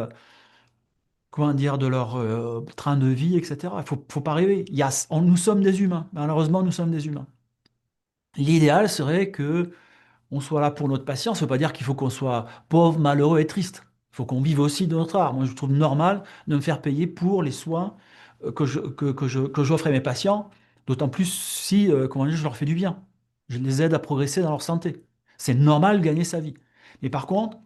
comment dire, de leur train de vie, etc. Faut pas rêver. Nous sommes des humains. Malheureusement, nous sommes des humains. L'idéal serait que on soit là pour notre patience. Ça ne veut pas dire qu'il faut qu'on soit pauvre, malheureux et triste. Il faut qu'on vive aussi de notre art. Moi, je trouve normal de me faire payer pour les soins que j'offre à mes patients, d'autant plus si, comment dire, je leur fais du bien. Je les aide à progresser dans leur santé. C'est normal de gagner sa vie. Mais par contre,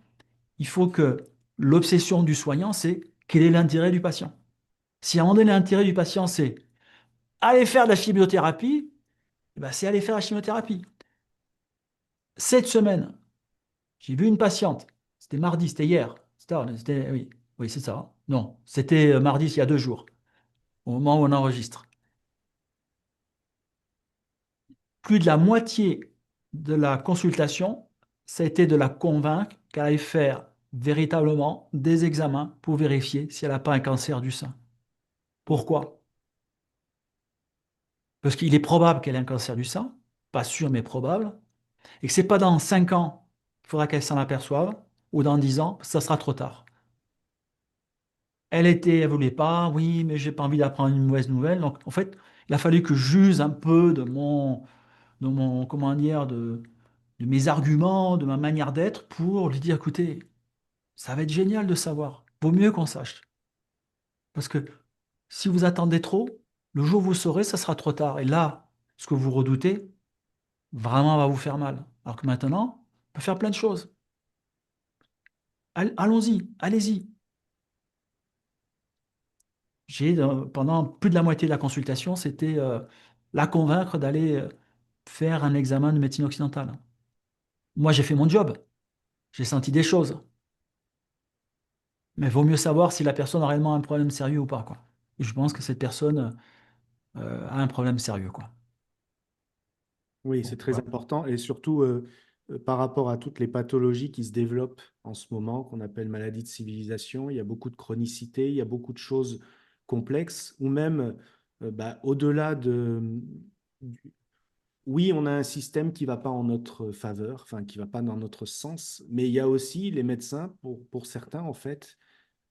il faut que l'obsession du soignant, c'est quel est l'intérêt du patient. Si à un moment donné, l'intérêt du patient, c'est aller faire de la chimiothérapie, eh ben, c'est aller faire la chimiothérapie. Cette semaine, j'ai vu une patiente. C'était mardi, c'était hier. Oui, oui, c'est ça. Non, c'était mardi, il y a 2 jours, au moment où on enregistre. Plus de la moitié de la consultation, ça a été de la convaincre qu'elle allait faire véritablement des examens pour vérifier si elle n'a pas un cancer du sein. Pourquoi? Parce qu'il est probable qu'elle ait un cancer du sein, pas sûr mais probable, et que c'est pas dans 5 ans qu'il faudra qu'elle s'en aperçoive, ou dans 10 ans, ça sera trop tard. Elle voulait pas, oui, mais j'ai pas envie d'apprendre une mauvaise nouvelle. Donc, en fait, il a fallu que j'use un peu comment dire, de mes arguments, de ma manière d'être pour lui dire, écoutez, ça va être génial de savoir. Vaut mieux qu'on sache. Parce que si vous attendez trop, le jour où vous saurez, ça sera trop tard. Et là, ce que vous redoutez, vraiment va vous faire mal. Alors que maintenant, on peut faire plein de choses. Allons-y, allez-y. Pendant plus de la moitié de la consultation, c'était la convaincre d'aller faire un examen de médecine occidentale. Moi, j'ai fait mon job, j'ai senti des choses, mais vaut mieux savoir si la personne a réellement un problème sérieux ou pas, quoi. Et je pense que cette personne a un problème sérieux, quoi. Oui, c'est Donc, très voilà. important et surtout par rapport à toutes les pathologies qui se développent en ce moment, qu'on appelle maladies de civilisation, il y a beaucoup de chronicité, il y a beaucoup de choses complexes ou même au-delà du- Oui, on a un système qui va pas en notre faveur, enfin qui va pas dans notre sens, mais il y a aussi les médecins, pour certains en fait,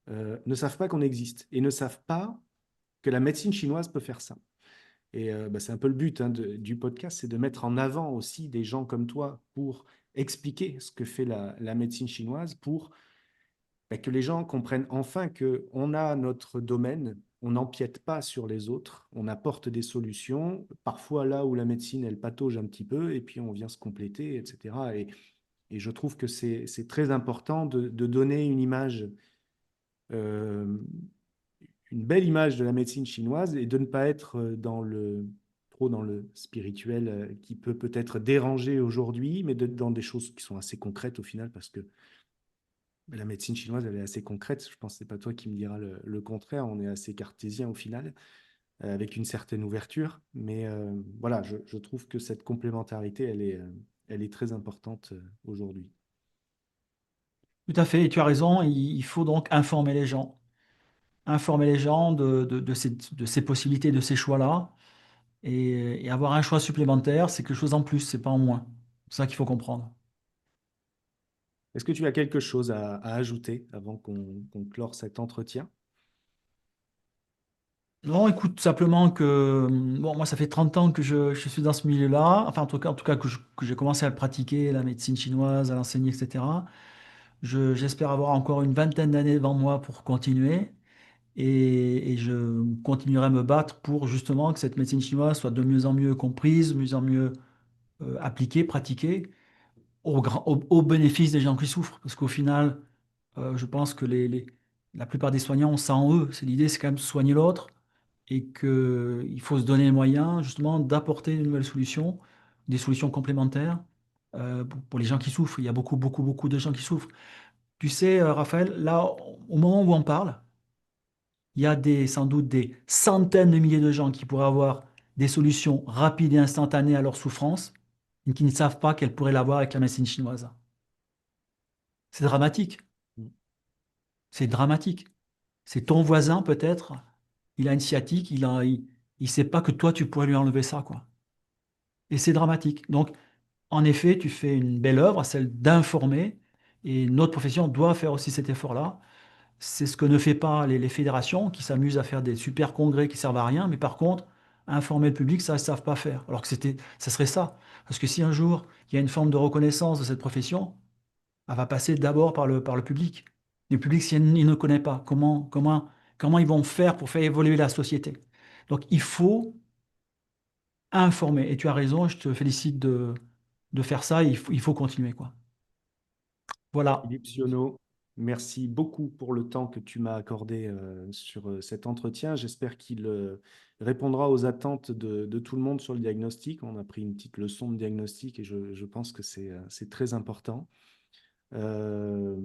ne savent pas qu'on existe et ne savent pas que la médecine chinoise peut faire ça. Et c'est un peu le but du podcast, c'est de mettre en avant aussi des gens comme toi pour expliquer ce que fait la médecine chinoise, pour que les gens comprennent enfin que on a notre domaine, on n'empiète pas sur les autres, on apporte des solutions, parfois là où la médecine, elle patauge un petit peu, et puis on vient se compléter, etc. Et je trouve que c'est très important de donner une image euh, une belle image de la médecine chinoise et de ne pas être trop dans le spirituel qui peut peut-être déranger aujourd'hui, mais dans des choses qui sont assez concrètes au final, parce que la médecine chinoise, elle est assez concrète. Je pense que c'est pas toi qui me diras le contraire. On est assez cartésien au final, avec une certaine ouverture. Mais voilà, je trouve que cette complémentarité, elle est très importante aujourd'hui. Tout à fait, et tu as raison, il faut donc informer les gens. Informer les gens de ces possibilités, de ces choix-là, et avoir un choix supplémentaire, c'est quelque chose en plus, c'est pas en moins. C'est ça qu'il faut comprendre. Est-ce que tu as quelque chose à ajouter avant qu'on clore cet entretien? Non, écoute, simplement que, bon, moi, ça fait 30 ans que je suis dans ce milieu-là, enfin, en tout cas que j'ai commencé à le pratiquer, la médecine chinoise, à l'enseigner, etc. J'espère avoir encore une vingtaine d'années devant moi pour continuer, et je continuerai à me battre pour justement que cette médecine chinoise soit de mieux en mieux comprise, de mieux en mieux appliquée, pratiquée, au bénéfice des gens qui souffrent. Parce qu'au final, je pense que la plupart des soignants ont ça en eux. L'idée, c'est quand même soigner l'autre, et qu'il faut se donner les moyens justement d'apporter de nouvelles solutions, des solutions complémentaires pour les gens qui souffrent. Il y a beaucoup, beaucoup, beaucoup de gens qui souffrent. Tu sais, Raphaël, là, au moment où on parle, il y a sans doute des centaines de milliers de gens qui pourraient avoir des solutions rapides et instantanées à leur souffrance, et qui ne savent pas qu'elles pourraient l'avoir avec la médecine chinoise. C'est dramatique. Mm. C'est dramatique. C'est ton voisin, peut-être, il a une sciatique, il sait pas que toi, tu pourrais lui enlever ça, quoi. Et c'est dramatique. Donc, en effet, tu fais une belle œuvre, celle d'informer, et notre profession doit faire aussi cet effort-là. C'est ce que ne fait pas les fédérations qui s'amusent à faire des super congrès qui servent à rien, mais par contre, informer le public, ça, ils ne savent pas faire. Alors que ça serait ça. Parce que si un jour, il y a une forme de reconnaissance de cette profession, elle va passer d'abord par le public. Le public, s'il ne connaît pas, comment ils vont faire pour faire évoluer la société? Donc, il faut informer. Et tu as raison, je te félicite de faire ça. Il faut continuer, quoi. Voilà. Philippe Sionneau, merci beaucoup pour le temps que tu m'as accordé sur cet entretien. J'espère qu'il répondra aux attentes de tout le monde sur le diagnostic. On a pris une petite leçon de diagnostic et je pense que c'est très important. Euh,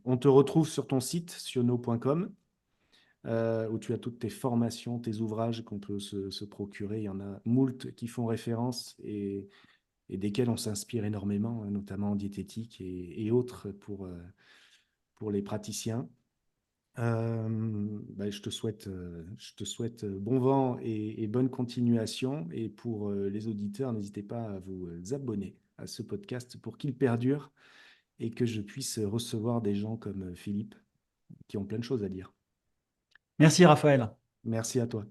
on te retrouve sur ton site sionneau.com où tu as toutes tes formations, tes ouvrages qu'on peut se procurer. Il y en a moult qui font référence et desquels on s'inspire énormément, hein, notamment en diététique et autres pour les praticiens. Je te souhaite bon vent et bonne continuation. Et pour les auditeurs, n'hésitez pas à vous abonner à ce podcast pour qu'il perdure et que je puisse recevoir des gens comme Philippe qui ont plein de choses à dire. Merci, Raphaël. Merci à toi.